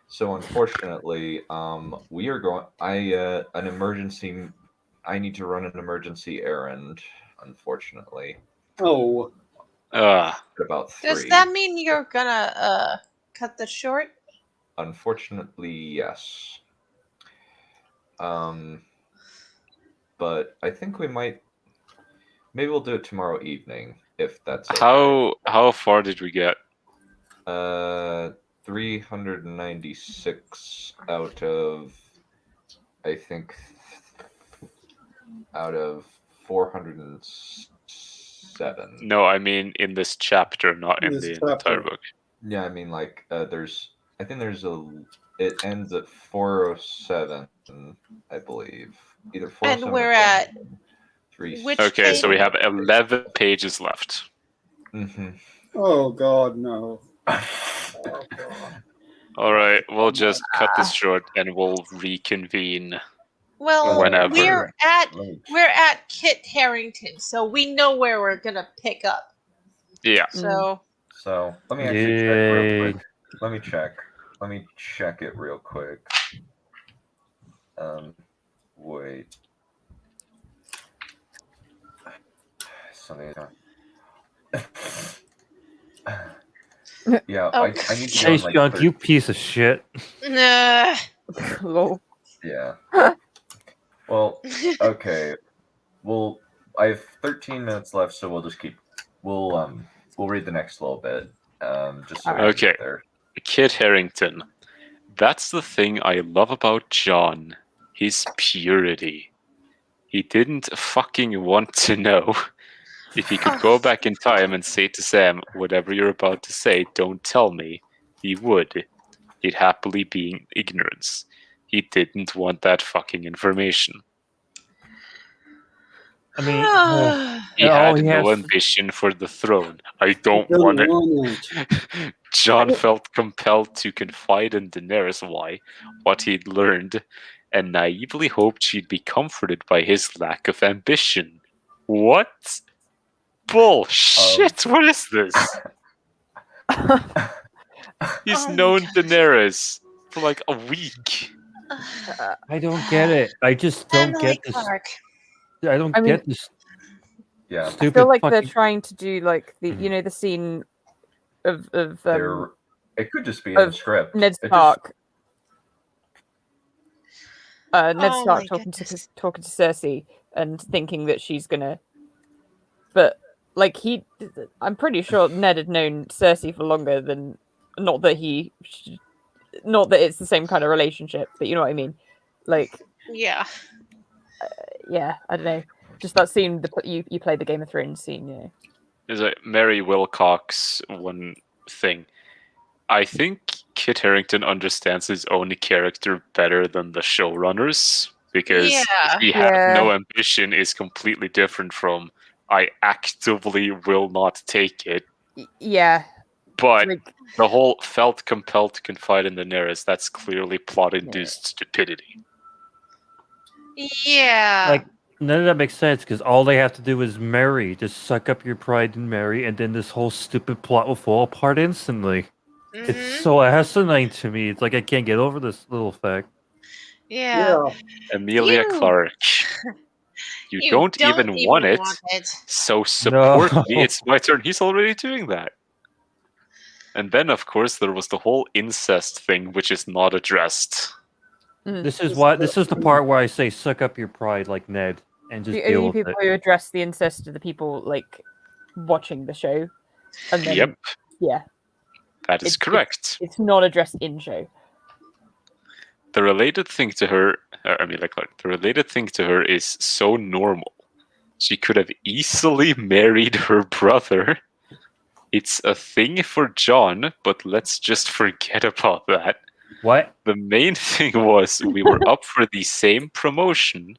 [SPEAKER 4] So unfortunately, we are going. I need to run an emergency errand, unfortunately.
[SPEAKER 9] Oh.
[SPEAKER 4] About 3.
[SPEAKER 6] Does that mean you're gonna cut this short?
[SPEAKER 4] Unfortunately, yes. But I think we might. Maybe we'll do it tomorrow evening if that's okay.
[SPEAKER 8] How far did we get?
[SPEAKER 4] 396 out of, I think, out of 407.
[SPEAKER 8] No, I mean in this chapter, not in the entire book.
[SPEAKER 4] Yeah, I mean like I think there's it ends at 407, I believe. Either 407
[SPEAKER 6] And we're at
[SPEAKER 4] 3.
[SPEAKER 8] Okay, so we have 11 pages left.
[SPEAKER 4] Mm-hmm.
[SPEAKER 9] Oh God, no.
[SPEAKER 8] All right, we'll just cut this short and we'll reconvene.
[SPEAKER 6] Well,
[SPEAKER 8] whenever.
[SPEAKER 6] we're at Kit Harington, so we know where we're gonna pick up.
[SPEAKER 8] Yeah.
[SPEAKER 6] So
[SPEAKER 4] let me actually check real quick. Let me check it real quick. Wait. Something. Yeah, I need to
[SPEAKER 13] Chase
[SPEAKER 4] go on,
[SPEAKER 13] Junk, you piece of shit.
[SPEAKER 6] Nah.
[SPEAKER 4] Yeah. Well, okay. Well, I have 13 minutes left, so we'll just keep. We'll read the next little bit. Just so we can
[SPEAKER 8] Okay.
[SPEAKER 4] get there.
[SPEAKER 8] Kit Harington. That's the thing I love about John. His purity. He didn't fucking want to know. If he could go back in time and say to Sam, whatever you're about to say, don't tell me, he would. He'd happily be in ignorance. He didn't want that fucking information.
[SPEAKER 13] I mean,
[SPEAKER 8] he had no ambition for the throne. I don't want it. John felt compelled to confide in Daenerys what he'd learned, and naively hoped she'd be comforted by his lack of ambition. What? Bullshit! What is this? He's known Daenerys for like a week.
[SPEAKER 13] I don't get it. I just don't get this.
[SPEAKER 6] Clark.
[SPEAKER 13] I don't get this.
[SPEAKER 4] Yeah,
[SPEAKER 10] I
[SPEAKER 13] stupid
[SPEAKER 10] feel like they're
[SPEAKER 13] fucking-
[SPEAKER 10] trying to do like the the scene of
[SPEAKER 4] it could just be in the script.
[SPEAKER 10] Ned
[SPEAKER 4] It
[SPEAKER 10] Stark. Ned
[SPEAKER 6] Oh
[SPEAKER 10] Stark
[SPEAKER 6] my
[SPEAKER 10] talking to Cersei and thinking that she's gonna, but like I'm pretty sure Ned had known Cersei for longer than not that it's the same kind of relationship, but you know what I mean. Like,
[SPEAKER 6] yeah,
[SPEAKER 10] yeah, I don't know. Just that scene, you play the Game of Thrones scene, you know.
[SPEAKER 8] There's a Mary Wilcox one thing. I think Kit Harington understands his own character better than the showrunners, because he had no ambition is completely different from I actively will not take it.
[SPEAKER 10] Yeah.
[SPEAKER 8] But the whole felt compelled to confide in Daenerys, that's clearly plot-induced stupidity.
[SPEAKER 6] Yeah.
[SPEAKER 13] Like, none of that makes sense, because all they have to do is marry. Just suck up your pride and marry, and then this whole stupid plot will fall apart instantly.
[SPEAKER 6] Mm-hmm.
[SPEAKER 13] It's so asinine to me. It's like I can't get over this little fact.
[SPEAKER 6] Yeah.
[SPEAKER 8] Emilia Clarke. You don't even want it, so support me. It's my turn. He's already doing that. And then, of course, there was the whole incest thing, which is not addressed.
[SPEAKER 13] This is the part where I say suck up your pride like Ned and just
[SPEAKER 10] The
[SPEAKER 13] deal
[SPEAKER 10] only
[SPEAKER 13] with
[SPEAKER 10] people
[SPEAKER 13] it.
[SPEAKER 10] who address the incest are the people like watching the show. And then,
[SPEAKER 8] Yep.
[SPEAKER 10] Yeah.
[SPEAKER 8] That is correct.
[SPEAKER 10] It's not addressed in show.
[SPEAKER 8] The related thing to her, Emilia Clarke, the related thing to her is so normal. She could have easily married her brother. It's a thing for John, but let's just forget about that.
[SPEAKER 13] What?
[SPEAKER 8] The main thing was we were up for the same promotion,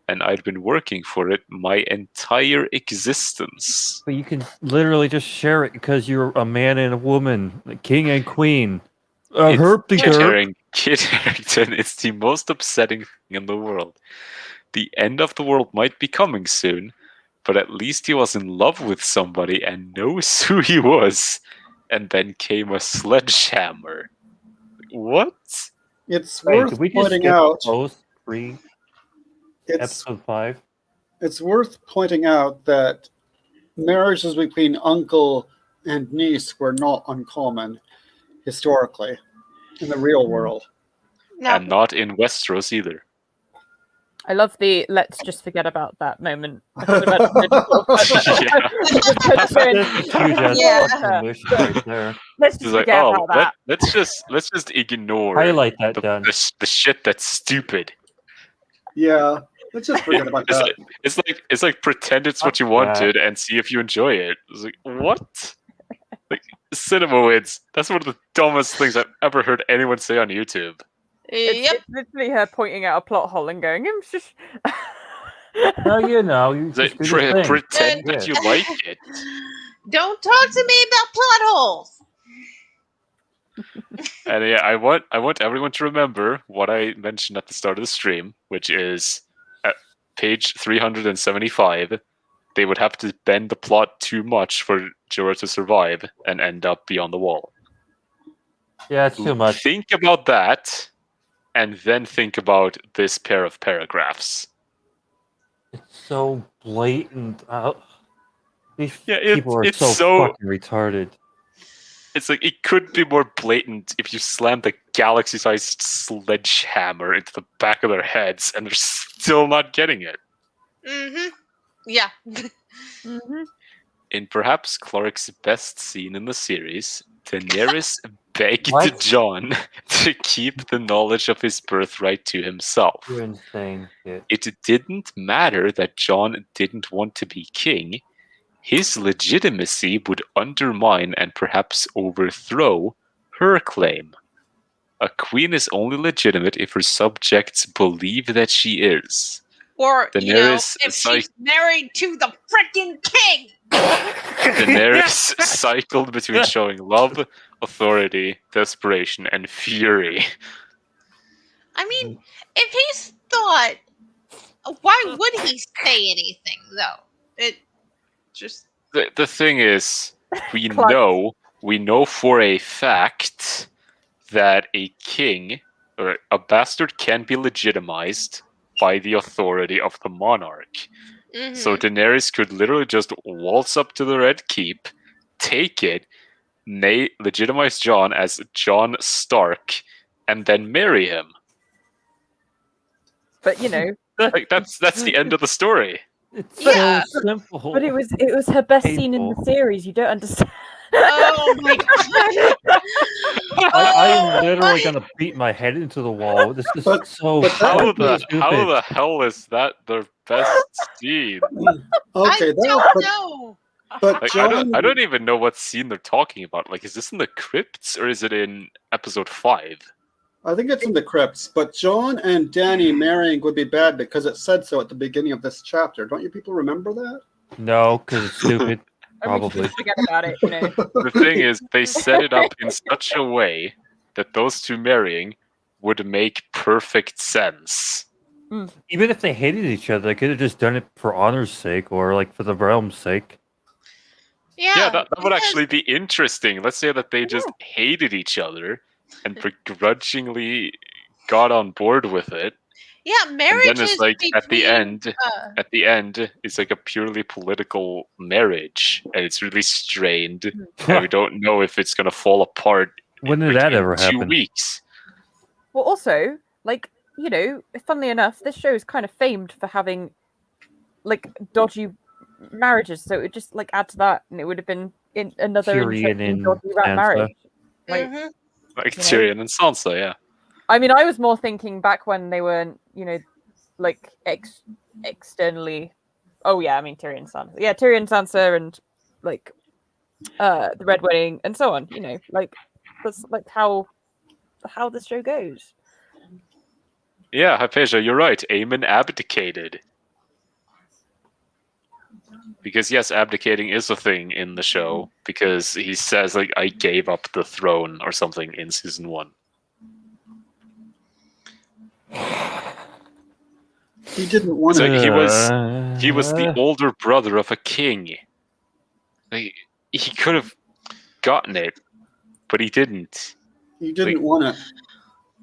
[SPEAKER 8] and I'd been working for it my entire existence.
[SPEAKER 13] But you can literally just share it because you're a man and a woman, the king and queen.
[SPEAKER 8] Kit Harington is the most upsetting thing in the world. The end of the world might be coming soon, but at least he was in love with somebody and knows who he was. And then came a sledgehammer. What?
[SPEAKER 9] It's worth pointing out.
[SPEAKER 13] episode 5.
[SPEAKER 9] It's worth pointing out that marriages between uncle and niece were not uncommon historically in the real world.
[SPEAKER 6] No.
[SPEAKER 8] And not in Westeros either.
[SPEAKER 10] I love the let's just forget about that moment.
[SPEAKER 13] Right there.
[SPEAKER 10] Let's
[SPEAKER 8] It's
[SPEAKER 10] just
[SPEAKER 8] like,
[SPEAKER 10] forget
[SPEAKER 8] oh,
[SPEAKER 10] about that.
[SPEAKER 8] let's just ignore
[SPEAKER 13] Highlight that, Dan.
[SPEAKER 8] the shit that's stupid.
[SPEAKER 9] Yeah, let's just forget about that.
[SPEAKER 8] It's like pretend it's what you wanted and see if you enjoy it. It's like, what? Like, cinema wins. That's one of the dumbest things I've ever heard anyone say on YouTube.
[SPEAKER 10] It's literally her pointing out a plot hole and going, "I'm just."
[SPEAKER 13] No, you know, you
[SPEAKER 8] Like,
[SPEAKER 13] just do the thing.
[SPEAKER 8] pretend that you like it.
[SPEAKER 6] Don't talk to me about plot holes.
[SPEAKER 8] And yeah, I want everyone to remember what I mentioned at the start of the stream, which is at page 375, they would have to bend the plot too much for Jorah to survive and end up beyond the wall.
[SPEAKER 13] Yeah, it's too much.
[SPEAKER 8] Think about that, and then think about this pair of paragraphs.
[SPEAKER 13] It's so blatant. These
[SPEAKER 8] Yeah,
[SPEAKER 13] people are
[SPEAKER 8] it's
[SPEAKER 13] so fucking retarded.
[SPEAKER 8] It's like, it could be more blatant if you slammed a galaxy-sized sledgehammer into the back of their heads and they're still not getting it.
[SPEAKER 6] Mm-hmm. Yeah.
[SPEAKER 10] Mm-hmm.
[SPEAKER 8] In perhaps Clark's best scene in the series, Daenerys begged
[SPEAKER 13] What?
[SPEAKER 8] Jon to keep the knowledge of his birthright to himself.
[SPEAKER 13] You're insane. Yeah.
[SPEAKER 8] It didn't matter that Jon didn't want to be king. His legitimacy would undermine and perhaps overthrow her claim. A queen is only legitimate if her subjects believe that she is.
[SPEAKER 6] Or,
[SPEAKER 8] Daenerys
[SPEAKER 6] if she's married to the freaking king.
[SPEAKER 8] Daenerys cycled between showing love, authority, desperation, and fury.
[SPEAKER 6] I mean, if he's thought, why would he say anything, though? It just...
[SPEAKER 8] The thing is, we know for a fact that a king, or a bastard, can be legitimized by the authority of the monarch.
[SPEAKER 6] Mm-hmm.
[SPEAKER 8] So Daenerys could literally just waltz up to the Red Keep, take it, legitimize Jon as Jon Stark, and then marry him.
[SPEAKER 10] But you know,
[SPEAKER 8] like that's the end of the story.
[SPEAKER 13] It's so simple.
[SPEAKER 10] But it was her best scene in the series. You don't understand.
[SPEAKER 6] Oh my god!
[SPEAKER 13] I am literally gonna beat my head into the wall. This is so
[SPEAKER 8] How
[SPEAKER 13] fucking stupid.
[SPEAKER 8] the hell is that their best scene?
[SPEAKER 9] Okay,
[SPEAKER 6] I don't know.
[SPEAKER 9] But
[SPEAKER 8] Like,
[SPEAKER 9] Jon,
[SPEAKER 8] I don't even know what scene they're talking about. Like, is this in the crypts or is it in episode 5?
[SPEAKER 9] I think it's in the crypts, but Jon and Dany marrying would be bad because it said so at the beginning of this chapter. Don't you people remember that?
[SPEAKER 13] No, because it's stupid.
[SPEAKER 10] And we
[SPEAKER 13] Probably.
[SPEAKER 10] just forget about it. You know.
[SPEAKER 8] The thing is, they set it up in such a way that those two marrying would make perfect sense.
[SPEAKER 13] Even if they hated each other, they could have just done it for honor's sake or like for the realm's sake.
[SPEAKER 6] Yeah,
[SPEAKER 8] that would actually be interesting. Let's say that they just hated each other and begrudgingly got on board with it.
[SPEAKER 6] Yeah, marriage
[SPEAKER 8] And then it's
[SPEAKER 6] is
[SPEAKER 8] like
[SPEAKER 6] between,
[SPEAKER 8] at the end, it's like a purely political marriage, and it's really strained, and we don't know if it's gonna fall apart.
[SPEAKER 13] When did that ever
[SPEAKER 8] in 2
[SPEAKER 13] happen?
[SPEAKER 8] weeks.
[SPEAKER 10] Well, also, like, you know, funnily enough, this show is kind of famed for having like dodgy marriages, so it would just like add to that, and it would have been in another
[SPEAKER 13] Tyrion
[SPEAKER 10] interesting
[SPEAKER 13] and
[SPEAKER 10] dodgy rat
[SPEAKER 13] Sansa.
[SPEAKER 10] marriage. Like,
[SPEAKER 6] Mhm.
[SPEAKER 8] Like
[SPEAKER 10] You know?
[SPEAKER 8] Tyrion and Sansa, yeah.
[SPEAKER 10] I mean, I was more thinking back when they weren't, you know, like externally. Oh yeah, I mean Tyrion, Sansa. Yeah, Tyrion, Sansa, and like the Red Wedding and so on. You know, like that's like how this show goes.
[SPEAKER 8] Yeah, Hypatia, you're right. Aemon abdicated. Because yes, abdicating is a thing in the show, because he says like, I gave up the throne or something in season 1.
[SPEAKER 9] He didn't want
[SPEAKER 8] So
[SPEAKER 9] to.
[SPEAKER 8] he was the older brother of a king. Like, he could have gotten it, but he didn't.
[SPEAKER 9] He didn't want it.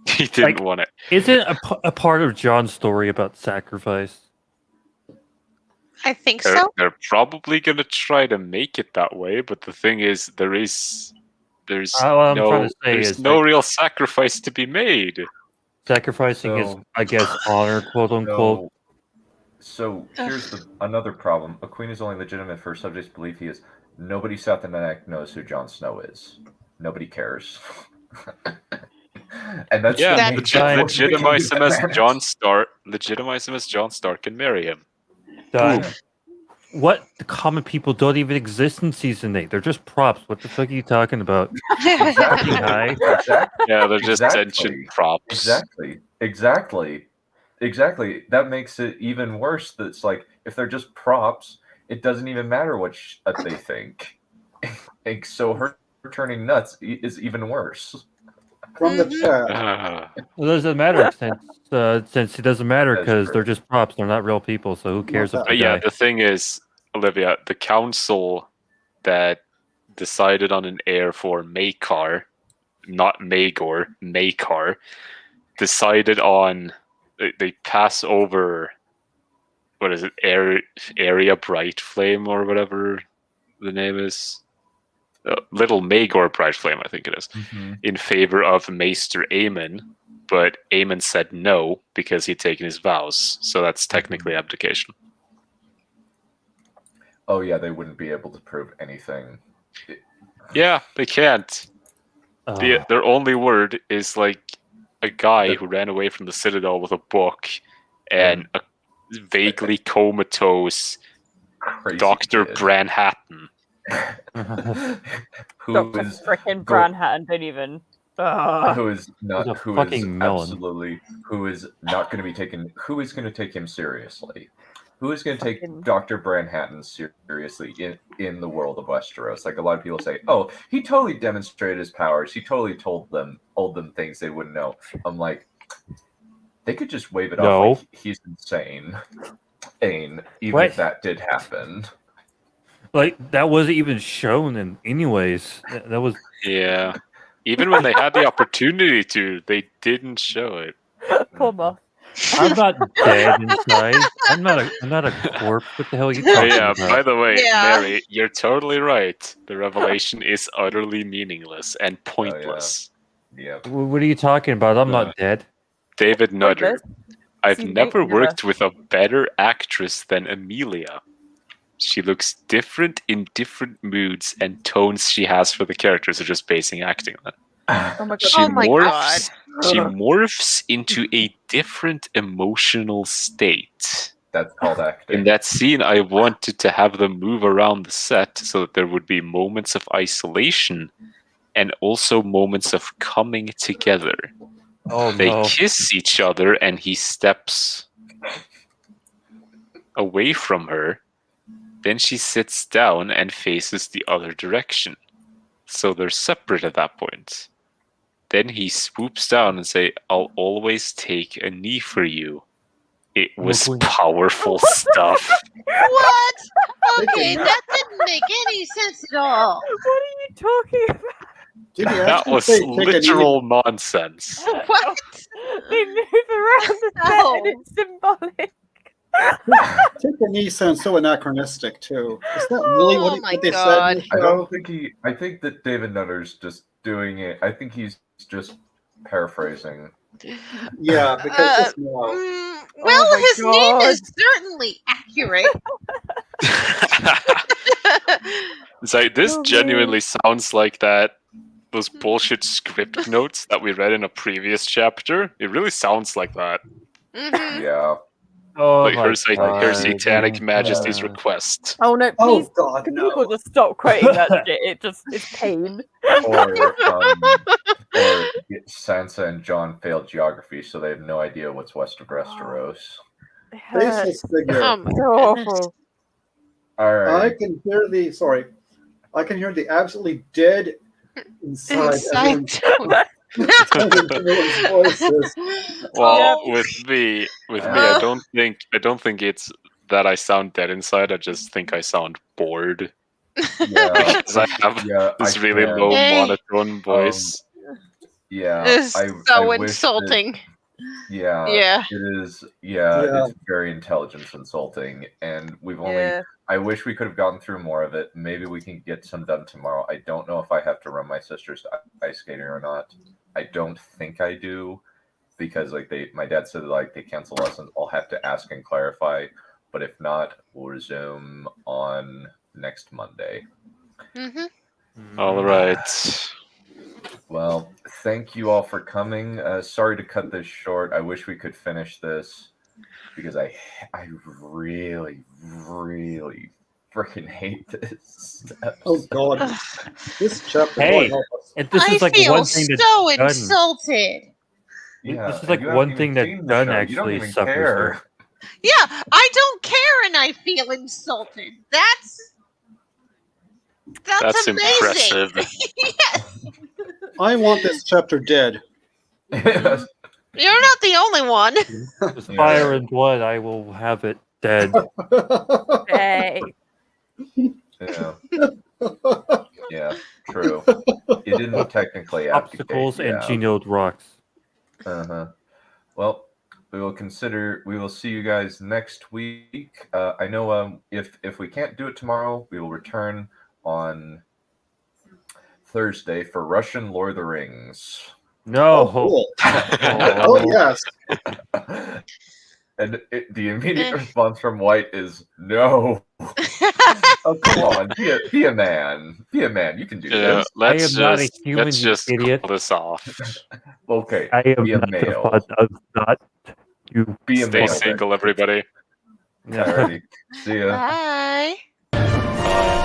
[SPEAKER 8] He didn't want it.
[SPEAKER 13] Isn't a part of John's story about sacrifice?
[SPEAKER 6] I think so.
[SPEAKER 8] They're probably going to try to make it that way, but the thing is, there's
[SPEAKER 13] what I'm trying to say
[SPEAKER 8] there's
[SPEAKER 13] is,
[SPEAKER 8] no
[SPEAKER 13] like,
[SPEAKER 8] real sacrifice to be made.
[SPEAKER 13] Sacrificing his, I guess, honor, quote unquote.
[SPEAKER 4] So here's another problem. A queen is only legitimate for subjects' belief he is. Nobody south of the neck knows who Jon Snow is. Nobody cares. And that's
[SPEAKER 8] legitimize him as Jon Stark. Legitimize him as Jon Stark and marry him.
[SPEAKER 13] What? The common people don't even exist in season 8. They're just props. What the fuck are you talking about?
[SPEAKER 4] Exactly.
[SPEAKER 8] Yeah, they're just ancient props.
[SPEAKER 4] Exactly. That makes it even worse. That's like, if they're just props, it doesn't even matter what they think. So her turning nuts is even worse.
[SPEAKER 9] From the chat.
[SPEAKER 13] Well, it doesn't matter since it doesn't matter because they're just props. They're not real people. So who cares if they die?
[SPEAKER 8] The thing is, Olivia, the council that decided on an heir for Maekar, not Maegor, Maekar, decided on they pass over what is it, Area Bright Flame or whatever the name is. Little Maegor Brightflame, I think it is, in favor of Maester Aemon, but Aemon said no because he'd taken his vows, so that's technically abdication.
[SPEAKER 4] Oh yeah, they wouldn't be able to prove anything.
[SPEAKER 8] Yeah, they can't. Their only word is like a guy who ran away from the Citadel with a book and a vaguely comatose Dr. Branhattan.
[SPEAKER 10] Dr. Frickin' Branhattan, don't even.
[SPEAKER 4] Who is not going to be taken? Who is going to take him seriously? Who is going to take Dr. Branhattan seriously in the world of Westeros? Like, a lot of people say, "Oh, he totally demonstrated his powers. He totally told them things they wouldn't know." I'm like, they could just wave it off like he's insane. Even if that did happen.
[SPEAKER 13] Like, that wasn't even shown in anyways. That was...
[SPEAKER 8] Yeah. Even when they had the opportunity to, they didn't show it.
[SPEAKER 10] Poor Moth.
[SPEAKER 13] I'm not dead inside. I'm not a corpse. What the hell are you talking about?
[SPEAKER 8] By the way, Mary, you're totally right. The revelation is utterly meaningless and pointless.
[SPEAKER 13] What are you talking about? I'm not dead.
[SPEAKER 8] David Nutter. I've never worked with a better actress than Emilia. She looks different in different moods and tones she has for the characters are just basing acting on.
[SPEAKER 10] Oh my god.
[SPEAKER 8] She morphs into a different emotional state.
[SPEAKER 4] That's called acting.
[SPEAKER 8] In that scene, I wanted to have them move around the set so that there would be moments of isolation and also moments of coming together. They kiss each other and he steps away from her. Then she sits down and faces the other direction. So they're separate at that point. Then he swoops down and say, "I'll always take a knee for you." It was powerful stuff.
[SPEAKER 6] What? Okay, that didn't make any sense at all.
[SPEAKER 10] What are you talking about?
[SPEAKER 8] That was literal nonsense.
[SPEAKER 6] What?
[SPEAKER 10] They move around the set and it's symbolic.
[SPEAKER 9] Take a knee sounds so anachronistic too. Is that really what they said in the show?
[SPEAKER 4] I think that David Nutter's just doing it. I think he's just paraphrasing.
[SPEAKER 9] Yeah, because
[SPEAKER 6] his name is certainly accurate.
[SPEAKER 8] It's like, this genuinely sounds like those bullshit script notes that we read in a previous chapter. It really sounds like that.
[SPEAKER 4] Yeah.
[SPEAKER 8] Like her satanic majesty's request.
[SPEAKER 10] Oh no, please,
[SPEAKER 9] God,
[SPEAKER 10] can people just stop quoting that shit? It's pain.
[SPEAKER 4] Or Sansa and Jon failed geography, so they have no idea what's west of Westeros.
[SPEAKER 9] Basis figure.
[SPEAKER 10] So awful.
[SPEAKER 4] All right.
[SPEAKER 9] I can hear the absolutely dead inside.
[SPEAKER 8] Well, with me, I don't think it's that I sound dead inside. I just think I sound bored.
[SPEAKER 4] Yeah,
[SPEAKER 8] because I have this really low monotone voice.
[SPEAKER 4] Yeah,
[SPEAKER 6] It's
[SPEAKER 4] I
[SPEAKER 6] so
[SPEAKER 4] wish that-
[SPEAKER 6] insulting.
[SPEAKER 4] Yeah,
[SPEAKER 6] Yeah.
[SPEAKER 4] it is. Yeah,
[SPEAKER 9] Yeah.
[SPEAKER 4] it's very intelligence insulting, and we've only.
[SPEAKER 10] Yeah.
[SPEAKER 4] I wish we could have gotten through more of it. Maybe we can get some done tomorrow. I don't know if I have to run my sister's to ice skating or not. I don't think I do, because like my dad said like they cancel lessons. I'll have to ask and clarify. But if not, we'll resume on next Monday.
[SPEAKER 8] All right.
[SPEAKER 4] Well, thank you all for coming. Sorry to cut this short. I wish we could finish this because I really, really freaking hate this.
[SPEAKER 9] Oh God, this chapter.
[SPEAKER 13] Hey,
[SPEAKER 9] boy, help us.
[SPEAKER 13] and this is like
[SPEAKER 6] I feel
[SPEAKER 13] one thing that's
[SPEAKER 6] so
[SPEAKER 13] done.
[SPEAKER 6] insulted.
[SPEAKER 4] Yeah,
[SPEAKER 13] This is like
[SPEAKER 4] you haven't
[SPEAKER 13] one
[SPEAKER 4] even
[SPEAKER 13] thing that
[SPEAKER 4] seen the
[SPEAKER 13] Dunn
[SPEAKER 4] show. You don't
[SPEAKER 13] actually
[SPEAKER 4] even
[SPEAKER 13] suffers
[SPEAKER 4] care.
[SPEAKER 13] with.
[SPEAKER 6] Yeah, I don't care and I feel insulted. That's
[SPEAKER 8] That's
[SPEAKER 6] amazing.
[SPEAKER 8] impressive.
[SPEAKER 6] Yes.
[SPEAKER 9] I want this chapter dead.
[SPEAKER 6] You're not the only one.
[SPEAKER 13] With fire and blood, I will have it dead.
[SPEAKER 10] Hey.
[SPEAKER 4] Yeah. Yeah, true. You didn't technically
[SPEAKER 13] Obstacles
[SPEAKER 4] abdicate,
[SPEAKER 13] and
[SPEAKER 4] yeah.
[SPEAKER 13] genoed rocks.
[SPEAKER 4] Uh-huh. Well, we will see you guys next week. I know if we can't do it tomorrow, we will return on Thursday for Russian Lord of the Rings.
[SPEAKER 13] No.
[SPEAKER 9] Oh, cool. Oh yes.
[SPEAKER 4] And the immediate response from White is no. Oh, come on, be a man. Be a man. You can do this.
[SPEAKER 8] Let's
[SPEAKER 13] I am not a
[SPEAKER 8] just
[SPEAKER 13] human,
[SPEAKER 8] let's
[SPEAKER 13] you
[SPEAKER 8] just
[SPEAKER 13] idiot.
[SPEAKER 8] call this off.
[SPEAKER 4] Okay.
[SPEAKER 13] I am
[SPEAKER 4] be a
[SPEAKER 13] not the
[SPEAKER 4] male.
[SPEAKER 13] fun of that. You
[SPEAKER 4] Be a
[SPEAKER 8] Stay
[SPEAKER 4] male.
[SPEAKER 8] single, everybody.
[SPEAKER 4] Alrighty. See ya.
[SPEAKER 6] Bye.